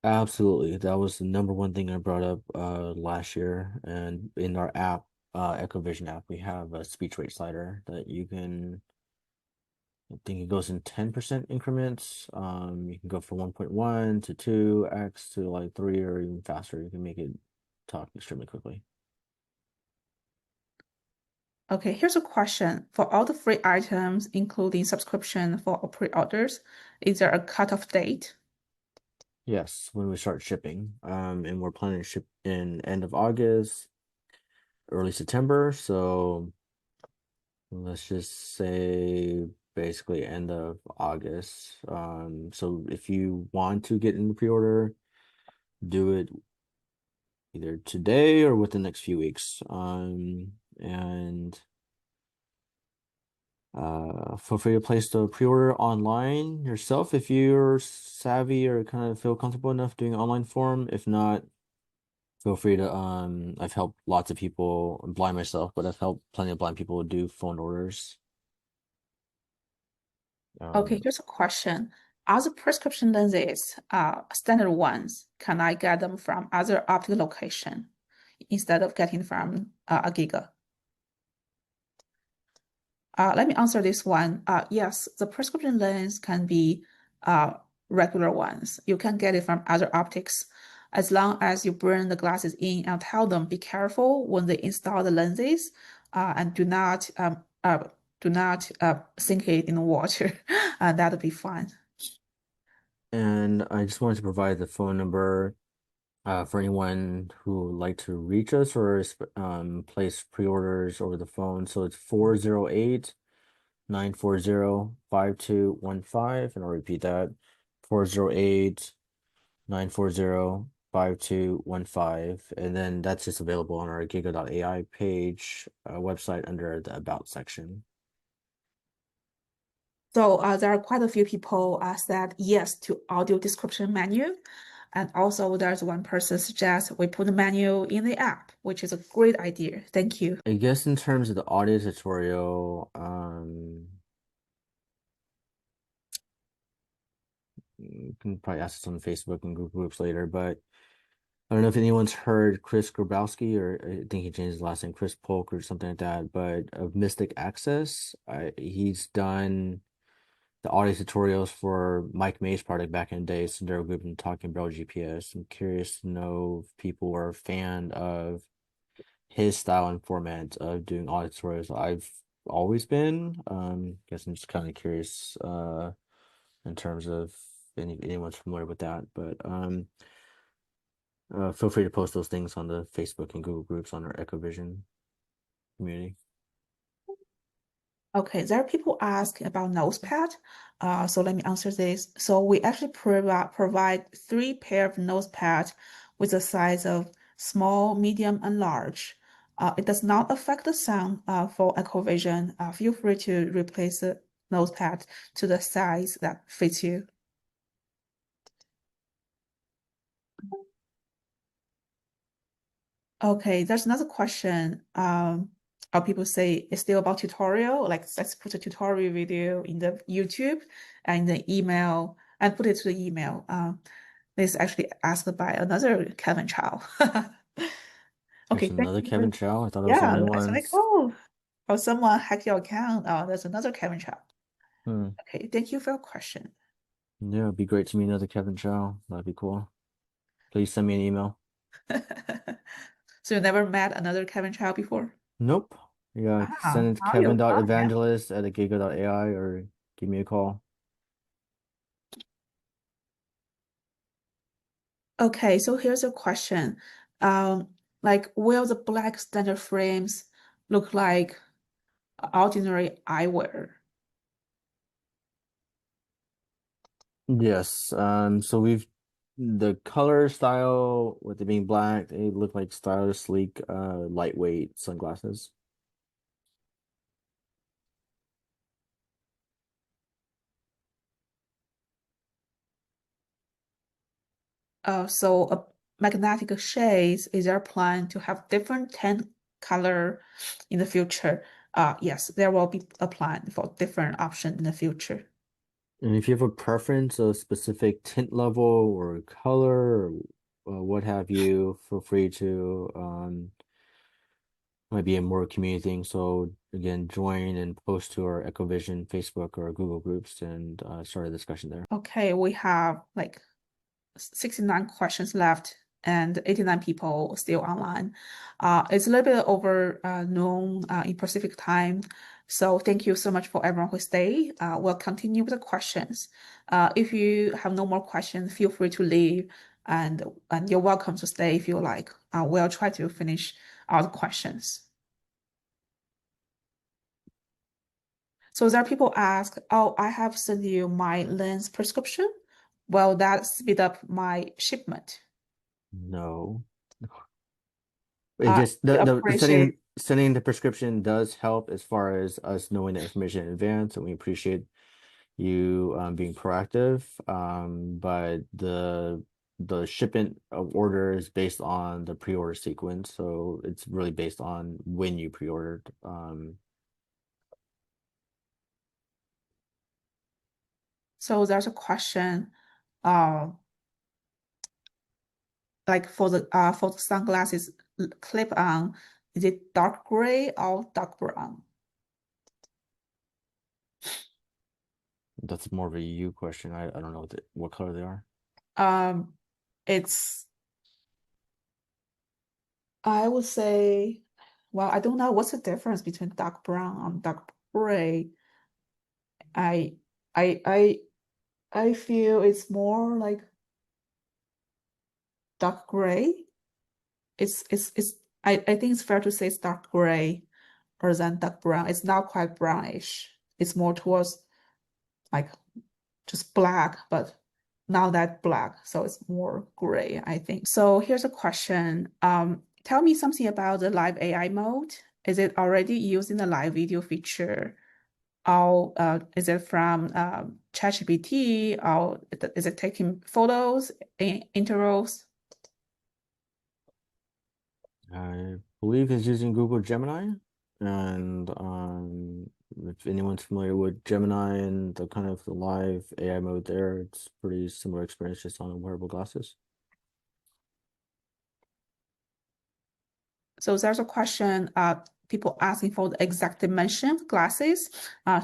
Speaker 2: Absolutely. That was the number one thing I brought up last year. And in our app, EchoVision app, we have a speech rate slider that you can, I think it goes in 10% increments. You can go from 1.1 to 2x to like 3 or even faster. You can make it talk extremely quickly.
Speaker 1: Okay, here's a question. For all the free items, including subscription for pre-orders, is there a cutoff date?
Speaker 2: Yes, when we start shipping. And we're planning to ship in end of August, early September. So let's just say basically end of August. So if you want to get in the pre-order, do it either today or within the next few weeks. And feel free to place the pre-order online yourself if you're savvy or kind of feel comfortable enough doing online form. If not, feel free to I've helped lots of people, I'm blind myself, but I've helped plenty of blind people do phone orders.
Speaker 1: Okay, here's a question. Other prescription lenses, standard ones, can I get them from other optical location instead of getting from a Giga? Let me answer this one. Yes, the prescription lens can be regular ones. You can get it from other optics as long as you bring the glasses in and tell them be careful when they install the lenses and do do not sink it in the water. That would be fine.
Speaker 2: And I just wanted to provide the phone number for anyone who would like to reach us or place pre-orders over the phone. So it's 408-940-5215, and I'll repeat that, 408-940-5215, and then that's just available on our giga.ai page website under the About section.
Speaker 1: So there are quite a few people said yes to audio description menu. And also there's one person suggests we put the menu in the app, which is a great idea. Thank you.
Speaker 2: I guess in terms of the audio tutorial, you can probably ask us on Facebook and group groups later, but I don't know if anyone's heard Chris Grabowski, or I think he changed his last name, Chris Polk or something like that, but of Mystic Access. He's done the audio tutorials for Mike May's product back in the day, Sendero Group and Talking Braille GPS. I'm curious to know if people are a fan of his style and format of doing audio tutorials. I've always been. Guess I'm just kind of curious in terms of anyone's familiar with that, but feel free to post those things on the Facebook and Google groups on our EchoVision community.
Speaker 1: Okay, there are people asking about Notepad. So let me answer this. So we actually provide 3 pair of Notepad with the size of small, medium, and large. It does not affect the sound for EchoVision. Feel free to replace the Notepad to the size that fits you. Okay, there's another question. People say it's still about tutorial, like let's put a tutorial video in the YouTube and the email and put it to the email. This is actually asked by another Kevin Chow. Okay,
Speaker 2: There's another
Speaker 1: thank you.
Speaker 2: Kevin Chow. I thought it was
Speaker 1: Yeah,
Speaker 2: only
Speaker 1: it's like,
Speaker 2: one.
Speaker 1: oh, someone hacked your account. Oh, there's another Kevin Chow.
Speaker 2: Hmm.
Speaker 1: Okay, thank you for your question.
Speaker 2: Yeah, it'd be great to meet another Kevin Chow. That'd be cool. Please send me an email.
Speaker 1: So you never met another Kevin Chow before?
Speaker 2: Nope. Yeah,
Speaker 1: Wow,
Speaker 2: send it to
Speaker 1: how you found him?
Speaker 2: kevin.evangelist@giga.ai or give me a call.
Speaker 1: Okay, so here's a question. Like, will the black standard frames look like ordinary eyewear?
Speaker 2: Yes. So the color style with it being black, they look like stylish, sleek, lightweight sunglasses.
Speaker 1: So magnetic shades, is there a plan to have different tint color in the future? Yes, there will be a plan for different option in the future.
Speaker 2: And if you have a preference of specific tint level or color or what have you, feel free to might be a more community thing. So again, join and post to our EchoVision Facebook or Google groups and start a discussion there.
Speaker 1: Okay, we have like 69 questions left and 89 people still online. It's a little bit over noon in Pacific time. So thank you so much for everyone who stayed. We'll continue with the questions. If you have no more questions, feel free to leave and you're welcome to stay if you like. We'll try to finish all the questions. So there are people ask, oh, I have sent you my lens prescription. Will that speed up my shipment?
Speaker 2: No.
Speaker 1: We
Speaker 2: The
Speaker 1: appreciate.
Speaker 2: sending the prescription does help as far as us knowing the information in advance, and we appreciate you being proactive. But the shipment of order is based on the pre-order sequence, so it's really based on when you pre-ordered.
Speaker 1: So there's a question, like for the sunglasses clip on, is it dark gray or dark brown?
Speaker 2: That's more of a you question. I don't know what color they are.
Speaker 1: It's I would say, well, I don't know what's the difference between dark brown and dark gray. I I I I feel it's more like dark gray. I think it's fair to say it's dark gray rather than dark brown. It's not quite brownish. It's more towards like just black, but not that black. So it's more gray, I think. So here's a question. Tell me something about the live AI mode. Is it already using the live video feature? Or is it from ChatGPT, or is it taking photos in intervals?
Speaker 2: I believe it's using Google Gemini, and if anyone's familiar with Gemini and the kind of the live AI mode there, it's pretty similar experience just on wearable glasses.
Speaker 1: So there's a question, people asking for the exact dimension of glasses.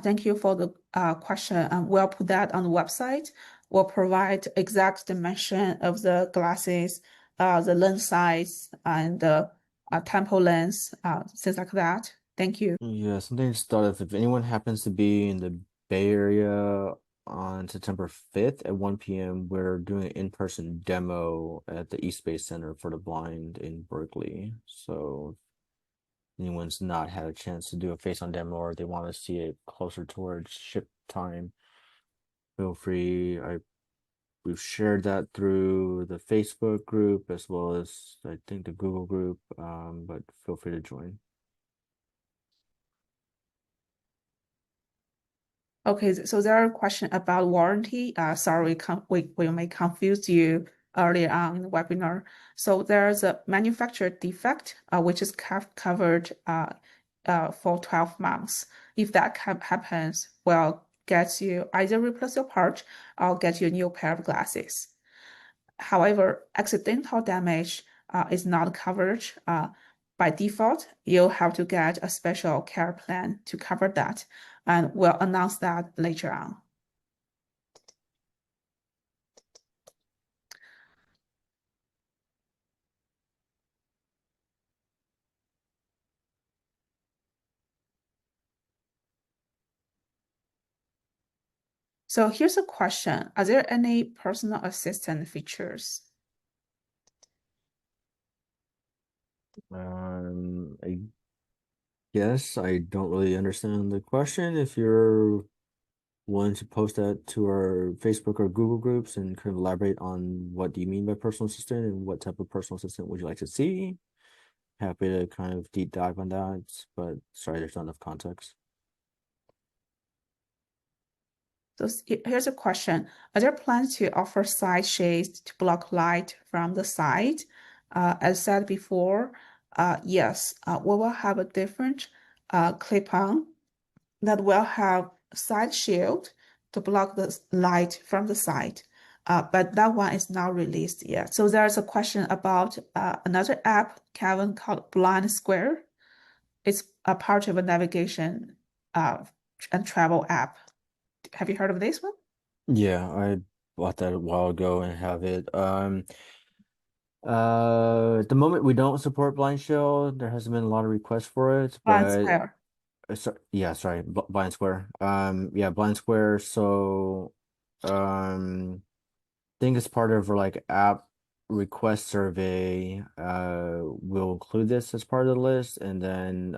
Speaker 1: Thank you for the question. We'll put that on the website. We'll provide exact dimension of the glasses, the lens size, and the temple lens, things like that. Thank you.
Speaker 2: Yeah, something just thought of if anyone happens to be in the Bay Area on September 5th at 1 p.m., we're doing an in-person demo at the East Bay Center for the Blind in Berkeley. So if anyone's not had a chance to do a face-on demo or they want to see it closer towards ship time, feel free. We've shared that through the Facebook group as well as I think the Google group, but feel free to join.
Speaker 1: Okay, so there are a question about warranty. Sorry, we may confuse you earlier on in the webinar. So there's a manufacturer defect, which is covered for 12 months. If that happens, we'll get you either replace your part or get you a new pair of glasses. However, accidental damage is not covered. By default, you'll have to get a special care plan to cover that, and we'll announce that later on. So here's a question. Are there any personal assistant features?
Speaker 2: I guess I don't really understand the question. If you're willing to post that to our Facebook or Google groups and kind of elaborate on what do you mean by personal assistant and what type of personal assistant would you like to see, happy to kind of deep dive on that, but sorry, there's not enough context.
Speaker 1: So here's a question. Are there plans to offer side shades to block light from the side? As said before, yes, we will have a different clip-on that will have side shield to block the light from the side. But that one is not released yet. So there's a question about another app, Kevin, called Blind Square. It's a part of a navigation and travel app. Have you heard of this one?
Speaker 2: Yeah, I bought that a while ago and have it. At the moment we don't support Blind Shell. There hasn't been a lot of requests for it,
Speaker 1: Blind
Speaker 2: but
Speaker 1: Square.
Speaker 2: sorry, Blind Square. Yeah, Blind Square. So, I think as part of our like app request survey, we'll include this as part of the list, and then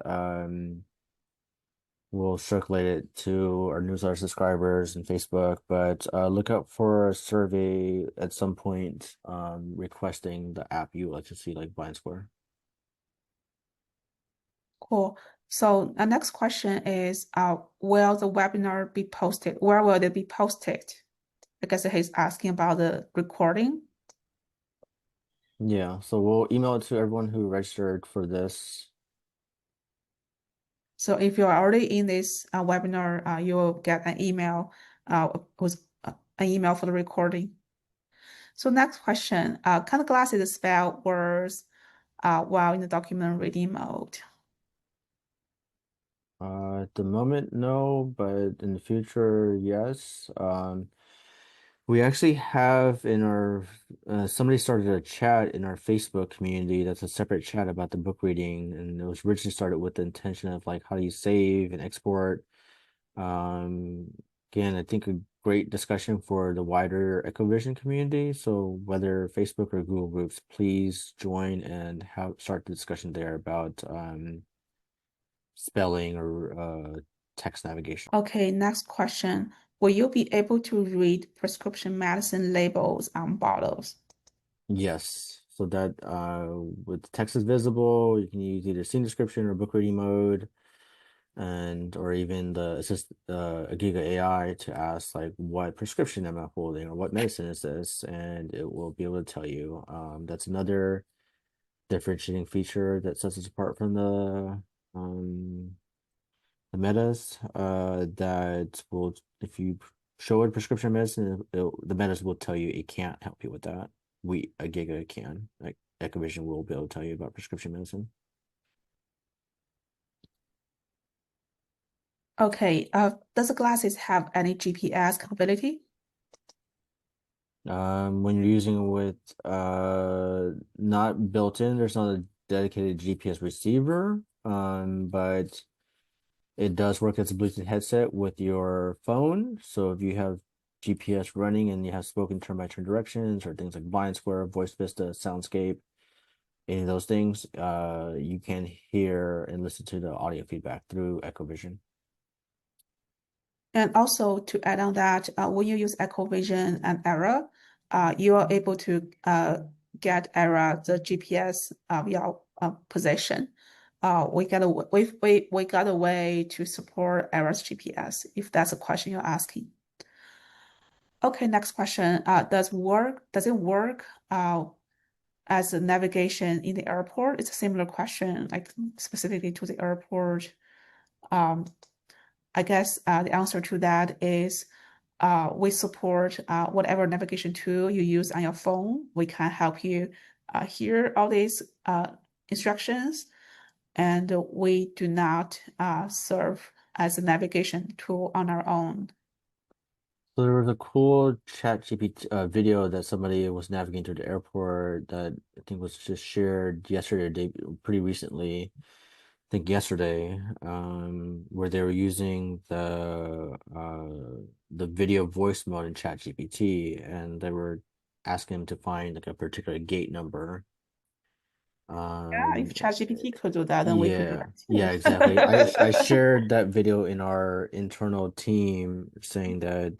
Speaker 2: we'll circulate it to our newsletter subscribers and Facebook. But look out for a survey at some point requesting the app you like to see, like Blind Square.
Speaker 1: Cool. So the next question is, will the webinar be posted? Where will it be posted? Because he's asking about the recording.
Speaker 2: Yeah, so we'll email it to everyone who registered for this.
Speaker 1: So if you're already in this webinar, you will get an email with an email for the recording. So next question, can the glasses spell words while in the document reading mode?
Speaker 2: At the moment, no, but in the future, yes. We actually have in our somebody started a chat in our Facebook community that's a separate chat about the book reading, and it was originally started with the intention of like how do you save and export Again, I think a great discussion for the wider EchoVision community. So whether Facebook or Google Groups, please join and start the discussion there about spelling or text navigation.
Speaker 1: Okay, next question. Will you be able to read prescription medicine labels on bottles?
Speaker 2: Yes. So that with text is visible, you can use either scene description or book reading mode, and or even the assist Giga AI to ask like what prescription am I holding or what medicine is this, and it will be able to tell you. That's another differentiating feature that sets us apart from the metas. That will, if you show it prescription medicine, the metas will tell you it can't help you with that. A Giga can, like EchoVision will be able to tell you about prescription medicine.
Speaker 1: Okay, does the glasses have any GPS capability?
Speaker 2: When you're using it with not built in, there's not a dedicated GPS receiver, but it does work as a Bluetooth headset with your phone. So if you have GPS running and you have spoken turn-by-turn directions or things like Blind Square, Voice Vista, Soundscape, any of those things, you can hear and listen to the audio feedback through EchoVision.
Speaker 1: And also to add on that, when you use EchoVision and Era, you are able to get Era the GPS of your position. We got a way to support Era's GPS if that's a question you're asking. Okay, next question. Does it work as a navigation in the airport? It's a similar question, like specifically to the airport. I guess the answer to that is we support whatever navigation tool you use on your phone. We can help you hear all these instructions, and we do not serve as a navigation tool on our own.
Speaker 2: So there was a cool ChatGPT video that somebody was navigating through the airport that I think was just shared yesterday or pretty recently. I think yesterday, where they were using the video voice mode in ChatGPT, and they were asking him to find like a particular gate number.
Speaker 1: Yeah, if ChatGPT could do that, then we could do that too.
Speaker 2: Yeah, exactly. I shared that video in our internal team saying that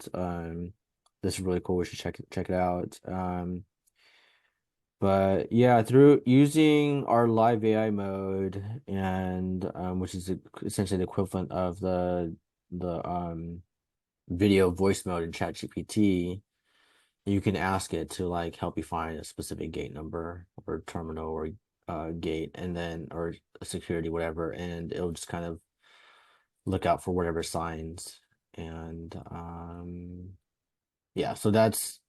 Speaker 2: this is really cool. We should check it out. But yeah, through using our live AI mode and which is essentially the equivalent of the video voice mode in ChatGPT, you can ask it to like help you find a specific gate number or terminal or gate, and then or security, whatever, and it'll just kind of look out for whatever signs. And yeah, so that's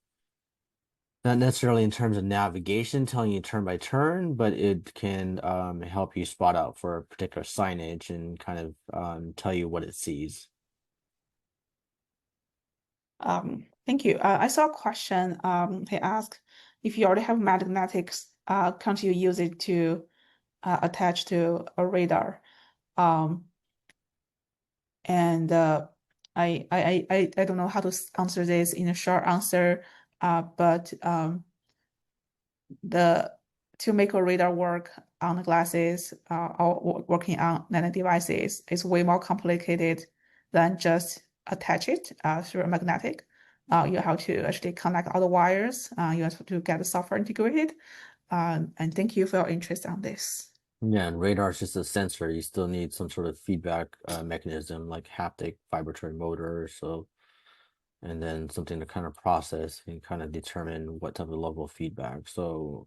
Speaker 2: not necessarily in terms of navigation telling you turn by turn, but it can help you spot out for a particular signage and kind of tell you what it sees.
Speaker 1: Thank you. I saw a question. He asked if you already have magnetics, can't you use it to attach to a radar? And I don't know how to answer this in a short answer, but to make a radar work on the glasses or working on nano devices is way more complicated than just attach it through a magnetic. You have to actually connect all the wires. You have to get the software integrated. And thank you for your interest on this.
Speaker 2: Yeah, and radar is just a sensor. You still need some sort of feedback mechanism like haptic vibratory motor. So, and then something to kind of process and kind of determine what type of level of feedback. So,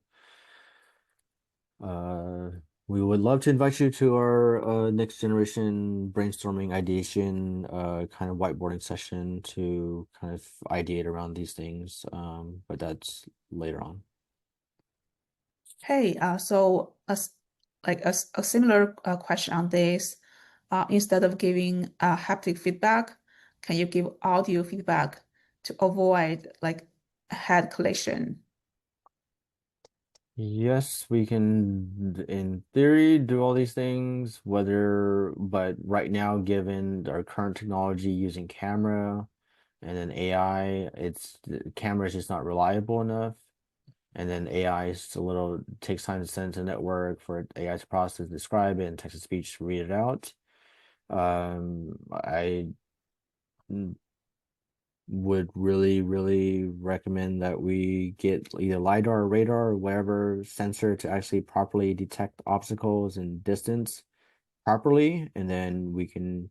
Speaker 2: we would love to invite you to our next generation brainstorming ideation kind of whiteboarding session to kind of ideate around these things. But that's later on.
Speaker 1: Hey, so a similar question on this. Instead of giving haptic feedback, can you give audio feedback to avoid like head collision?
Speaker 2: Yes, we can, in theory, do all these things, but right now, given our current technology using camera and then AI, the camera is just not reliable enough. And then AI is takes time to send to network for AI to process, describe it, and text to speech to read it out. I would really, really recommend that we get either LiDAR or radar or whatever sensor to actually properly detect obstacles and distance properly, and then we can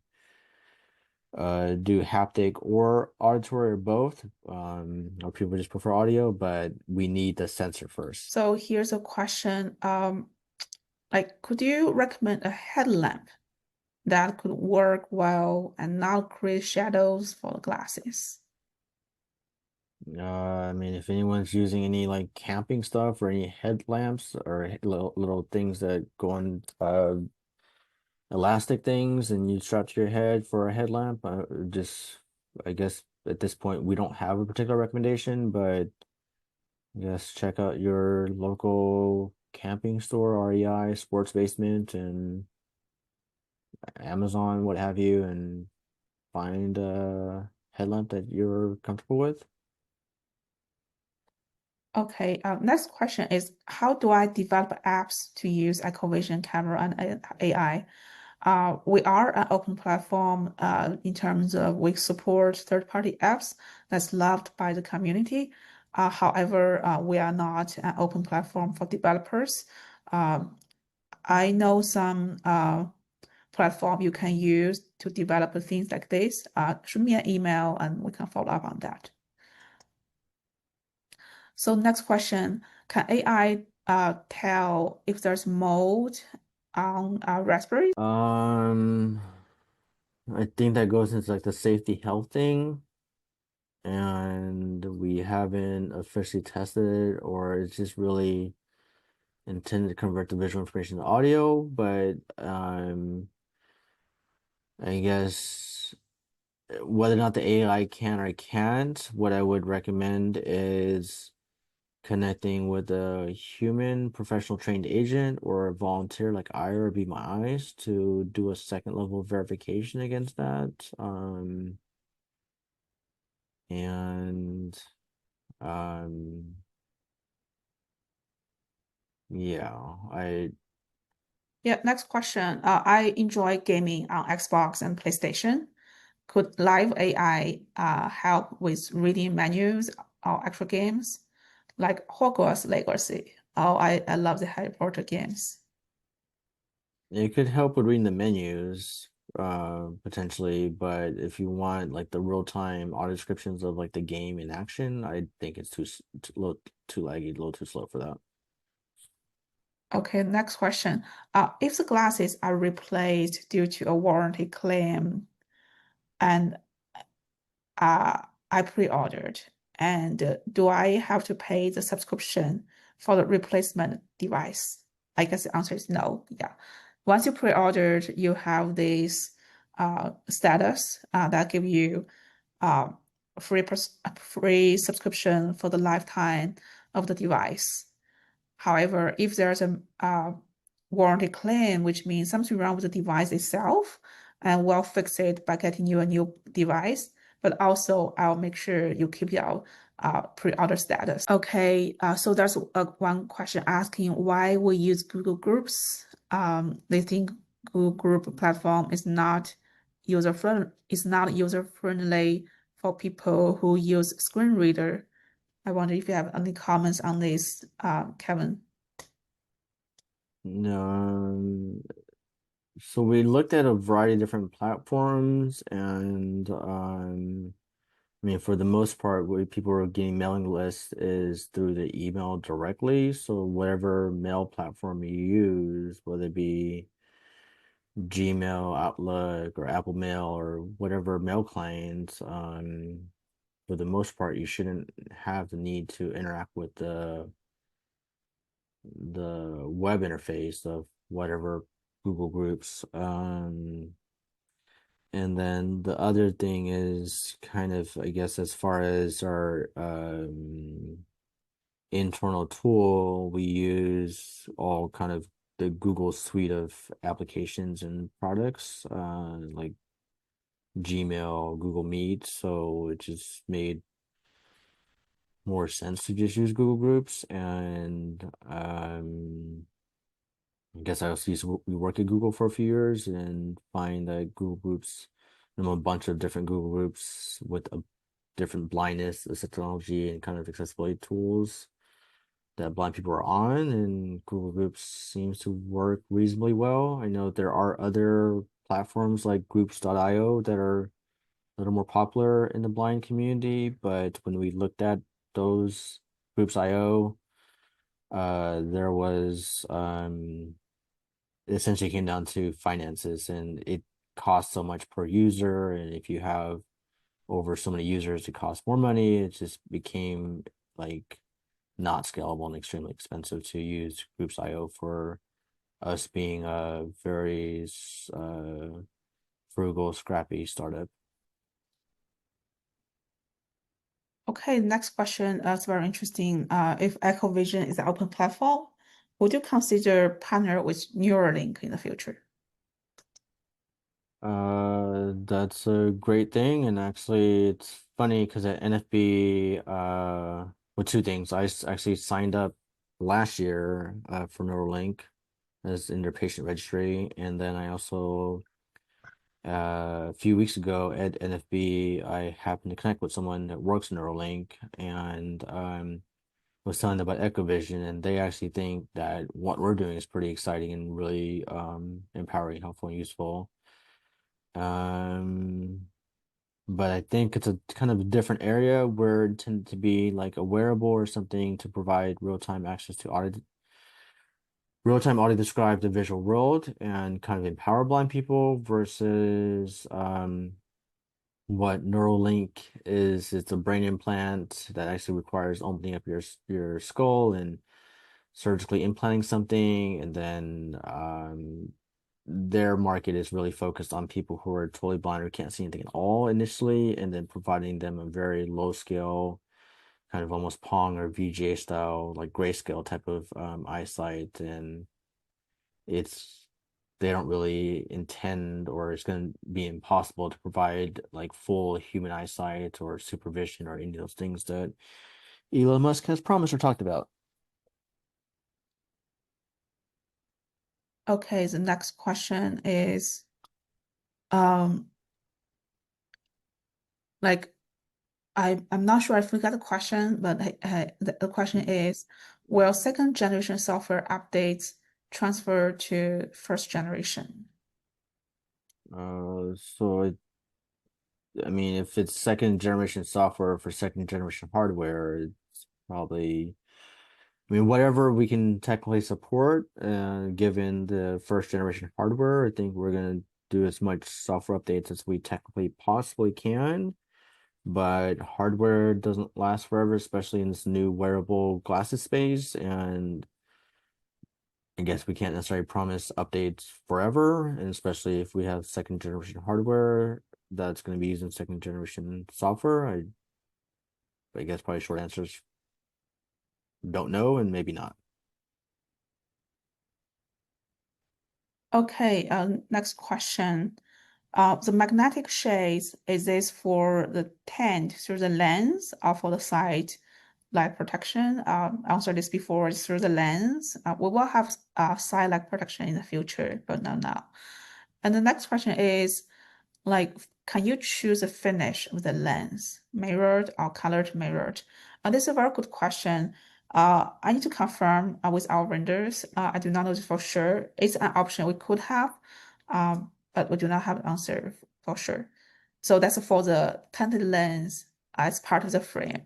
Speaker 2: do haptic or auditory or both. Or people just prefer audio, but we need the sensor first.
Speaker 1: So here's a question. Like, could you recommend a headlamp that could work well and not create shadows for the glasses?
Speaker 2: I mean, if anyone's using any like camping stuff or any headlamps or little things that go on elastic things and you strap to your head for a headlamp, I guess at this point we don't have a particular recommendation, but I guess check out your local camping store, REI, Sports Basement, and Amazon, what have you, and find a headlamp that you're comfortable with.
Speaker 1: Okay, next question is, how do I develop apps to use EchoVision camera and AI? We are an open platform in terms of we support third-party apps that's loved by the community. However, we are not an open platform for developers. I know some platform you can use to develop things like this. Shoot me an email and we can follow up on that. So next question, can AI tell if there's mold on raspberries?
Speaker 2: I think that goes into like the safety health thing, and we haven't officially tested it, or it's just really intended to convert the visual information to audio, but I guess whether or not the AI can or can't, what I would recommend is connecting with a human professional trained agent or a volunteer like I or Be My Eyes to do a second level verification against that. And um, yeah,
Speaker 1: Yeah, next question. I enjoy gaming on Xbox and PlayStation. Could live AI help with reading menus or actual games like Hogwarts Legacy? Oh, I love the Harry Potter games.
Speaker 2: it could help with reading the menus, potentially, but if you want like the real-time audio descriptions of like the game in action, I think it's too laggy, a little too slow for that.
Speaker 1: Okay, next question. If the glasses are replaced due to a warranty claim and I pre-ordered, and do I have to pay the subscription for the replacement device? I guess the answer is no. Yeah. Once you pre-ordered, you have this status that give you uh, free subscription for the lifetime of the device. However, if there's a warranty claim, which means something wrong with the device itself, and we'll fix it by getting you a new device, but also I'll make sure you keep your pre-order status. Okay, so there's one question asking why we use Google Groups. They think Google Group platform is not user friendly for people who use screen reader. I wonder if you have any comments on this, Kevin.
Speaker 2: So we looked at a variety of different platforms, and I mean, for the most part, where people are getting mailing lists is through the email directly. So whatever mail platform you use, whether it be Gmail, Outlook, or Apple Mail, or whatever mail clients, for the most part, you shouldn't have the need to interact with the web interface of whatever Google Groups. And then the other thing is kind of, I guess, as far as our internal tool, we use all kind of the Google suite of applications and products, like Gmail, Google Meet. So it just made more sense to just use Google Groups. And I guess I also we work at Google for a few years and find that Google Groups, a bunch of different Google Groups with a different blindness, technology, and kind of accessibility tools that blind people are on, and Google Groups seems to work reasonably well. I know there are other platforms like groups.io that are a little more popular in the blind community, but when we looked at those groups.io, there was it essentially came down to finances, and it costs so much per user, and if you have over so many users, it costs more money. It just became like not scalable and extremely expensive to use Groups.io for us being a very frugal, scrappy startup.
Speaker 1: Okay, next question is very interesting. If EchoVision is an open platform, would you consider partner with Neuralink in the future?
Speaker 2: That's a great thing, and actually it's funny because at NFB, well, two things. Actually signed up last year for Neuralink as in their patient registry, and then I also a few weeks ago at NFB, I happened to connect with someone that works in Neuralink and was telling them about EchoVision, and they actually think that what we're doing is pretty exciting and really empowering, helpful, and useful. But I think it's a kind of a different area where it tended to be like a wearable or something to provide real-time access to real-time audio describe the visual world and kind of empower blind people versus what Neuralink is. It's a brain implant that actually requires opening up your skull and surgically implanting something, and then their market is really focused on people who are totally blind or can't see anything at all initially, and then providing them a very low scale, kind of almost Pong or VGA style, like grayscale type of eyesight. And it's they don't really intend, or it's going to be impossible to provide like full human eyesight or supervision or any of those things that Elon Musk has promised or talked about.
Speaker 1: Okay, the next question is, um, like I'm not sure I forgot the question, but the question is, will second generation software updates transfer to first generation?
Speaker 2: I mean, if it's second generation software for second generation hardware, it's probably, I mean, whatever we can technically support, given the first generation hardware, I think we're going to do as much software updates as we technically possibly can. But hardware doesn't last forever, especially in this new wearable glasses space. And I guess we can't necessarily promise updates forever, and especially if we have second generation hardware that's going to be using second generation software. I guess probably short answers don't know and maybe not.
Speaker 1: Okay, next question. The magnetic shades, is this for the tint through the lens or for the side light protection? I answered this before, it's through the lens. We will have side light protection in the future, but not now. And the next question is, like, can you choose a finish of the lens, mirrored or colored mirrored? This is a very good question. I need to confirm with our vendors. I do not know this for sure. It's an option we could have, but we do not have an answer for sure. So that's for the tinted lens as part of the frame.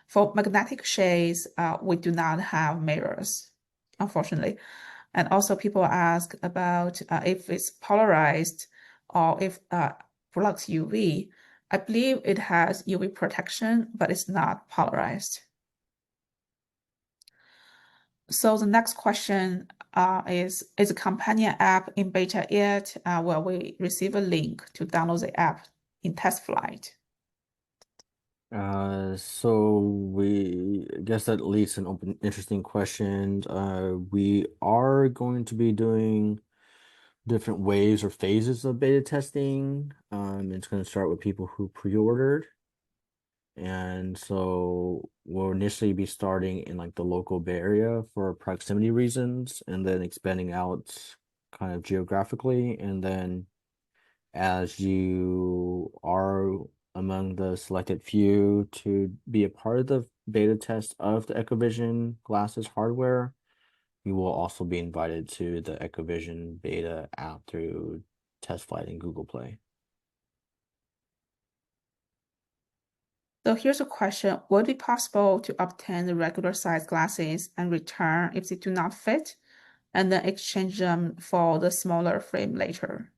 Speaker 1: For magnetic shades, we do not have mirrors, unfortunately. And also people ask about if it's polarized or if blocks UV. I believe it has UV protection, but it's not polarized. So the next question is a companion app in beta yet? Will we receive a link to download the app in test flight?
Speaker 2: So I guess that leads to an open, interesting question. We are going to be doing different waves or phases of beta testing. It's going to start with people who pre-ordered. And so we'll initially be starting in like the local Bay Area for proximity reasons, and then expanding out kind of geographically. And then as you are among the selected few to be a part of the beta test of the EchoVision glasses hardware, you will also be invited to the EchoVision beta app through Test Flight and Google Play.
Speaker 1: So here's a question. Would it be possible to obtain the regular size glasses and return if they do not fit, and then exchange them for the smaller frame later?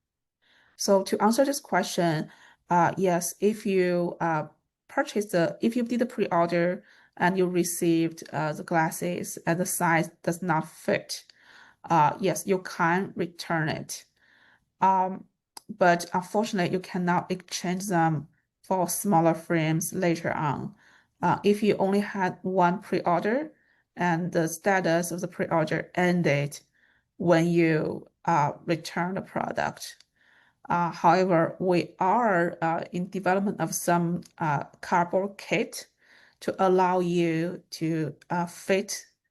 Speaker 1: So to answer this question, yes, if you if you did the pre-order and you received the glasses and the size does not fit, yes, you can return it. But unfortunately, you cannot exchange them for smaller frames later on. If you only had one pre-order and the status of the pre-order ended when you return the product. However, we are in development of some cardboard kit to allow you to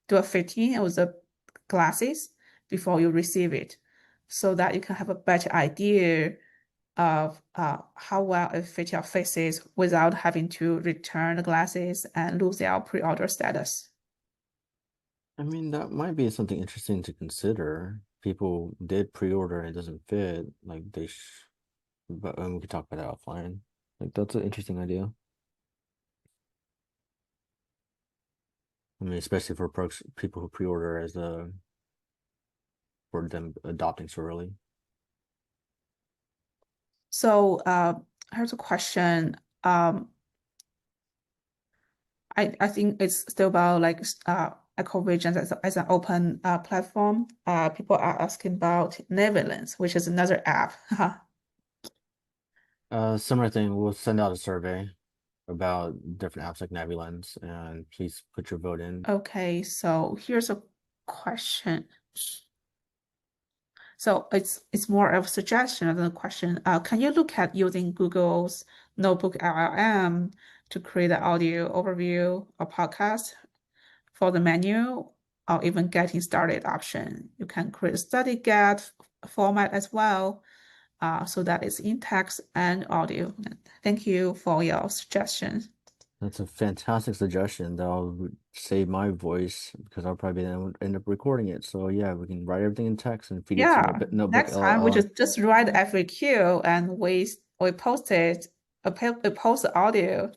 Speaker 1: do a fitting of the glasses before you receive it, so that you can have a better idea of how well it fits your faces without having to return the glasses and lose their pre-order status.
Speaker 2: I mean, that might be something interesting to consider. People did pre-order and it doesn't fit, like but we could talk about that offline. Like that's an interesting idea. I mean, especially for people who pre-order for them adopting so early.
Speaker 1: So here's a question. I think it's still about like EchoVision as an open platform. People are asking about Netherlands, which is another app.
Speaker 2: Similar thing, we'll send out a survey about different apps like NaviLens, and please put your vote in.
Speaker 1: Okay, so here's a question. So it's more of a suggestion than a question. Can you look at using Google's Notebook LLM to create an audio overview or podcast for the menu, or even getting started option? You can create a study guide format as well, so that it's in text and audio. Thank you for your suggestion.
Speaker 2: That's a fantastic suggestion. That'll save my voice because I'll probably then end up recording it. So yeah, we can write everything in text and feed it to
Speaker 1: Yeah,
Speaker 2: Notebook
Speaker 1: next time we
Speaker 2: LLM.
Speaker 1: just write FAQ and we post it, we post the audio,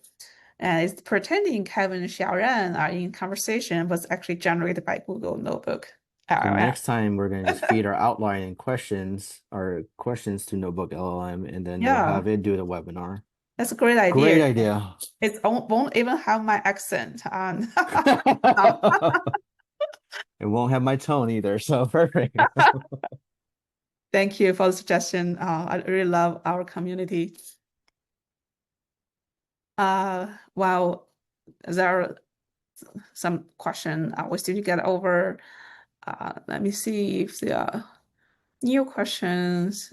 Speaker 1: and it's pretending Kevin and Xiaoran are in conversation, but it's actually generated by Google Notebook
Speaker 2: So
Speaker 1: LLM.
Speaker 2: next time we're gonna just feed our outline and questions to Notebook LLM, and then we'll
Speaker 1: Yeah,
Speaker 2: have it do the webinar.
Speaker 1: that's a great idea.
Speaker 2: Great idea.
Speaker 1: It won't even have my accent on.
Speaker 2: It won't have my tone either, so perfect.
Speaker 1: Thank you for the suggestion. I really love our community. Well, there are some question we still to get over. Let me see if there are new questions.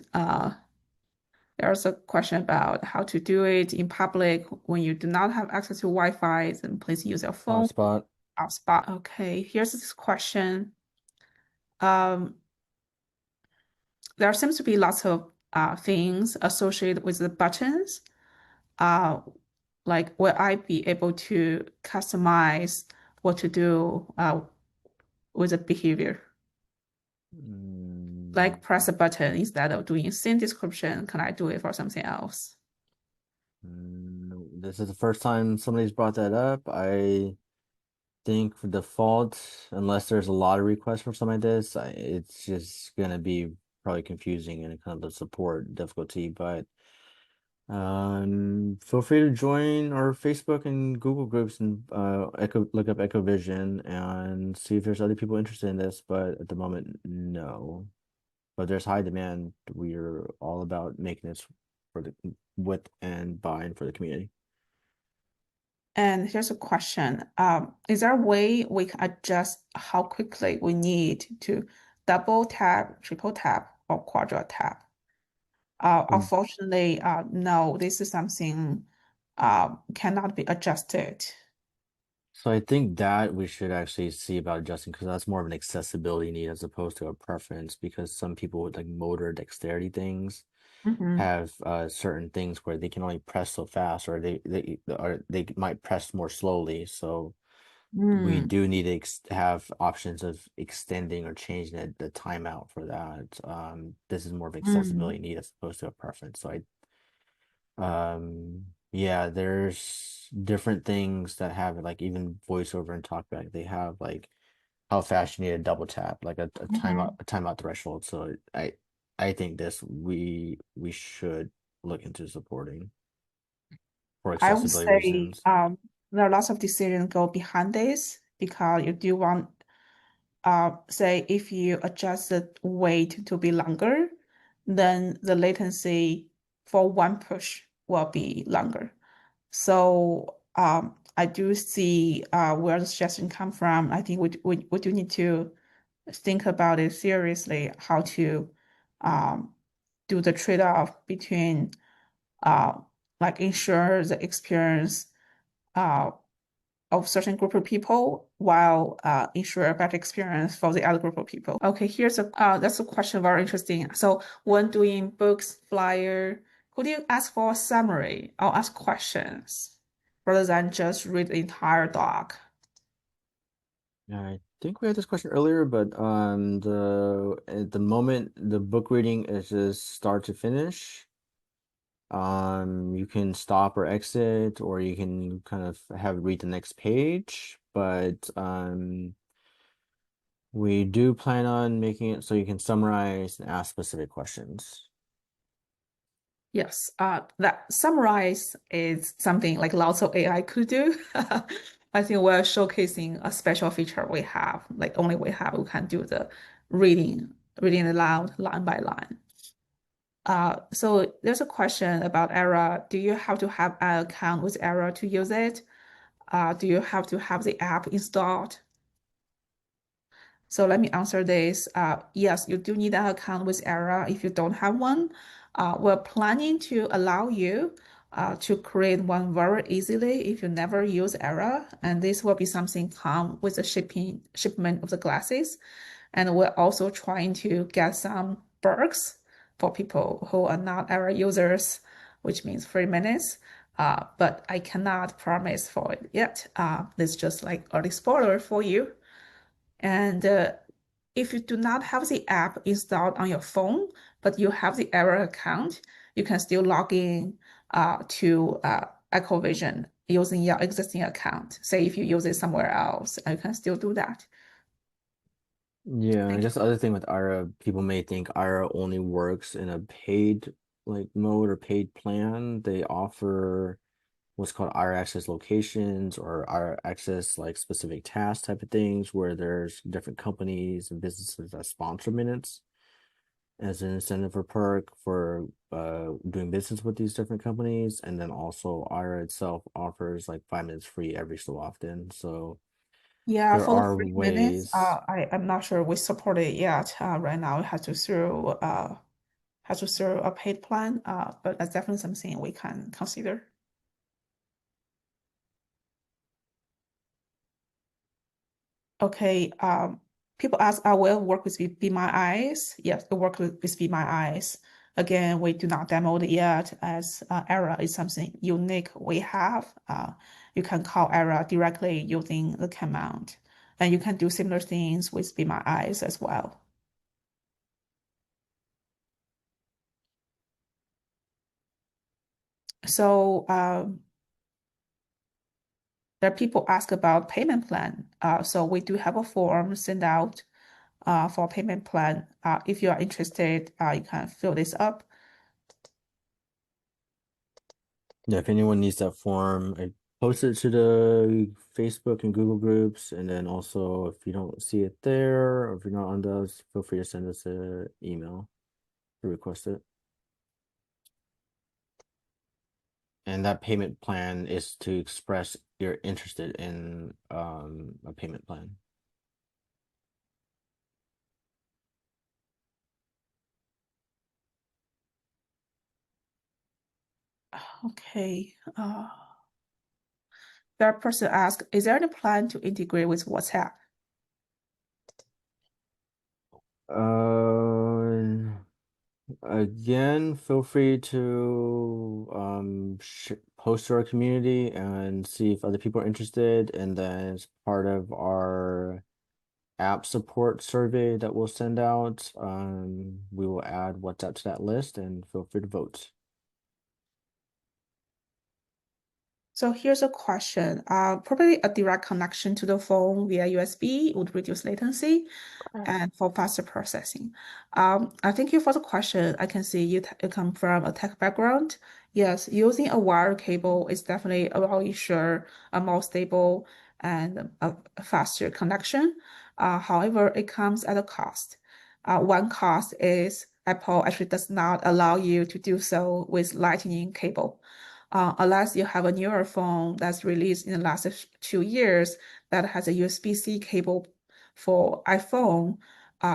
Speaker 1: There's a question about how to do it in public when you do not have access to Wi-Fi, then please use your phone.
Speaker 2: Hotspot.
Speaker 1: Hotspot. Okay, here's this question. There seems to be lots of things associated with the buttons. Like, will I be able to customize what to do with the behavior? Like press a button instead of doing scene description, can I do it for something else?
Speaker 2: No, this is the first time somebody's brought that up. I think for default, unless there's a lot of requests for something like this, it's just gonna be probably confusing and kind of the support difficulty. But feel free to join our Facebook and Google groups and look up EchoVision and see if there's other people interested in this. But at the moment, no. But there's high demand. We're all about making this for the with and by and for the community.
Speaker 1: And here's a question. Is there a way we can adjust how quickly we need to double tap, triple tap, or quadra tap? Unfortunately, no, this is something cannot be adjusted.
Speaker 2: So I think that we should actually see about adjusting because that's more of an accessibility need as opposed to a preference because some people with like motor dexterity things have certain things where they can only press so fast or they might press more slowly. So we
Speaker 1: Mm,
Speaker 2: do need to have options of extending or changing the timeout for that. This is more of an
Speaker 1: mm.
Speaker 2: accessibility need as opposed to a preference. So yeah, there's different things that have it, like even voiceover and talkback, they have like how fast you need a double tap, like a timeout threshold. So I think this we should look into supporting for
Speaker 1: I would
Speaker 2: accessibility
Speaker 1: say
Speaker 2: reasons.
Speaker 1: there are lots of decisions go behind this because you do want say if you adjust the wait to be longer, then the latency for one push will be longer. So I do see where the suggestion come from. I think we do need to think about it seriously, how to um, do the trade-off between uh, like ensure the experience uh, of certain group of people while ensure a better experience for the other group of people. Okay, here's a that's a question very interesting. So when doing books, flyer, could you ask for a summary or ask questions rather than just read the entire doc?
Speaker 2: I think we had this question earlier, but at the moment the book reading is just start to finish. You can stop or exit, or you can kind of have read the next page, but we do plan on making it so you can summarize and ask specific questions.
Speaker 1: Yes, that summarize is something like lots of AI could do. I think we're showcasing a special feature we have, like only we have, we can do the reading aloud line by line. So there's a question about Era. Do you have to have an account with Era to use it? Do you have to have the app installed? So let me answer this. Yes, you do need an account with Era if you don't have one. We're planning to allow you to create one very easily if you never use Era, and this will be something come with the shipment of the glasses. And we're also trying to get some perks for people who are not Era users, which means 3 minutes. But I cannot promise for it yet. This is just like early spoiler for you. And if you do not have the app installed on your phone, but you have the Era account, you can still log in to EchoVision using your existing account. Say if you use it somewhere else, you can still do that.
Speaker 2: Yeah, I
Speaker 1: Thank you.
Speaker 2: guess the other thing with Ira, people may think Ira only works in a paid like mode or paid plan. They offer what's called Ira access locations or Ira access like specific task type of things where there's different companies and businesses that sponsor minutes as an incentive or perk for doing business with these different companies. And then also Ira itself offers like 5 minutes free every so often. So
Speaker 1: Yeah,
Speaker 2: there
Speaker 1: for the
Speaker 2: are
Speaker 1: 3 minutes,
Speaker 2: ways.
Speaker 1: I'm not sure we support it yet. Right now, it has to through a paid plan. But that's definitely something we can consider. Okay. People ask, I will work with Be My Eyes. Yes, we work with Be My Eyes. Again, we do not demo it yet as Era is something unique we have. You can call Era directly using the command, and you can do similar things with Be My Eyes as well. So there are people ask about payment plan. So we do have a form sent out for payment plan. If you are interested, you can fill this up.
Speaker 2: Yeah, if anyone needs that form, I post it to the Facebook and Google groups. And then also, if you don't see it there, or if you're not on those, feel free to send us an email to request it. And that payment plan is to express you're interested in a payment plan.
Speaker 1: Okay. That person asked, is there any plan to integrate with WhatsApp?
Speaker 2: Again, feel free to post to our community and see if other people are interested. And then as part of our app support survey that we'll send out, we will add WhatsApp to that list, and feel free to vote.
Speaker 1: So here's a question. Probably a direct connection to the phone via USB would reduce latency and for faster processing. I thank you for the question. I can see you come from a tech background. Yes, using a wire cable is definitely will ensure a more stable and a faster connection. However, it comes at a cost. One cost is Apple actually does not allow you to do so with Lightning cable. Unless you have a newer phone that's released in the last 2 years that has a USB-C cable for iPhone,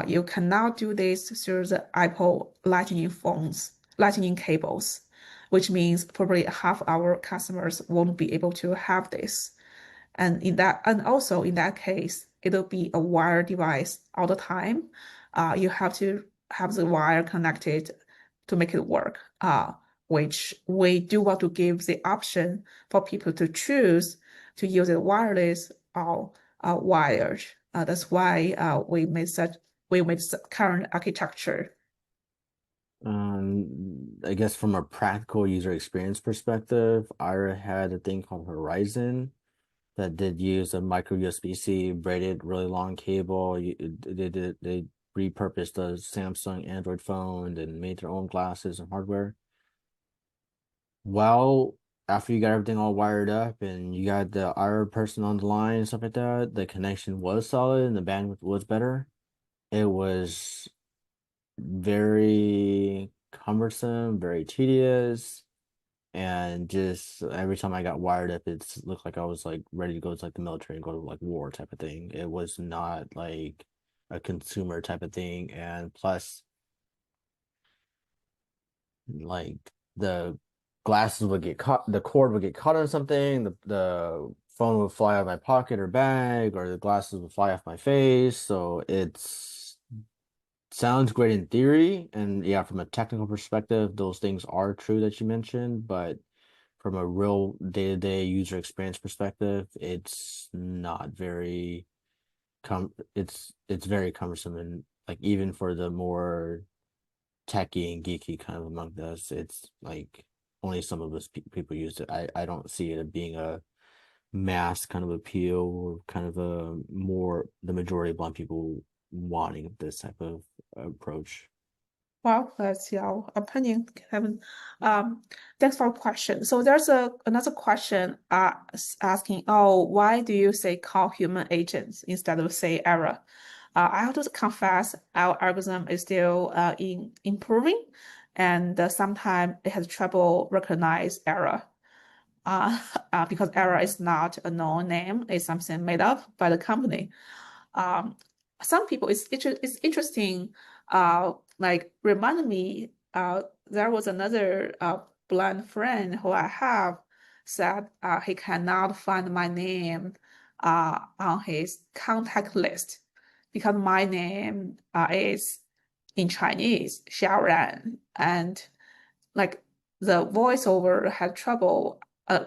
Speaker 1: you cannot do this through the Apple Lightning cables, which means probably half our customers won't be able to have this. And also in that case, it'll be a wire device all the time. You have to have the wire connected to make it work. Which we do want to give the option for people to choose to use it wireless or wired. That's why we made current architecture.
Speaker 2: I guess from a practical user experience perspective, Ira had a thing called Horizon that did use a micro USB-C braided really long cable. They repurposed the Samsung Android phone and made their own glasses and hardware. Well, after you got everything all wired up and you got the Ira person on the line and stuff like that, the connection was solid and the bandwidth was better. It was very cumbersome, very tedious, and just every time I got wired up, it looked like I was like ready to go to like the military and go to like war type of thing. It was not like a consumer type of thing, and plus, like the glasses would get caught, the cord would get caught on something, the phone would fly out of my pocket or bag, or the glasses would fly off my face. So it's sounds great in theory, and yeah, from a technical perspective, those things are true that you mentioned, but from a real day-to-day user experience perspective, it's not very it's very cumbersome, and like even for the more techie and geeky kind of among us, it's like only some of us people use it. I don't see it being a mass kind of appeal, or kind of a more the majority of blind people wanting this type of approach.
Speaker 1: Well, that's your opinion, Kevin. Thanks for the question. So there's another question asking, oh, why do you say call human agents instead of say error? I have to confess, our algorithm is still improving, and sometimes it has trouble recognize error. Because error is not a known name, it's something made up by the company. Some people, it's interesting, like reminded me, there was another blind friend who I have said he cannot find my name on his contact list because my name is in Chinese, Xiaoran, and like the voiceover had trouble,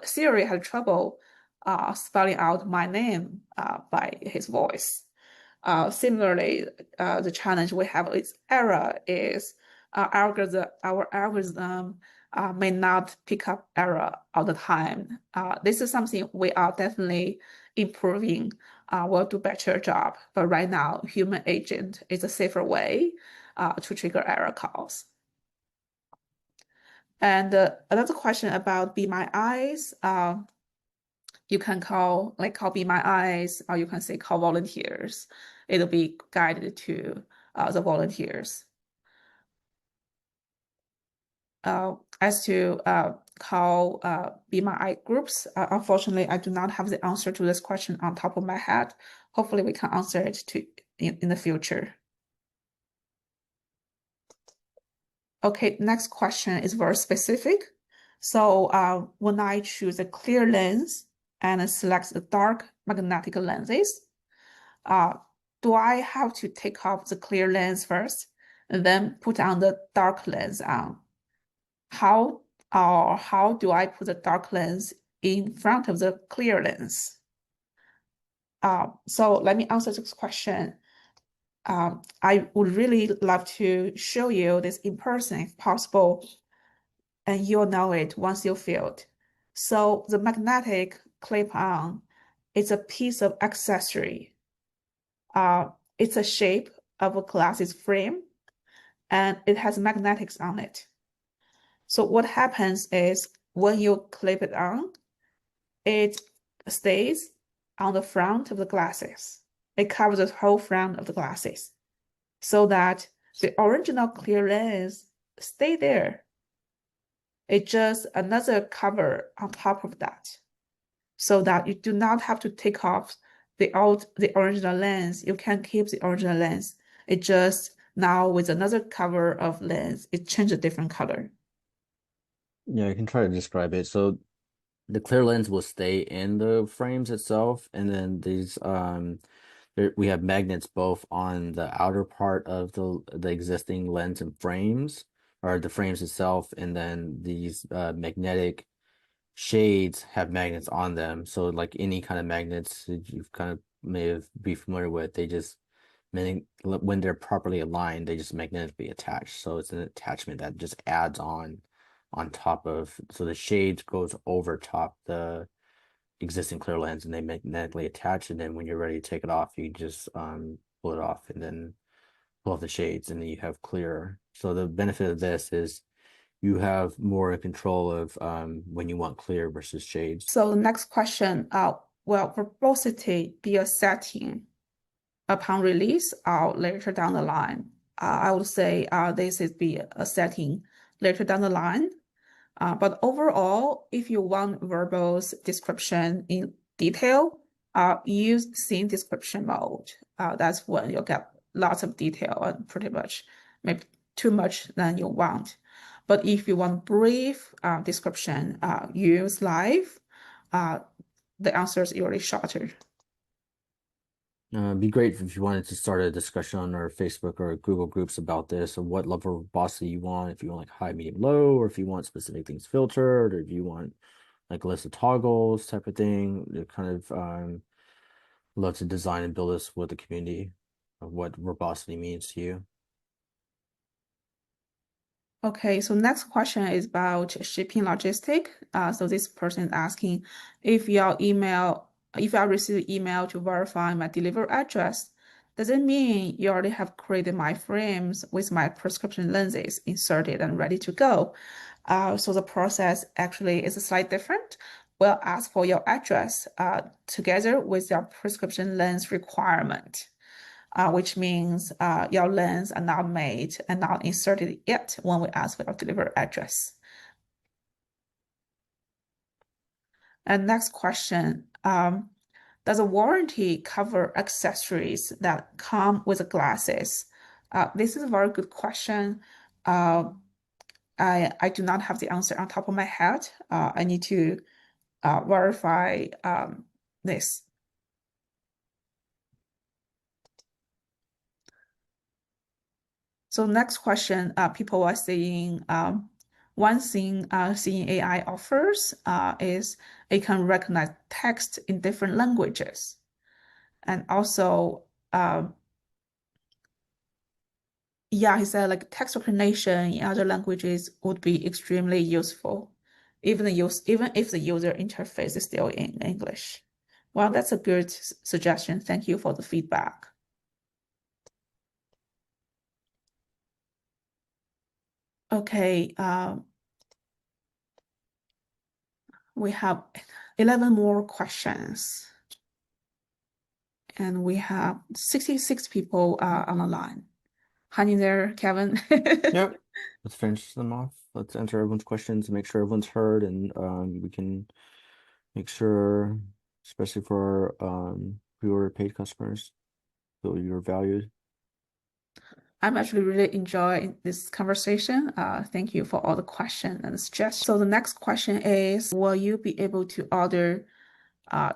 Speaker 1: Siri had trouble spelling out my name by his voice. Similarly, the challenge we have with error is our algorithm may not pick up error all the time. This is something we are definitely improving. We'll do better job. But right now, human agent is a safer way to trigger error calls. And another question about Be My Eyes. You can call Be My Eyes, or you can say call volunteers. It'll be guided to the volunteers. As to called Be My Eye groups. Unfortunately, I do not have the answer to this question on top of my head. Hopefully, we can answer it in the future. Okay, next question is very specific. So when I choose a clear lens and select the dark magnetic lenses, do I have to take off the clear lens first and then put on the dark lens on? How do I put the dark lens in front of the clear lens? So let me answer this question. I would really love to show you this in person if possible, and you'll know it once you feel it. So the magnetic clip-on is a piece of accessory. It's a shape of a glasses frame, and it has magnetics on it. So what happens is when you clip it on, it stays on the front of the glasses. It covers the whole front of the glasses so that the original clear lens stay there. It's just another cover on top of that so that you do not have to take off the original lens. You can keep the original lens. It just now with another cover of lens, it changes a different color.
Speaker 2: Yeah, I can try to describe it. So the clear lens will stay in the frames itself, and then these we have magnets both on the outer part of the existing lens and frames, or the frames itself, and then these magnetic shades have magnets on them. So like any kind of magnets that you've kind of may have be familiar with, they just when they're properly aligned, they just magnetically attach. So it's an attachment that just adds on top of, so the shades goes over top the existing clear lens and they magnetically attach, and then when you're ready to take it off, you just pull it off and then pull off the shades, and then you have clear. So the benefit of this is you have more control of when you want clear versus shades.
Speaker 1: So the next question, will verbosity be a setting upon release or later down the line? I would say this is be a setting later down the line. But overall, if you want verbose description in detail, use scene description mode. That's when you'll get lots of detail and pretty much maybe too much than you want. But if you want brief description, use live. The answer is usually shorter.
Speaker 2: It'd be great if you wanted to start a discussion on our Facebook or Google groups about this, and what level of verbosity you want, if you want like high, medium, low, or if you want specific things filtered, or if you want like a list of toggles type of thing. It kind of love to design and build this with the community of what verbosity means to you.
Speaker 1: Okay, so next question is about shipping logistic. So this person is asking if I receive email to verify my delivery address, does it mean you already have created my frames with my prescription lenses inserted and ready to go? So the process actually is slightly different. We'll ask for your address together with your prescription lens requirement. Which means your lens are not made and not inserted yet when we ask for your delivery address. And next question, does a warranty cover accessories that come with the glasses? This is a very good question. I do not have the answer on top of my head. I need to verify this. So next question, people are saying one thing seeing AI offers is it can recognize text in different languages. And also, yeah, he said like text recognition in other languages would be extremely useful, even if the user interface is still in English. Well, that's a good suggestion. Thank you for the feedback. Okay, we have 11 more questions. And we have 66 people on the line. hanging there, Kevin.
Speaker 2: Yep. Let's finish them off. Let's answer everyone's questions and make sure everyone's heard, and we can make sure, especially for pre-order paid customers, feel you're valued.
Speaker 1: I'm actually really enjoying this conversation. Thank you for all the questions and suggestions. So the next question is, will you be able to order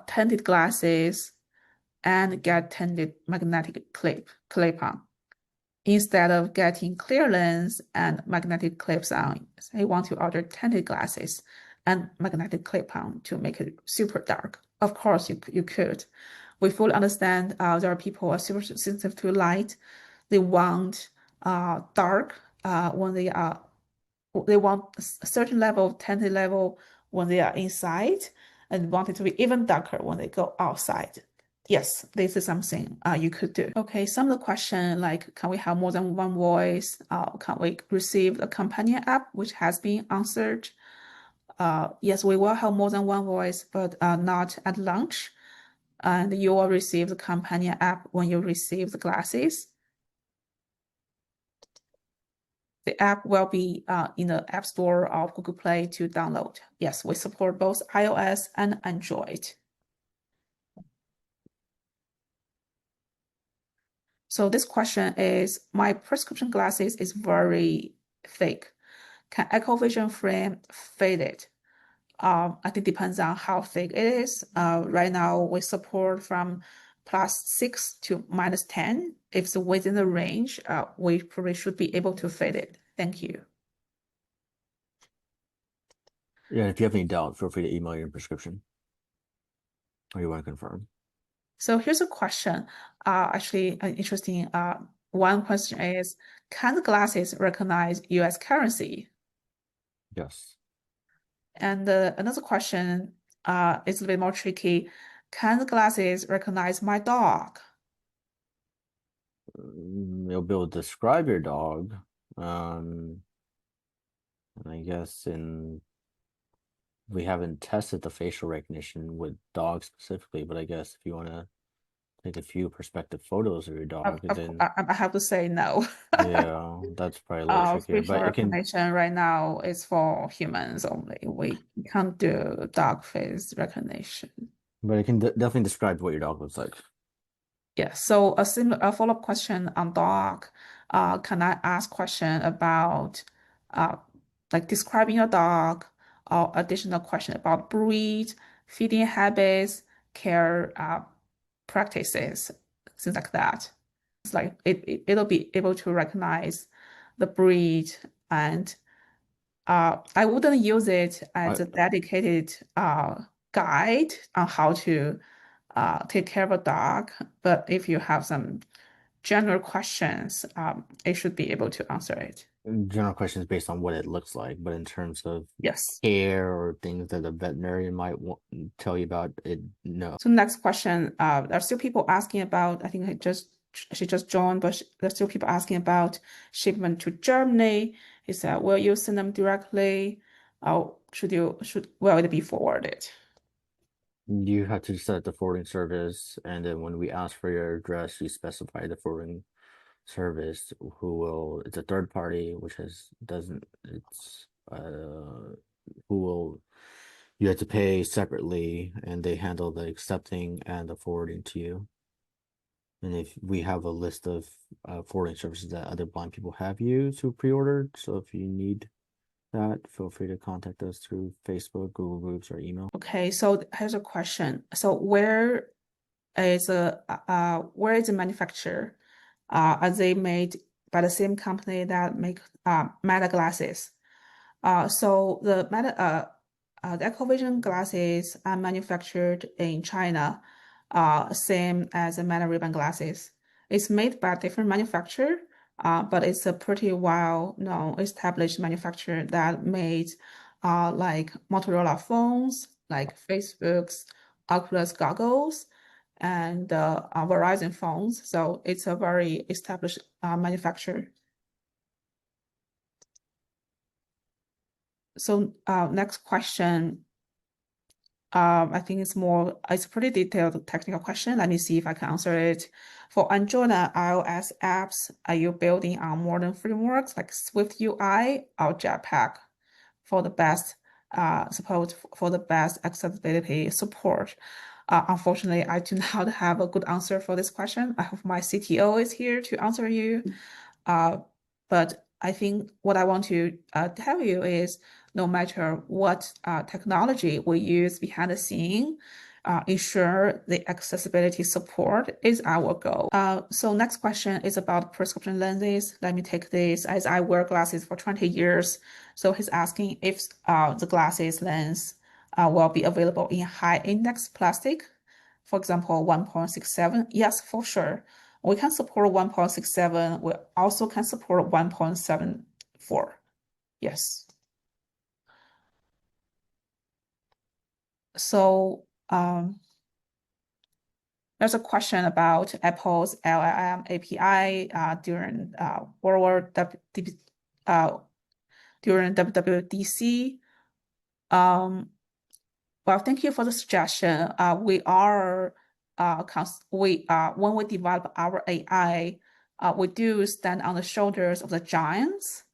Speaker 1: tinted glasses and get tinted magnetic clip-on instead of getting clear lens and magnetic clips on? Say you want to order tinted glasses and magnetic clip-on to make it super dark. Of course, you could. We fully understand there are people who are super sensitive to light. They want dark when they want a certain level of tinted level when they are inside, and want it to be even darker when they go outside. Yes, this is something you could do. Okay, some of the question like, can we have more than one voice? Can we receive a companion app, which has been answered? Yes, we will have more than one voice, but not at launch. And you will receive the companion app when you receive the glasses. The app will be in the App Store of Google Play to download. Yes, we support both iOS and Android. So this question is, my prescription glasses is very thick. Can EchoVision frame fade it? I think depends on how thick it is. Right now we support from +6 to -10. If it's within the range, we probably should be able to fade it. Thank you.
Speaker 2: Yeah, if you have any doubt, feel free to email your prescription or you want to confirm.
Speaker 1: So here's a question. Actually, an interesting one question is, can the glasses recognize US currency?
Speaker 2: Yes.
Speaker 1: And another question is a little bit more tricky. Can the glasses recognize my dog?
Speaker 2: You'll be able to describe your dog. And I guess we haven't tested the facial recognition with dogs specifically, but I guess if you want to take a few perspective photos of your dog, then
Speaker 1: I have to say no.
Speaker 2: yeah, that's probably a little trickier.
Speaker 1: Facial
Speaker 2: But it can,
Speaker 1: recognition right now is for humans only. We can't do dog face recognition.
Speaker 2: but it can definitely describe what your dog looks like.
Speaker 1: Yeah, so a follow-up question on dog. Can I ask question about like describing your dog, or additional question about breed, feeding habits, care practices, things like that. It's like it'll be able to recognize the breed, and I wouldn't use it as a dedicated guide on how to take care of a dog, but if you have some general questions, it should be able to answer it.
Speaker 2: General questions based on what it looks like, but in terms of
Speaker 1: Yes.
Speaker 2: care or things that a veterinarian might tell you about it, no.
Speaker 1: So next question, there are still people asking about, I think she just joined, but there's still people asking about shipment to Germany. He said, will you send them directly? Or will it be forwarded?
Speaker 2: You have to set the forwarding service, and then when we ask for your address, you specify the forwarding service it's a third party which you have to pay separately, and they handle the accepting and the forwarding to you. And if we have a list of forwarding services that other blind people have used who pre-ordered, so if you need that, feel free to contact us through Facebook, Google Groups, or email.
Speaker 1: Okay, so here's a question. So where is the manufacturer? Are they made by the same company that make Meta glasses? So the EchoVision glasses are manufactured in China, same as the Meta Ray-Ban glasses. It's made by a different manufacturer, but it's a pretty well-known established manufacturer that made like Motorola phones, like Facebook's Oculus goggles, and Verizon phones. So it's a very established manufacturer. So next question. I think it's a pretty detailed technical question. Let me see if I can answer it. For Android and iOS apps, are you building on modern frameworks like Swift UI or Jetpack for the best support for the best accessibility support? Unfortunately, I do not have a good answer for this question. I hope my CTO is here to answer you. But I think what I want to tell you is no matter what technology we use behind the scene, ensure the accessibility support is our goal. So next question is about prescription lenses. Let me take this as I wear glasses for 20 years. So he's asking if the glasses lens will be available in high index plastic, for example, 1.67. Yes, for sure. We can support 1.67. We also can support 1.74. Yes. So there's a question about Apple's LLM API during during WWDC. Well, thank you for the suggestion. When we develop our AI, we do stand on the shoulders of the giants.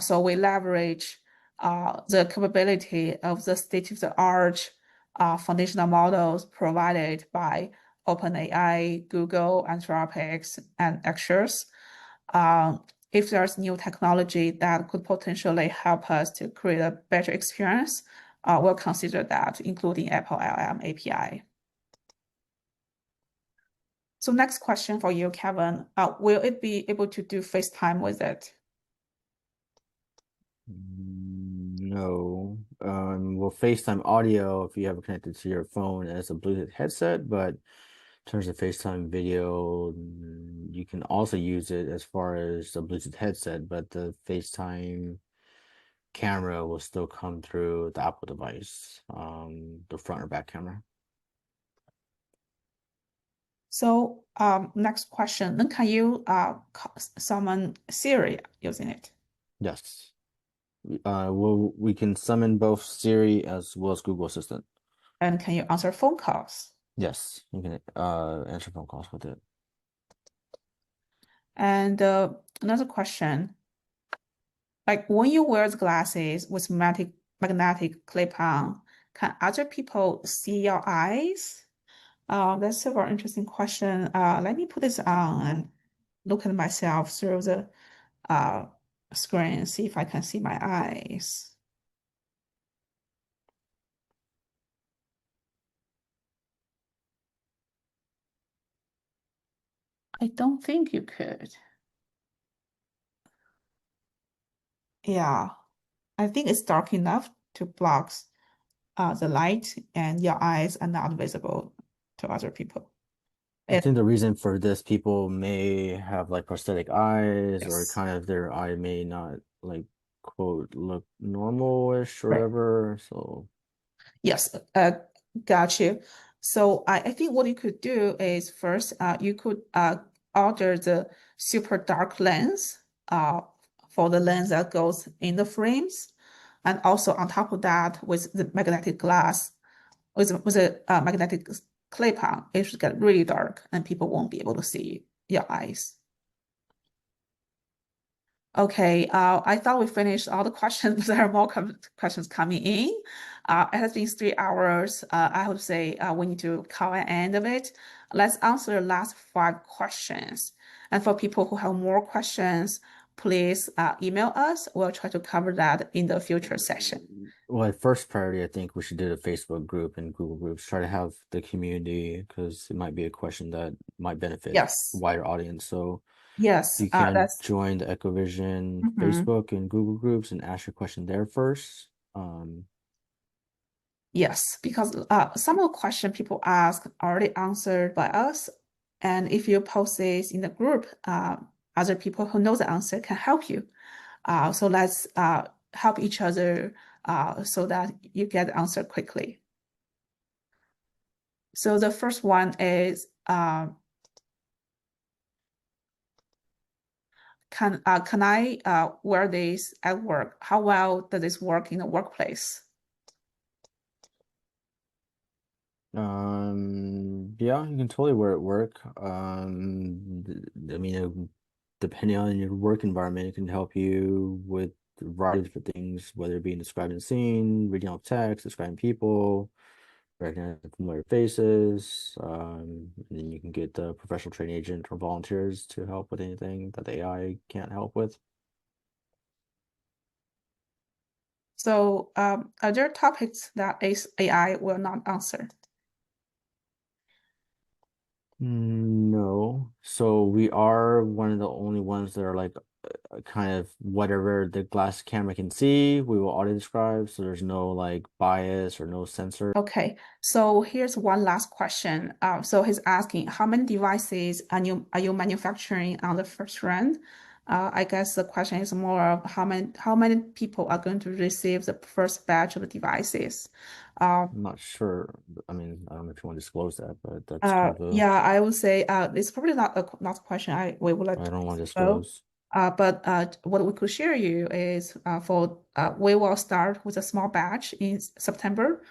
Speaker 1: So we leverage the capability of the state-of-the-art foundational models provided by OpenAI, Google, Anthropic, and Axios. If there's new technology that could potentially help us to create a better experience, we'll consider that, including Apple LLM API. So next question for you, Kevin. Will it be able to do FaceTime with it?
Speaker 2: No. Well, FaceTime audio if you have it connected to your phone as a Bluetooth headset, but in terms of FaceTime video, you can also use it as far as the Bluetooth headset, but the FaceTime camera will still come through the Apple device, the front or back camera.
Speaker 1: So next question, then can you summon Siri using it?
Speaker 2: Yes. We can summon both Siri as well as Google Assistant.
Speaker 1: And can you answer phone calls?
Speaker 2: Yes, you can answer phone calls with it.
Speaker 1: And another question, like when you wear the glasses with magnetic clip-on, can other people see your eyes? That's a very interesting question. Let me put this on and look at myself through the screen and see if I can see my eyes. I don't think you could. Yeah, I think it's dark enough to block the light, and your eyes are not visible to other people.
Speaker 2: I think the reason for this, people may have like prosthetic eyes, or
Speaker 1: Yes.
Speaker 2: kind of their eye may not like quote look normal-ish or
Speaker 1: Right.
Speaker 2: whatever. So
Speaker 1: Yes, got you. So I think what you could do is first you could order the super dark lens for the lens that goes in the frames, and also on top of that with the magnetic glass with a magnetic clip-on, it should get really dark and people won't be able to see your eyes. Okay, I thought we finished all the questions, but there are more questions coming in. It has been 3 hours. I would say we need to call an end of it. Let's answer the last 5 questions. And for people who have more questions, please email us. We'll try to cover that in the future session.
Speaker 2: well, at first priority, I think we should do a Facebook group and Google groups, try to have the community, because it might be a question that might benefit
Speaker 1: Yes.
Speaker 2: a wider audience. So
Speaker 1: Yes,
Speaker 2: you can
Speaker 1: that's
Speaker 2: join the EchoVision
Speaker 1: Mhm.
Speaker 2: Facebook and Google groups and ask your question there first.
Speaker 1: Yes, because some of the questions people ask are already answered by us. And if you post this in the group, other people who know the answer can help you. So let's help each other so that you get the answer quickly. So the first one is, can I wear this at work? How well does this work in the workplace?
Speaker 2: Yeah, you can totally wear it at work. I mean, depending on your work environment, it can help you with a variety of different things, whether it be describing the scene, reading out text, describing people, recognizing familiar faces. And then you can get the professional training agent or volunteers to help with anything that the AI can't help with.
Speaker 1: So, are there topics that AI will not answer?
Speaker 2: No. So we are one of the only ones that are like kind of whatever the glass camera can see, we will auto describe. So there's no like bias or no censor.
Speaker 1: Okay, so here's one last question. So he's asking, how many devices are you manufacturing on the first run? I guess the question is more of how many people are going to receive the first batch of devices.
Speaker 2: I'm not sure. I mean, I don't know if you want to disclose that, but that's kind of a,
Speaker 1: Yeah, I would say it's probably not a question we would like
Speaker 2: I
Speaker 1: to
Speaker 2: don't want to
Speaker 1: disclose.
Speaker 2: disclose.
Speaker 1: But what we could share you is we will start with a small batch in September,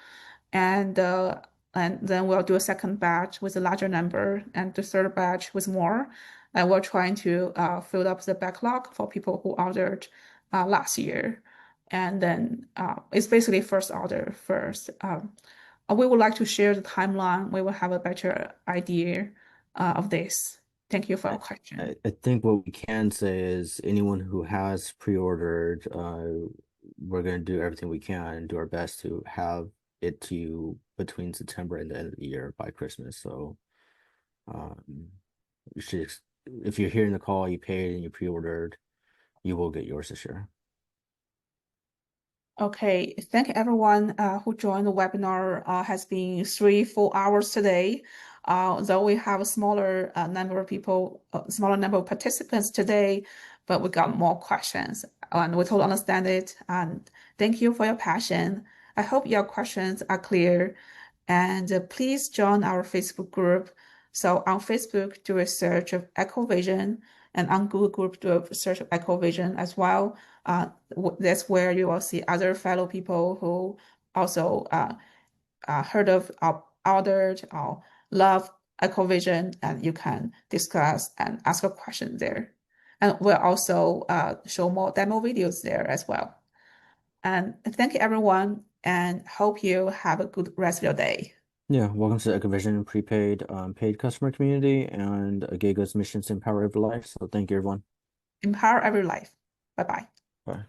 Speaker 1: and then we'll do a second batch with a larger number, and the third batch with more. And we're trying to fill up the backlog for people who ordered last year, and then it's basically first order first. We would like to share the timeline. We will have a better idea of this. Thank you for your question.
Speaker 2: I think what we can say is anyone who has pre-ordered, we're going to do everything we can and do our best to have it to you between September and the end of the year by Christmas. So, um, you should, if you're hearing the call, you paid and you pre-ordered, you will get yours this year.
Speaker 1: Okay, thank everyone who joined the webinar. Has been 3 full hours today. Though we have a smaller number of people, smaller number of participants today, but we got more questions, and we totally understand it. And thank you for your passion. I hope your questions are clear. And please join our Facebook group. So on Facebook, do a search of EchoVision, and on Google Group, do a search of EchoVision as well. That's where you will see other fellow people who also heard of or ordered or love EchoVision, and you can discuss and ask a question there. And we'll also show more demo videos there as well. And thank you, everyone, and hope you have a good rest of your day.
Speaker 2: Yeah, welcome to the EchoVision prepaid paid customer community and Giga's mission to empower every life. So thank you, everyone.
Speaker 1: Empower every life. Bye-bye.
Speaker 2: Bye.